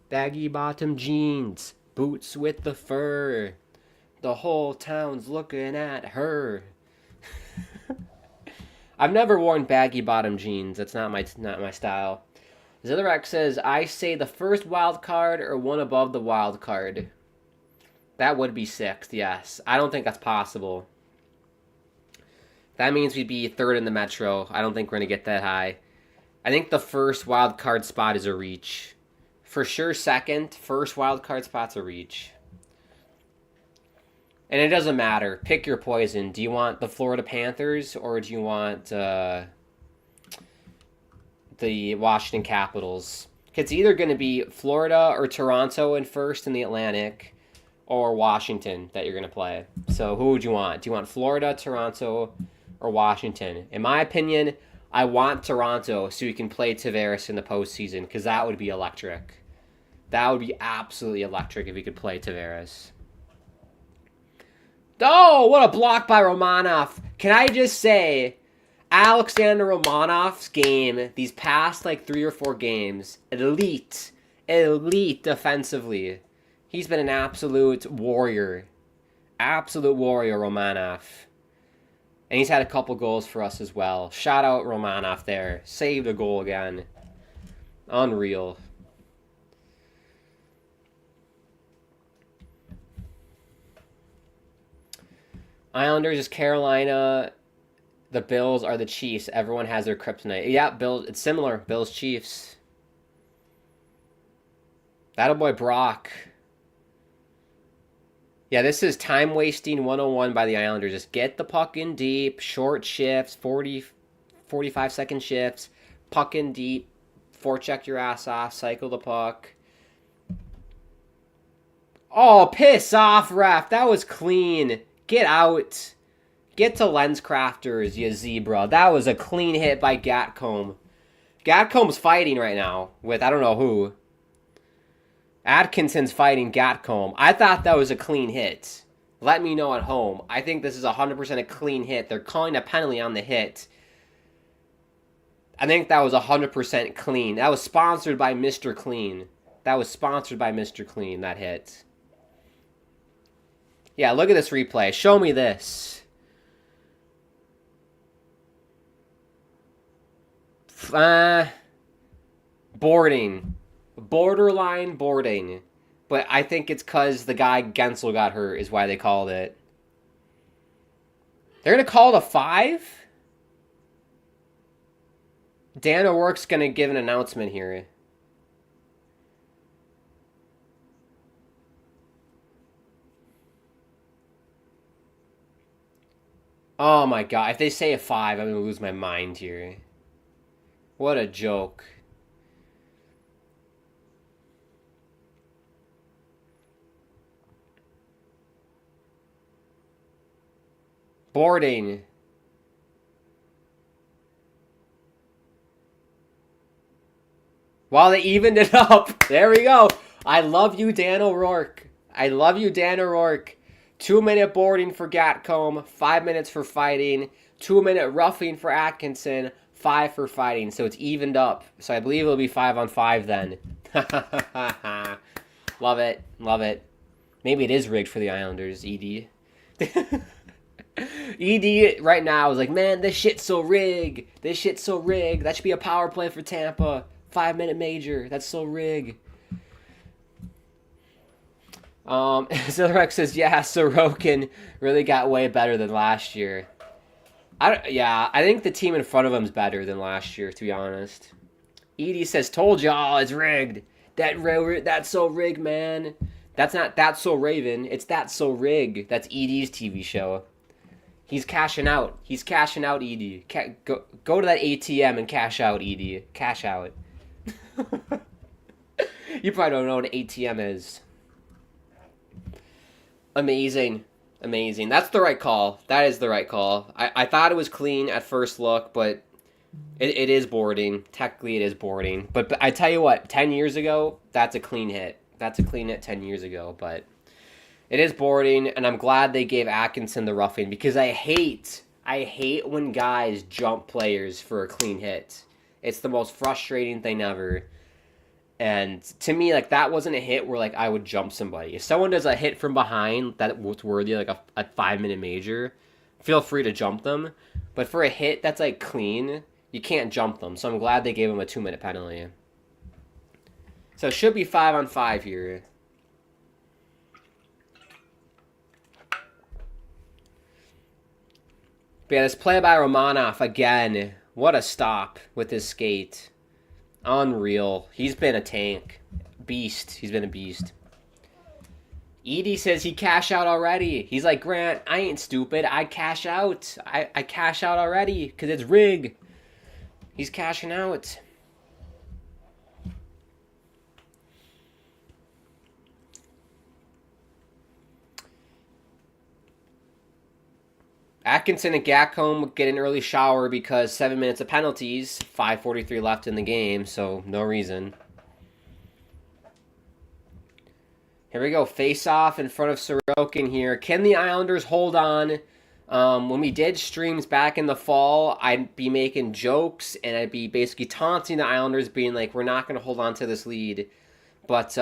Baggy bottom jeans, boots with the fur. The whole town's looking at her. I've never worn baggy bottom jeans. That's not my style. Zillerek says, I say the first wild card or one above the wild card. That would be sixth, yes. I don't think that's possible. That means we'd be third in the Metro. I don't think we're going to get that high. I think the first wild card spot is a reach. For sure, second. First wild card spot's a reach. And it doesn't matter. Pick your poison. Do you want the Florida Panthers or do you want the Washington Capitals? It's either going to be Florida or Toronto in first in the Atlantic or Washington that you're going to play. So who would you want? Do you want Florida, Toronto, or Washington. In my opinion, I want Toronto so we can play Tavares in the postseason because that would be electric. That would be absolutely electric if we could play Tavares. Oh, what a block by Romanov. Can I just say, Alexander Romanov's game, these past like 3 or 4 games, elite defensively. He's been an absolute warrior. Absolute warrior, Romanov. And he's had a couple goals for us as well. Shout out Romanov there. Saved a goal again. Unreal. Islanders is Carolina. The Bills are the Chiefs. Everyone has their kryptonite. Yeah, Bills. It's similar. Bills, Chiefs. That'll boy Brock. Yeah, this is time wasting 101 by the Islanders. Just get the puck in deep, short shifts, 45-second shifts, puck in deep, forecheck your ass off, cycle the puck. Oh, piss off, ref. That was clean. Get out. Get to LensCrafters, you zebra. That was a clean hit by Gatcomb. Gatcomb's fighting right now with I don't know who. Atkinson's fighting Gatcomb. I thought that was a clean hit. Let me know at home. I think this is 100% a clean hit. They're calling a penalty on the hit. I think that was 100% clean. That was sponsored by Mr. Clean. That was sponsored by Mr. Clean, that hit. Yeah, look at this replay. Show me this. Boarding. Borderline boarding. But I think it's because the guy Gensel got hurt is why they called it. They're going to call it a 5? Dan O'Rourke's going to give an announcement here. Oh my god, if they say a 5, I'm going to lose my mind here. What a joke. Boarding. Well, they evened it up. There we go. I love you, Dan O'Rourke. I love you, Dan O'Rourke. 2-minute boarding for Gatcomb, 5 minutes for fighting, 2-minute roughing for Atkinson, 5 for fighting. So it's evened up. So I believe it'll be 5-on-5 then. Love it. Love it. Maybe it is rigged for the Islanders, ED. ED right now is like, man, this shit's so rigged. This shit's so rigged. That should be a power play for Tampa. 5-minute major. That's so rigged. Zilrex says, yeah, Sorokin really got way better than last year. I think the team in front of him is better than last year, to be honest. Edie says, told y'all it's rigged. That's so rigged, man. That's not That's So Raven. It's That's So Rig. That's Edie's TV show. He's cashing out. He's cashing out, Edie. Go to that ATM and cash out, Edie. Cash out. You probably don't know what an ATM is. Amazing. Amazing. That's the right call. That is the right call. I thought it was clean at first look, but it is boarding. Technically, it is boarding. But I tell you what, 10 years ago, that's a clean hit. That's a clean hit 10 years ago, but it is boarding, and I'm glad they gave Atkinson the roughing because I hate when guys jump players for a clean hit. It's the most frustrating thing ever. And to me, like, that wasn't a hit where, like, I would jump somebody. If someone does a hit from behind that was worthy, like, a 5-minute major, feel free to jump them. But for a hit that's, like, clean, you can't jump them. So I'm glad they gave him a 2-minute penalty. So it should be 5-on-5 here. But yeah, this play by Romanov, again, what a stop with his skate. Unreal. He's been a tank. Beast. He's been a beast. Edie says he cashed out already. He's like, Grant, I ain't stupid. I cash out. I cash out already because it's rigged. He's cashing out. Atkinson and Gakcombe get an early shower because 7 minutes of penalties, 5:43 left in the game, so no reason. Here we go, face-off in front of Sorokin here. Can the Islanders hold on? When we did streams back in the fall, I'd be making jokes, and I'd be basically taunting the Islanders, being like, we're not going to hold on to this lead. But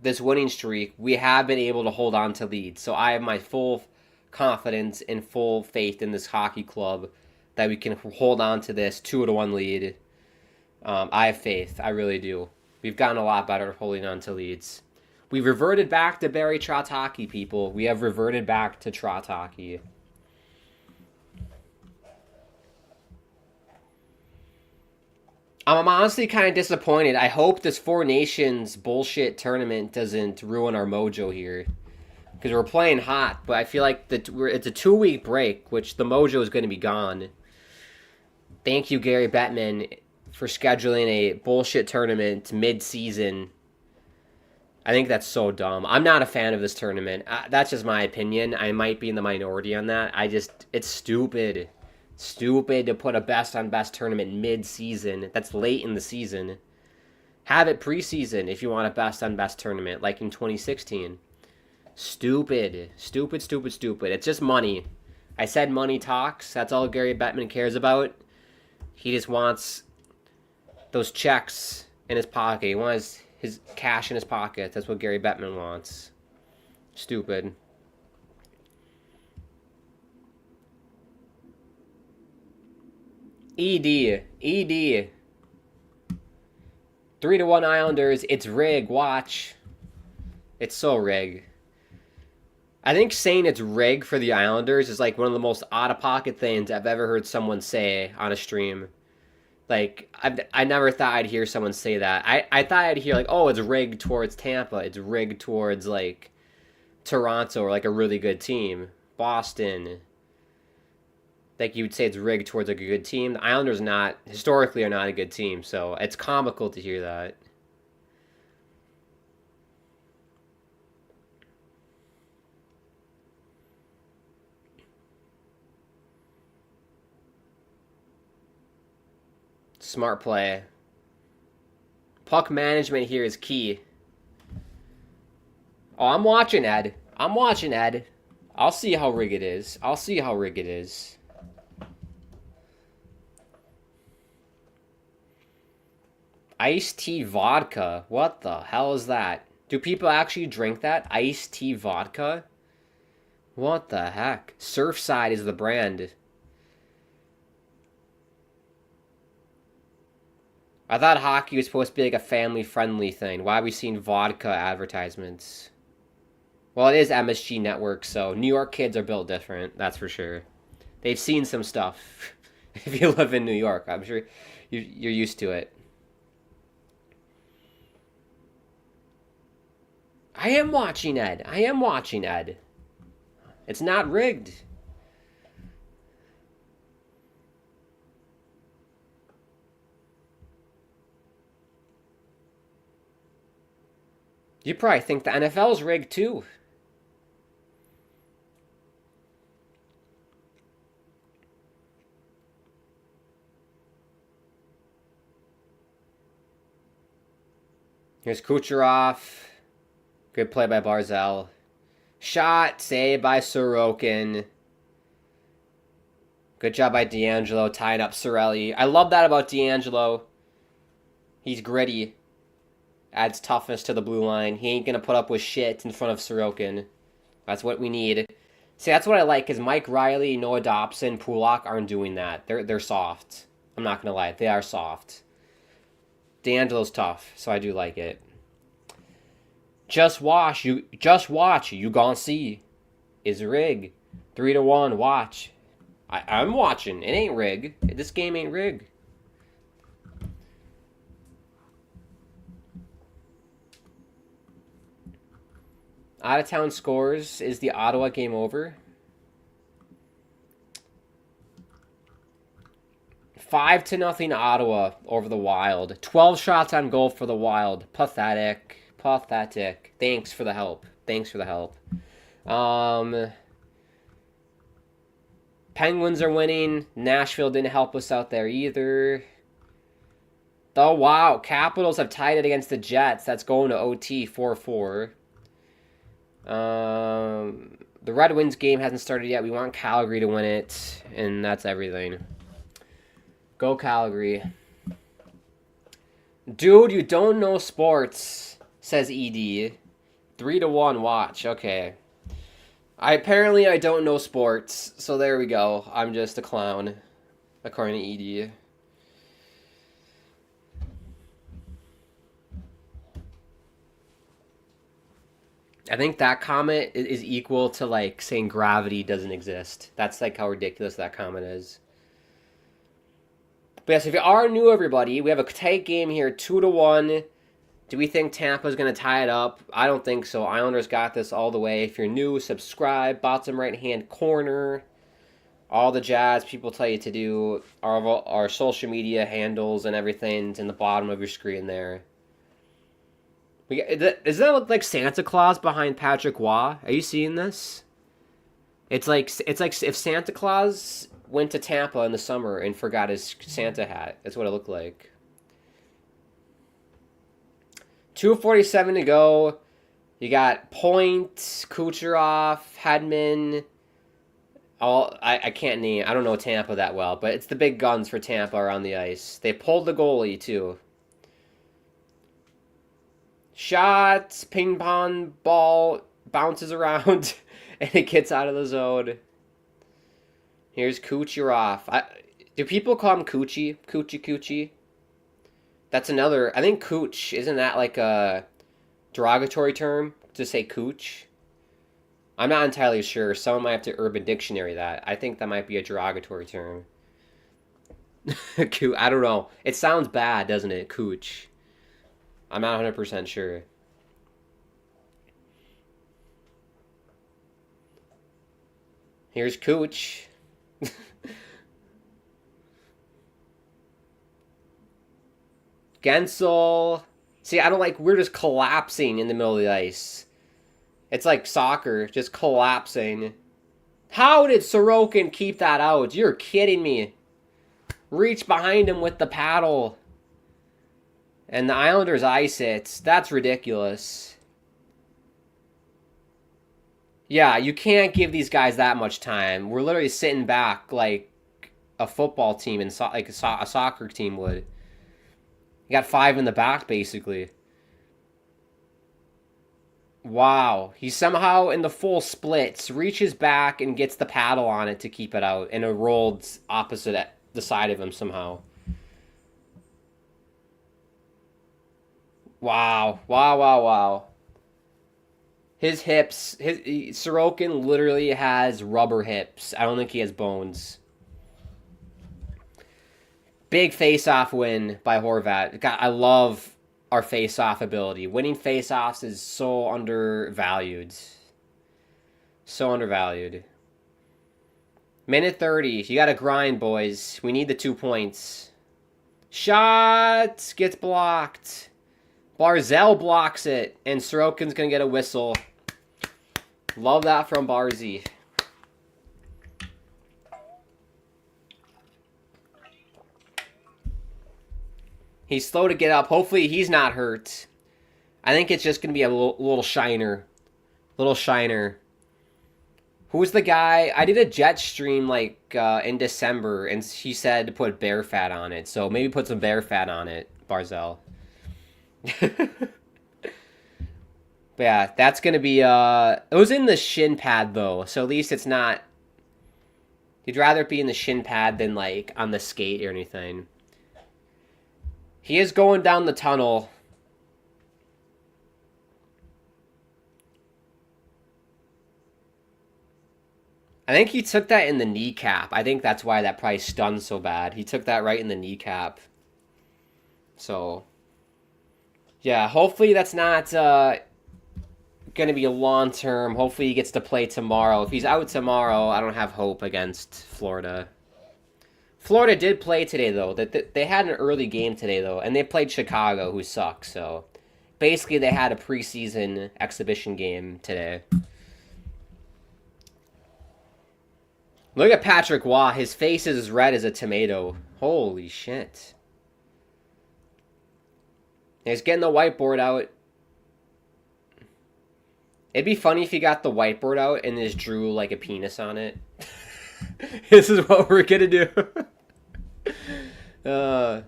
this winning streak, we have been able to hold on to leads. So I have my full confidence and full faith in this hockey club that we can hold on to this 2-1 lead. I have faith. I really do. We've gotten a lot better at holding on to leads. We've reverted back to Barry Trotz hockey, people. We have reverted back to Trotz hockey. I'm honestly kind of disappointed. I hope this Four Nations bullshit tournament doesn't ruin our mojo here. Because we're playing hot, but I feel like it's a 2-week break, which the mojo is going to be gone. Thank you, Gary Bettman, for scheduling a bullshit tournament mid-season. I think that's so dumb. I'm not a fan of this tournament. That's just my opinion. I might be in the minority on that. It's stupid. Stupid to put a best-on-best tournament mid-season. That's late in the season. Have it preseason if you want a best-on-best tournament, like in 2016. Stupid. Stupid, stupid, stupid. It's just money. I said money talks. That's all Gary Bettman cares about. He just wants those checks in his pocket. He wants his cash in his pocket. That's what Gary Bettman wants. Stupid. ED. 3-1 Islanders. It's rig. Watch. It's so rig. I think saying it's rig for the Islanders is like one of the most out-of-pocket things I've ever heard someone say on a stream. Like, I never thought I'd hear someone say that. I thought I'd hear, like, oh, it's rigged towards Tampa. It's rigged towards, like, Toronto or, like, a really good team. Boston. Like, you would say it's rigged towards, like, a good team. The Islanders historically are not a good team, so it's comical to hear that. Smart play. Puck management here is key. Oh, I'm watching, Ed. I'll see how rig it is. Iced tea vodka. What the hell is that? Do people actually drink that? Iced tea vodka? What the heck? Surfside is the brand. I thought hockey was supposed to be like a family-friendly thing. Why are we seeing vodka advertisements? Well, it is MSG Network, so New York kids are built different, that's for sure. They've seen some stuff. If you live in New York, I'm sure you're used to it. I am watching Ed. It's not rigged. You probably think the NFL's rigged too. Here's Kucherov. Good play by Barzal. Shot, saved by Sorokin. Good job by D'Angelo, tying up Cirelli. I love that about D'Angelo. He's gritty. Adds toughness to the blue line. He ain't going to put up with shit in front of Sorokin. That's what we need. See, that's what I like, because Mike Riley, Noah Dobson, Pulak aren't doing that. They're soft. I'm not going to lie. They are soft. D'Angelo's tough, so I do like it. Just watch. You gon' see. Is rig. 3-1. Watch. I'm watching. It ain't rig. This game ain't rig. Out of town scores. Is the Ottawa game over? 5-0 Ottawa over the Wild. 12 shots on goal for the Wild. Pathetic. Thanks for the help. Penguins are winning. Nashville didn't help us out there either. Oh, wow. Capitals have tied it against the Jets. That's going to OT 4-4. The Red Wings game hasn't started yet. We want Calgary to win it. And that's everything. Go Calgary. Dude, you don't know sports, says ED. 3-1 watch. Okay. Apparently I don't know sports. So there we go. I'm just a clown. According to ED. I think that comment is equal to, like, saying gravity doesn't exist. That's, like, how ridiculous that comment is. But yes, if you are new, everybody, we have a tight game here, 2-1. Do we think Tampa's going to tie it up? I don't think so. Islanders got this all the way. If you're new, subscribe. Bottom right-hand corner. All the jazz people tell you to do. Our social media handles and everything's in the bottom of your screen there. Does that look like Santa Claus behind Patrick Waugh? Are you seeing this? It's like if Santa Claus went to Tampa in the summer and forgot his Santa hat. That's what it looked like. 2:47 to go. You got Point, Kucherov, Hedman. I can't name. I don't know Tampa that well, but it's the big guns for Tampa are on the ice. They pulled the goalie too. Shots, ping pong ball bounces around, and it gets out of the zone. Here's Kucherov. Do people call him Coochie? Coochie? That's another. I think Cooch, isn't that like a derogatory term to say Cooch? I'm not entirely sure. Someone might have to Urban Dictionary that. I think that might be a derogatory term. I don't know. It sounds bad, doesn't it? Cooch. I'm not 100% sure. Here's Cooch. Gensel. See, I don't like, we're just collapsing in the middle of the ice. It's like soccer, just collapsing. How did Sorokin keep that out? You're kidding me. Reach behind him with the paddle. And the Islanders ice it. That's ridiculous. Yeah, you can't give these guys that much time. We're literally sitting back like a football team and like a soccer team would. You got 5 in the back, basically. Wow. He somehow, in the full splits, reaches back and gets the paddle on it to keep it out. And it rolled opposite the side of him somehow. Wow. His hips, Sorokin literally has rubber hips. I don't think he has bones. Big face-off win by Horvat. God, I love our face-off ability. Winning face-offs is so undervalued. So undervalued. Minute 30. You got to grind, boys. We need the 2 points. Shot gets blocked. Barzell blocks it, and Sorokin's going to get a whistle. Love that from Barzy. He's slow to get up. Hopefully he's not hurt. I think it's just going to be a little shiner. Little shiner. Who's the guy? I did a Jet stream like in December, and he said to put bear fat on it. So maybe put some bear fat on it, Barzell. But yeah, that's going to be, it was in the shin pad though, so at least it's not, you'd rather it be in the shin pad than like on the skate or anything. He is going down the tunnel. I think he took that in the kneecap. I think that's why that probably stunned so bad. He took that right in the kneecap. So, yeah, hopefully that's not going to be a long term. Hopefully he gets to play tomorrow. If he's out tomorrow, I don't have hope against Florida. Florida did play today, though. They had an early game today, though, and they played Chicago, who sucks. So, basically, they had a preseason exhibition game today. Look at Patrick Waugh. His face is as red as a tomato. Holy shit. He's getting the whiteboard out. It'd be funny if he got the whiteboard out and just drew like a penis on it. This is what we're gonna do. I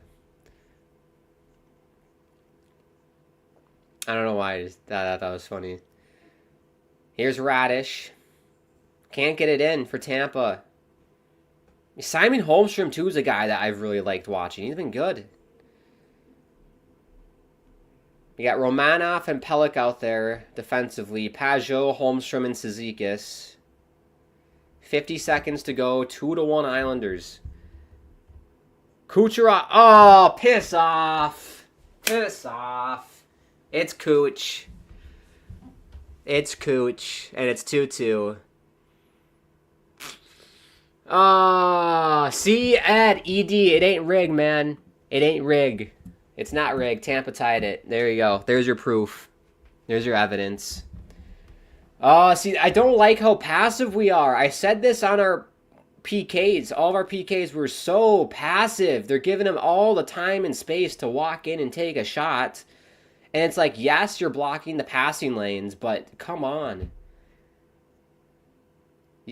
don't know why I just thought that was funny. Here's Radish. Can't get it in for Tampa. Simon Holmstrom, too, is a guy that I've really liked watching. He's been good. We got Romanov and Pelech out there defensively. Pajot, Holmstrom, and Cizikas. 50 seconds to go. 2-1 Islanders. Kucherov. Oh, piss off. Piss off. It's Cooch. It's Cooch. And it's 2-2. See, Ed, ED, it ain't rigged, man. It ain't rigged. It's not rigged. Tampa tied it. There you go. There's your proof. There's your evidence. See, I don't like how passive we are. I said this on our PKs. All of our PKs were so passive. They're giving them all the time and space to walk in and take a shot. And it's like, yes, you're blocking the passing lanes, but come on.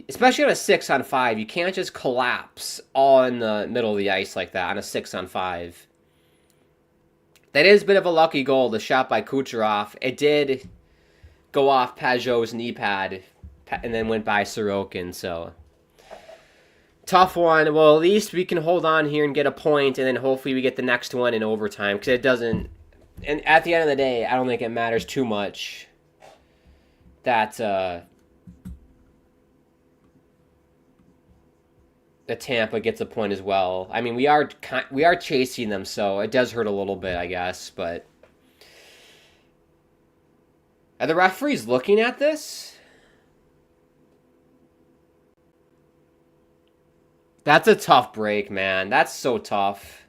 Especially on a 6-on-5, you can't just collapse all in the middle of the ice like that on a 6-on-5. That is a bit of a lucky goal, the shot by Kucherov. It did go off Pajot's knee pad and then went by Sorokin, so tough one. Well, at least we can hold on here and get a point, and then hopefully we get the next one in overtime, because it doesn't, and at the end of the day, I don't think it matters too much that the Tampa gets a point as well. I mean, we are chasing them, so it does hurt a little bit, I guess. But are the referees looking at this? That's a tough break, man. That's so tough.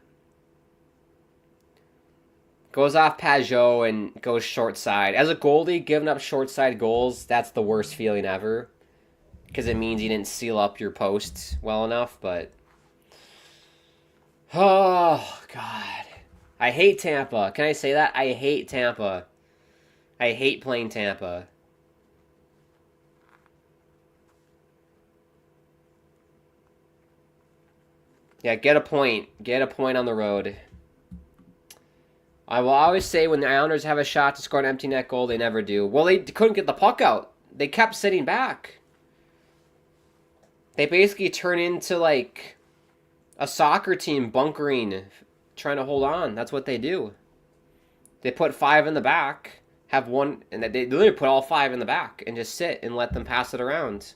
Goes off Pajot and goes short side. As a goalie, giving up short side goals, that's the worst feeling ever. Because it means you didn't seal up your posts well enough, but oh, God. I hate Tampa. Can I say that? I hate Tampa. I hate playing Tampa. Yeah, get a point. Get a point on the road. I will always say when the Islanders have a shot to score an empty net goal, they never do. Well, they couldn't get the puck out. They kept sitting back. They basically turn into like a soccer team bunkering, trying to hold on. That's what they do. They put 5 in the back, have one, and they literally put all 5 in the back and just sit and let them pass it around.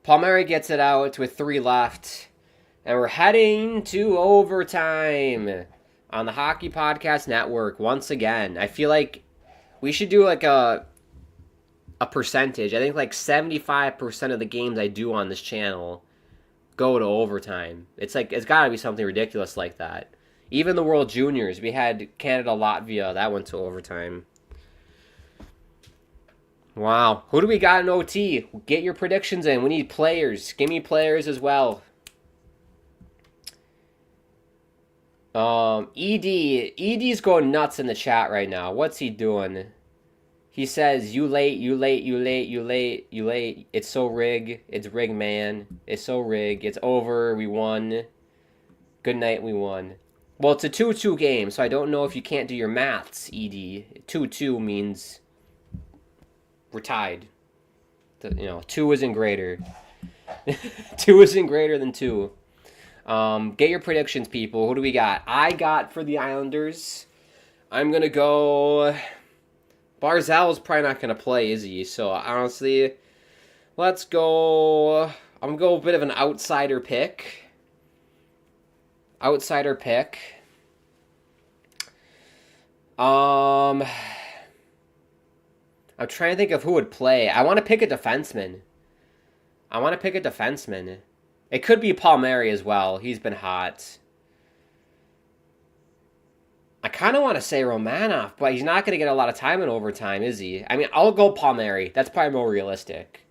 Palmieri gets it out with 3 left, and we're heading to overtime on the Hockey Podcast Network once again. I feel like we should do like a percentage. I think like 75% of the games I do on this channel go to overtime. It's like, it's got to be something ridiculous like that. Even the World Juniors, we had Canada-Latvia, that went to overtime. Wow. Who do we got in OT? Get your predictions in. We need players. Give me players as well. ED's going nuts in the chat right now. What's he doing? He says, you late, you late, you late, you late, you late. It's so rigged. It's rigged, man. It's so rigged. It's over. We won. Good night, we won. Well, it's a 2-2 game, so I don't know if you can't do your maths, ED. 2-2 means we're tied. 2 isn't greater. 2 isn't greater than 2. Get your predictions, people. Who do we got? I got for the Islanders. I'm going to go... Barzal's probably not going to play, is he? So, honestly, let's go... I'm going to go a bit of an outsider pick. I'm trying to think of who would play. I want to pick a defenseman. It could be Palmieri as well. He's been hot. I kind of want to say Romanov, but he's not going to get a lot of time in overtime, is he? I mean, I'll go Palmieri. That's probably more realistic.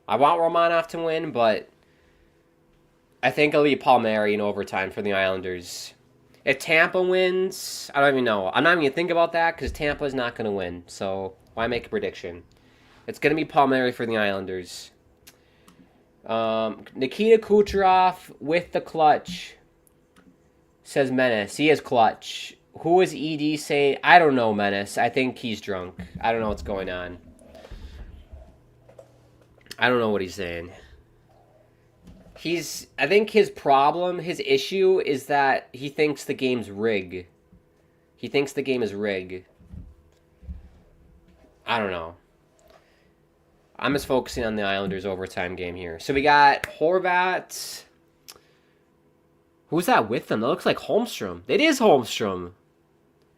I want Romanov to win, but I think it'll be Palmieri in overtime for the Islanders. If Tampa wins, I don't even know. I'm not even going to think about that because Tampa's not going to win. So why make a prediction? It's going to be Palmieri for the Islanders. Nikita Kucherov with the clutch, says Menace. He is clutch. Who is ED saying? I don't know, Menace. I think he's drunk. I don't know what's going on. I don't know what he's saying. I think his problem, his issue is that he thinks the game's rigged. He thinks the game is rigged. I don't know. I'm just focusing on the Islanders overtime game here. So we got Horvat. Who's that with them? That looks like Holmstrom. It is Holmstrom.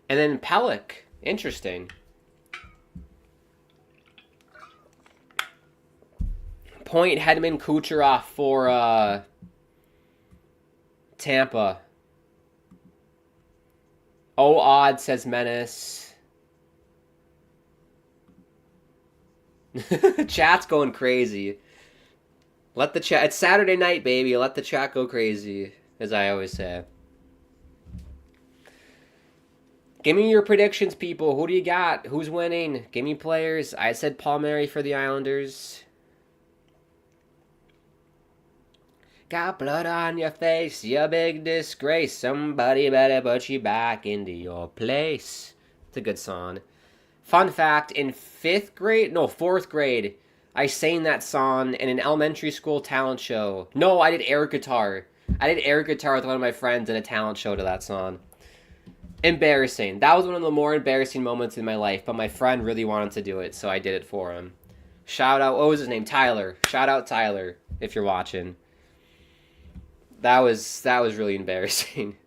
And then Pellick. Interesting. Point Hedman Kucherov for Tampa. Oh, odd, says Menace. Chat's going crazy. Let the chat... It's Saturday night, baby. Let the chat go crazy, as I always say. Give me your predictions, people. Who do you got? Who's winning? Give me players. I said Palmieri for the Islanders. Got blood on your face, you big disgrace. Somebody better put you back into your place. It's a good song. Fun fact, in 4th grade, I sang that song in an elementary school talent show. No, I did air guitar. I did air guitar with one of my friends in a talent show to that song. Embarrassing. That was one of the more embarrassing moments in my life, but my friend really wanted to do it, so I did it for him. Shout out, what was his name? Tyler. Shout out Tyler, if you're watching. That was really embarrassing.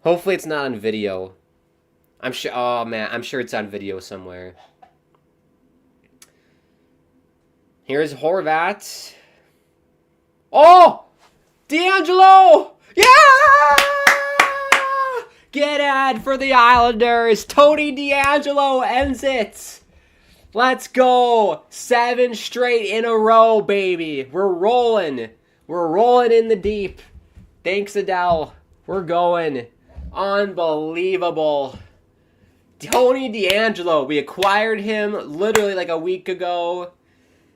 Hopefully it's not on video. I'm sure. Oh man, I'm sure it's on video somewhere. Here's Horvat. Oh, D'Angelo! Yeah! Get ad for the Islanders. Tony D'Angelo ends it. Let's go. 7 straight in a row, baby. We're rolling. We're rolling in the deep. Thanks, Adele. We're going. Unbelievable. Tony D'Angelo. We acquired him literally like a week ago.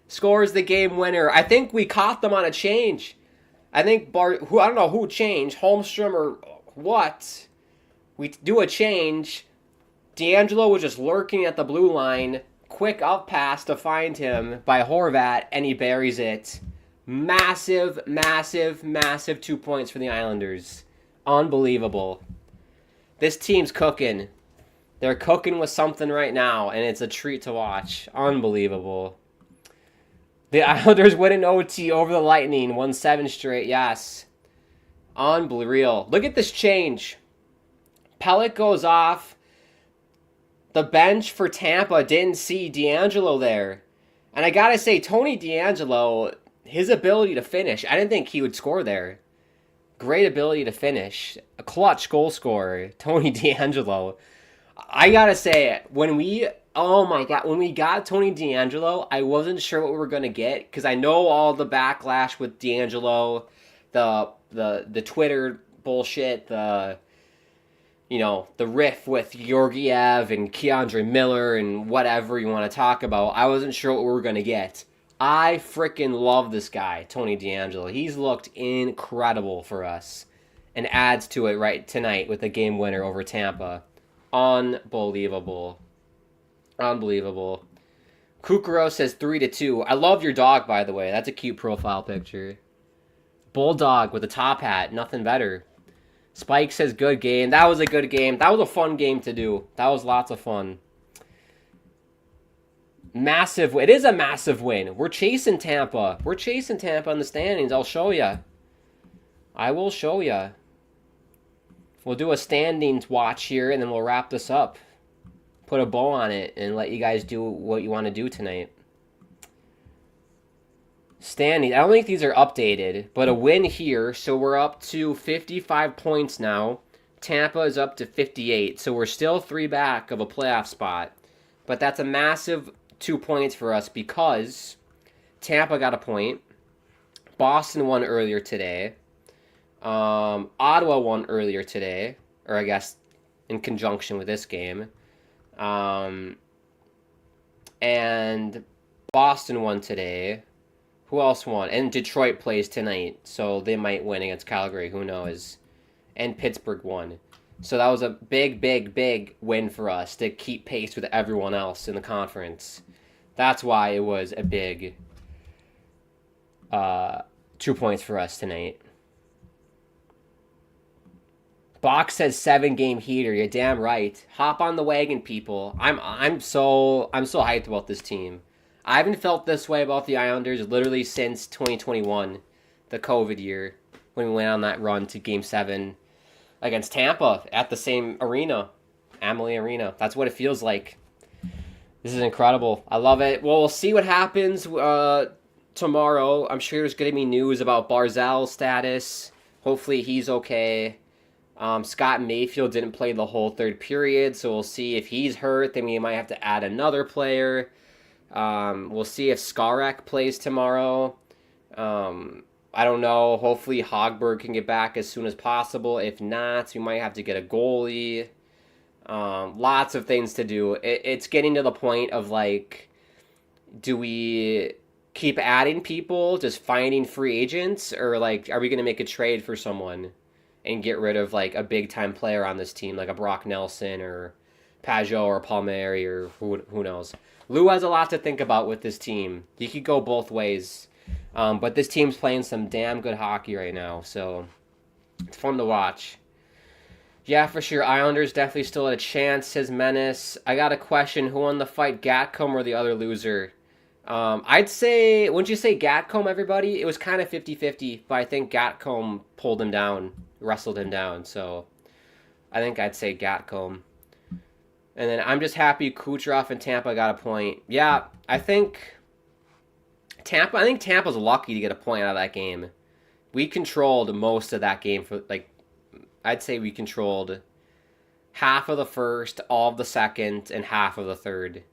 Scores the game winner. I think we caught them on a change. I think I don't know who changed. Holmstrom or what. We do a change. D'Angelo was just lurking at the blue line. Quick up pass to find him by Horvat, and he buries it. Massive, massive, massive 2 points for the Islanders. Unbelievable. This team's cooking. They're cooking with something right now, and it's a treat to watch. Unbelievable. The Islanders win an OT over the Lightning. Won 7 straight, yes. Unreal. Look at this change. Pellick goes off. The bench for Tampa didn't see D'Angelo there. And I gotta say, Tony D'Angelo, his ability to finish, I didn't think he would score there. Great ability to finish. A clutch goal scorer, Tony D'Angelo. I gotta say, when we got Tony D'Angelo, I wasn't sure what we were gonna get, because I know all the backlash with D'Angelo, the Twitter bullshit, the riff with Georgiev and Keandre Miller and whatever you want to talk about. I wasn't sure what we were going to get. I freaking love this guy, Tony D'Angelo. He's looked incredible for us and adds to it right tonight with the game winner over Tampa. Unbelievable. Unbelievable. Kukuro says 3-2. I love your dog, by the way. That's a cute profile picture. Bulldog with a top hat. Nothing better. Spike says good game. That was a good game. That was a fun game to do. That was lots of fun. Massive. It is a massive win. We're chasing Tampa. We're chasing Tampa in the standings. I'll show you. I will show you. We'll do a standings watch here, and then we'll wrap this up. Put a bow on it, and let you guys do what you want to do tonight. Standing. I don't think these are updated, but a win here, so we're up to 55 points now. Tampa is up to 58, so we're still 3 back of a playoff spot. But that's a massive 2 points for us because Tampa got a point. Boston won earlier today. Ottawa won earlier today, or I guess in conjunction with this game. And Boston won today. Who else won? And Detroit plays tonight, so they might win against Calgary. Who knows? And Pittsburgh won. So that was a big, big, big win for us to keep pace with everyone else in the conference. That's why it was a big 2 points for us tonight. Box says 7-game heater. You're damn right. Hop on the wagon, people. I'm so hyped about this team. I haven't felt this way about the Islanders literally since 2021, the COVID year, when we went on that run to Game 7 against Tampa at the same arena, Amalie Arena. That's what it feels like. This is incredible. I love it. Well, we'll see what happens tomorrow. I'm sure there's going to be news about Barzal's status. Hopefully he's okay. Scott Mayfield didn't play the whole third period, so we'll see if he's hurt. Then we might have to add another player. We'll see if Skarek plays tomorrow. I don't know. Hopefully Hogberg can get back as soon as possible. If not, we might have to get a goalie. Lots of things to do. It's getting to the point of, like, do we keep adding people, just finding free agents, or, like, are we going to make a trade for someone and get rid of, like, a big-time player on this team, like a Brock Nelson or Pajot or Palmieri or who knows. Lou has a lot to think about with this team. He could go both ways. But this team's playing some damn good hockey right now, so it's fun to watch. Yeah, for sure. Islanders definitely still had a chance, says Menace. I got a question. Who won the fight, Gatcomb or the other loser? I'd say, wouldn't you say Gatcomb, everybody? It was kind of 50-50, but I think Gatcomb pulled him down, wrestled him down, so I think I'd say Gatcomb. And then I'm just happy Kucherov and Tampa got a point. Yeah, I think Tampa's lucky to get a point out of that game. We controlled most of that game for, like, I'd say we controlled half of the first, all of the second, and half of the third.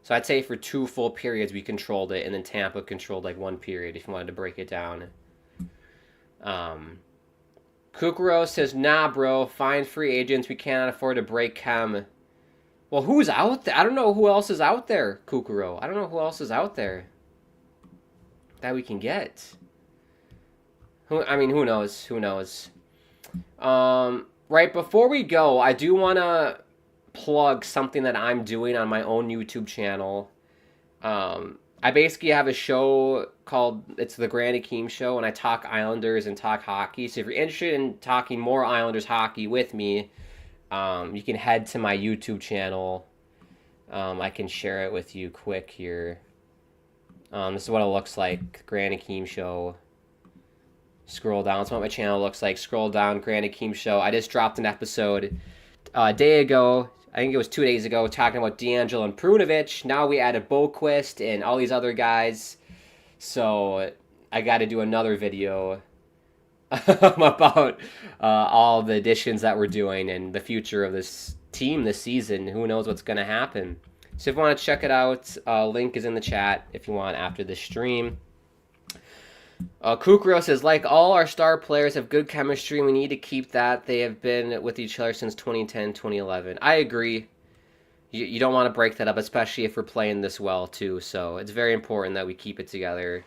So I'd say for 2 full periods we controlled it, and then Tampa controlled like 1 period if you wanted to break it down. Kukuro says, nah, bro, find free agents. We cannot afford to break Chem. Well, who's out there? I don't know who else is out there, Kukuro. I don't know who else is out there that we can get. Who knows? Who knows? Right before we go, I do want to plug something that I'm doing on my own YouTube channel. I basically have a show called, it's the Grant Akeem Show, and I talk Islanders and talk hockey. So if you're interested in talking more Islanders hockey with me, you can head to my YouTube channel. I can share it with you quick here. This is what it looks like, Grant Akeem Show. Scroll down. That's what my channel looks like. Scroll down, Grant Akeem Show. I just dropped an episode a day ago. I think it was 2 days ago, talking about D'Angelo and Prunovich. Now we added Boquist and all these other guys. So I got to do another video about all the additions that we're doing and the future of this team this season. Who knows what's going to happen. So if you want to check it out, link is in the chat if you want after the stream. Kukro says, like all our star players have good chemistry, we need to keep that. They have been with each other since 2010, 2011. I agree. You don't want to break that up, especially if we're playing this well, too. So it's very important that we keep it together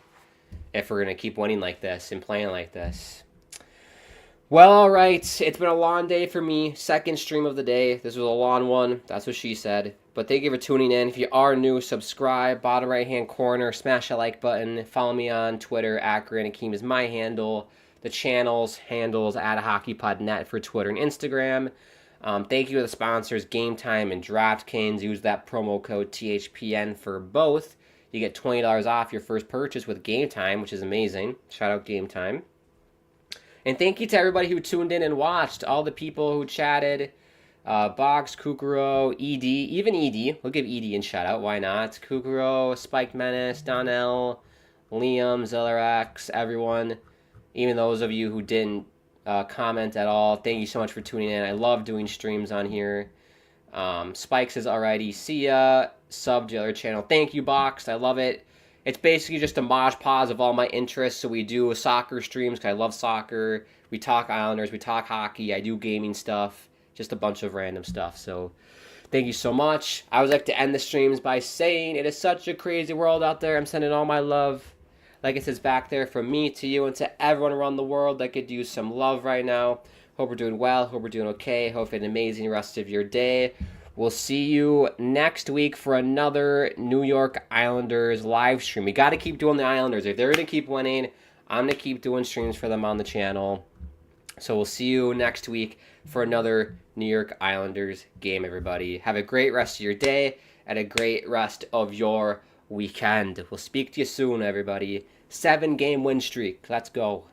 if we're going to keep winning like this and playing like this. Well, all right. It's been a long day for me. Second stream of the day. This was a long one. That's what she said. But thank you for tuning in. If you are new, subscribe. Bottom right-hand corner. Smash that like button. Follow me on Twitter. Grant Akeem is my handle. The channel's handles @HockeyPodNet for Twitter and Instagram. Thank you to the sponsors, Game Time and DraftKings. Use that promo code THPN for both. You get $20 off your first purchase with Game Time, which is amazing. Shout out Game Time. And thank you to everybody who tuned in and watched. All the people who chatted. Box, Kukuro, ED, even ED. We'll give ED a shout out. Why not? Kukuro, Spike Menace, Donnell, Liam, Zellerax, everyone. Even those of you who didn't comment at all. Thank you so much for tuning in. I love doing streams on here. Spike says, alrighty, see ya. Sub to the other channel. Thank you, Box. I love it. It's basically just a mosh pause of all my interests. So we do soccer streams because I love soccer. We talk Islanders. We talk hockey. I do gaming stuff. Just a bunch of random stuff. So thank you so much. I would like to end the streams by saying it is such a crazy world out there. I'm sending all my love, like it says back there, from me to you and to everyone around the world that could use some love right now. Hope we're doing well. Hope we're doing okay. Hope you have an amazing rest of your day. We'll see you next week for another New York Islanders live stream. We got to keep doing the Islanders. If they're going to keep winning, I'm going to keep doing streams for them on the channel. So we'll see you next week for another New York Islanders game, everybody. Have a great rest of your day and a great rest of your weekend. We'll speak to you soon, everybody. 7-game win streak. Let's go.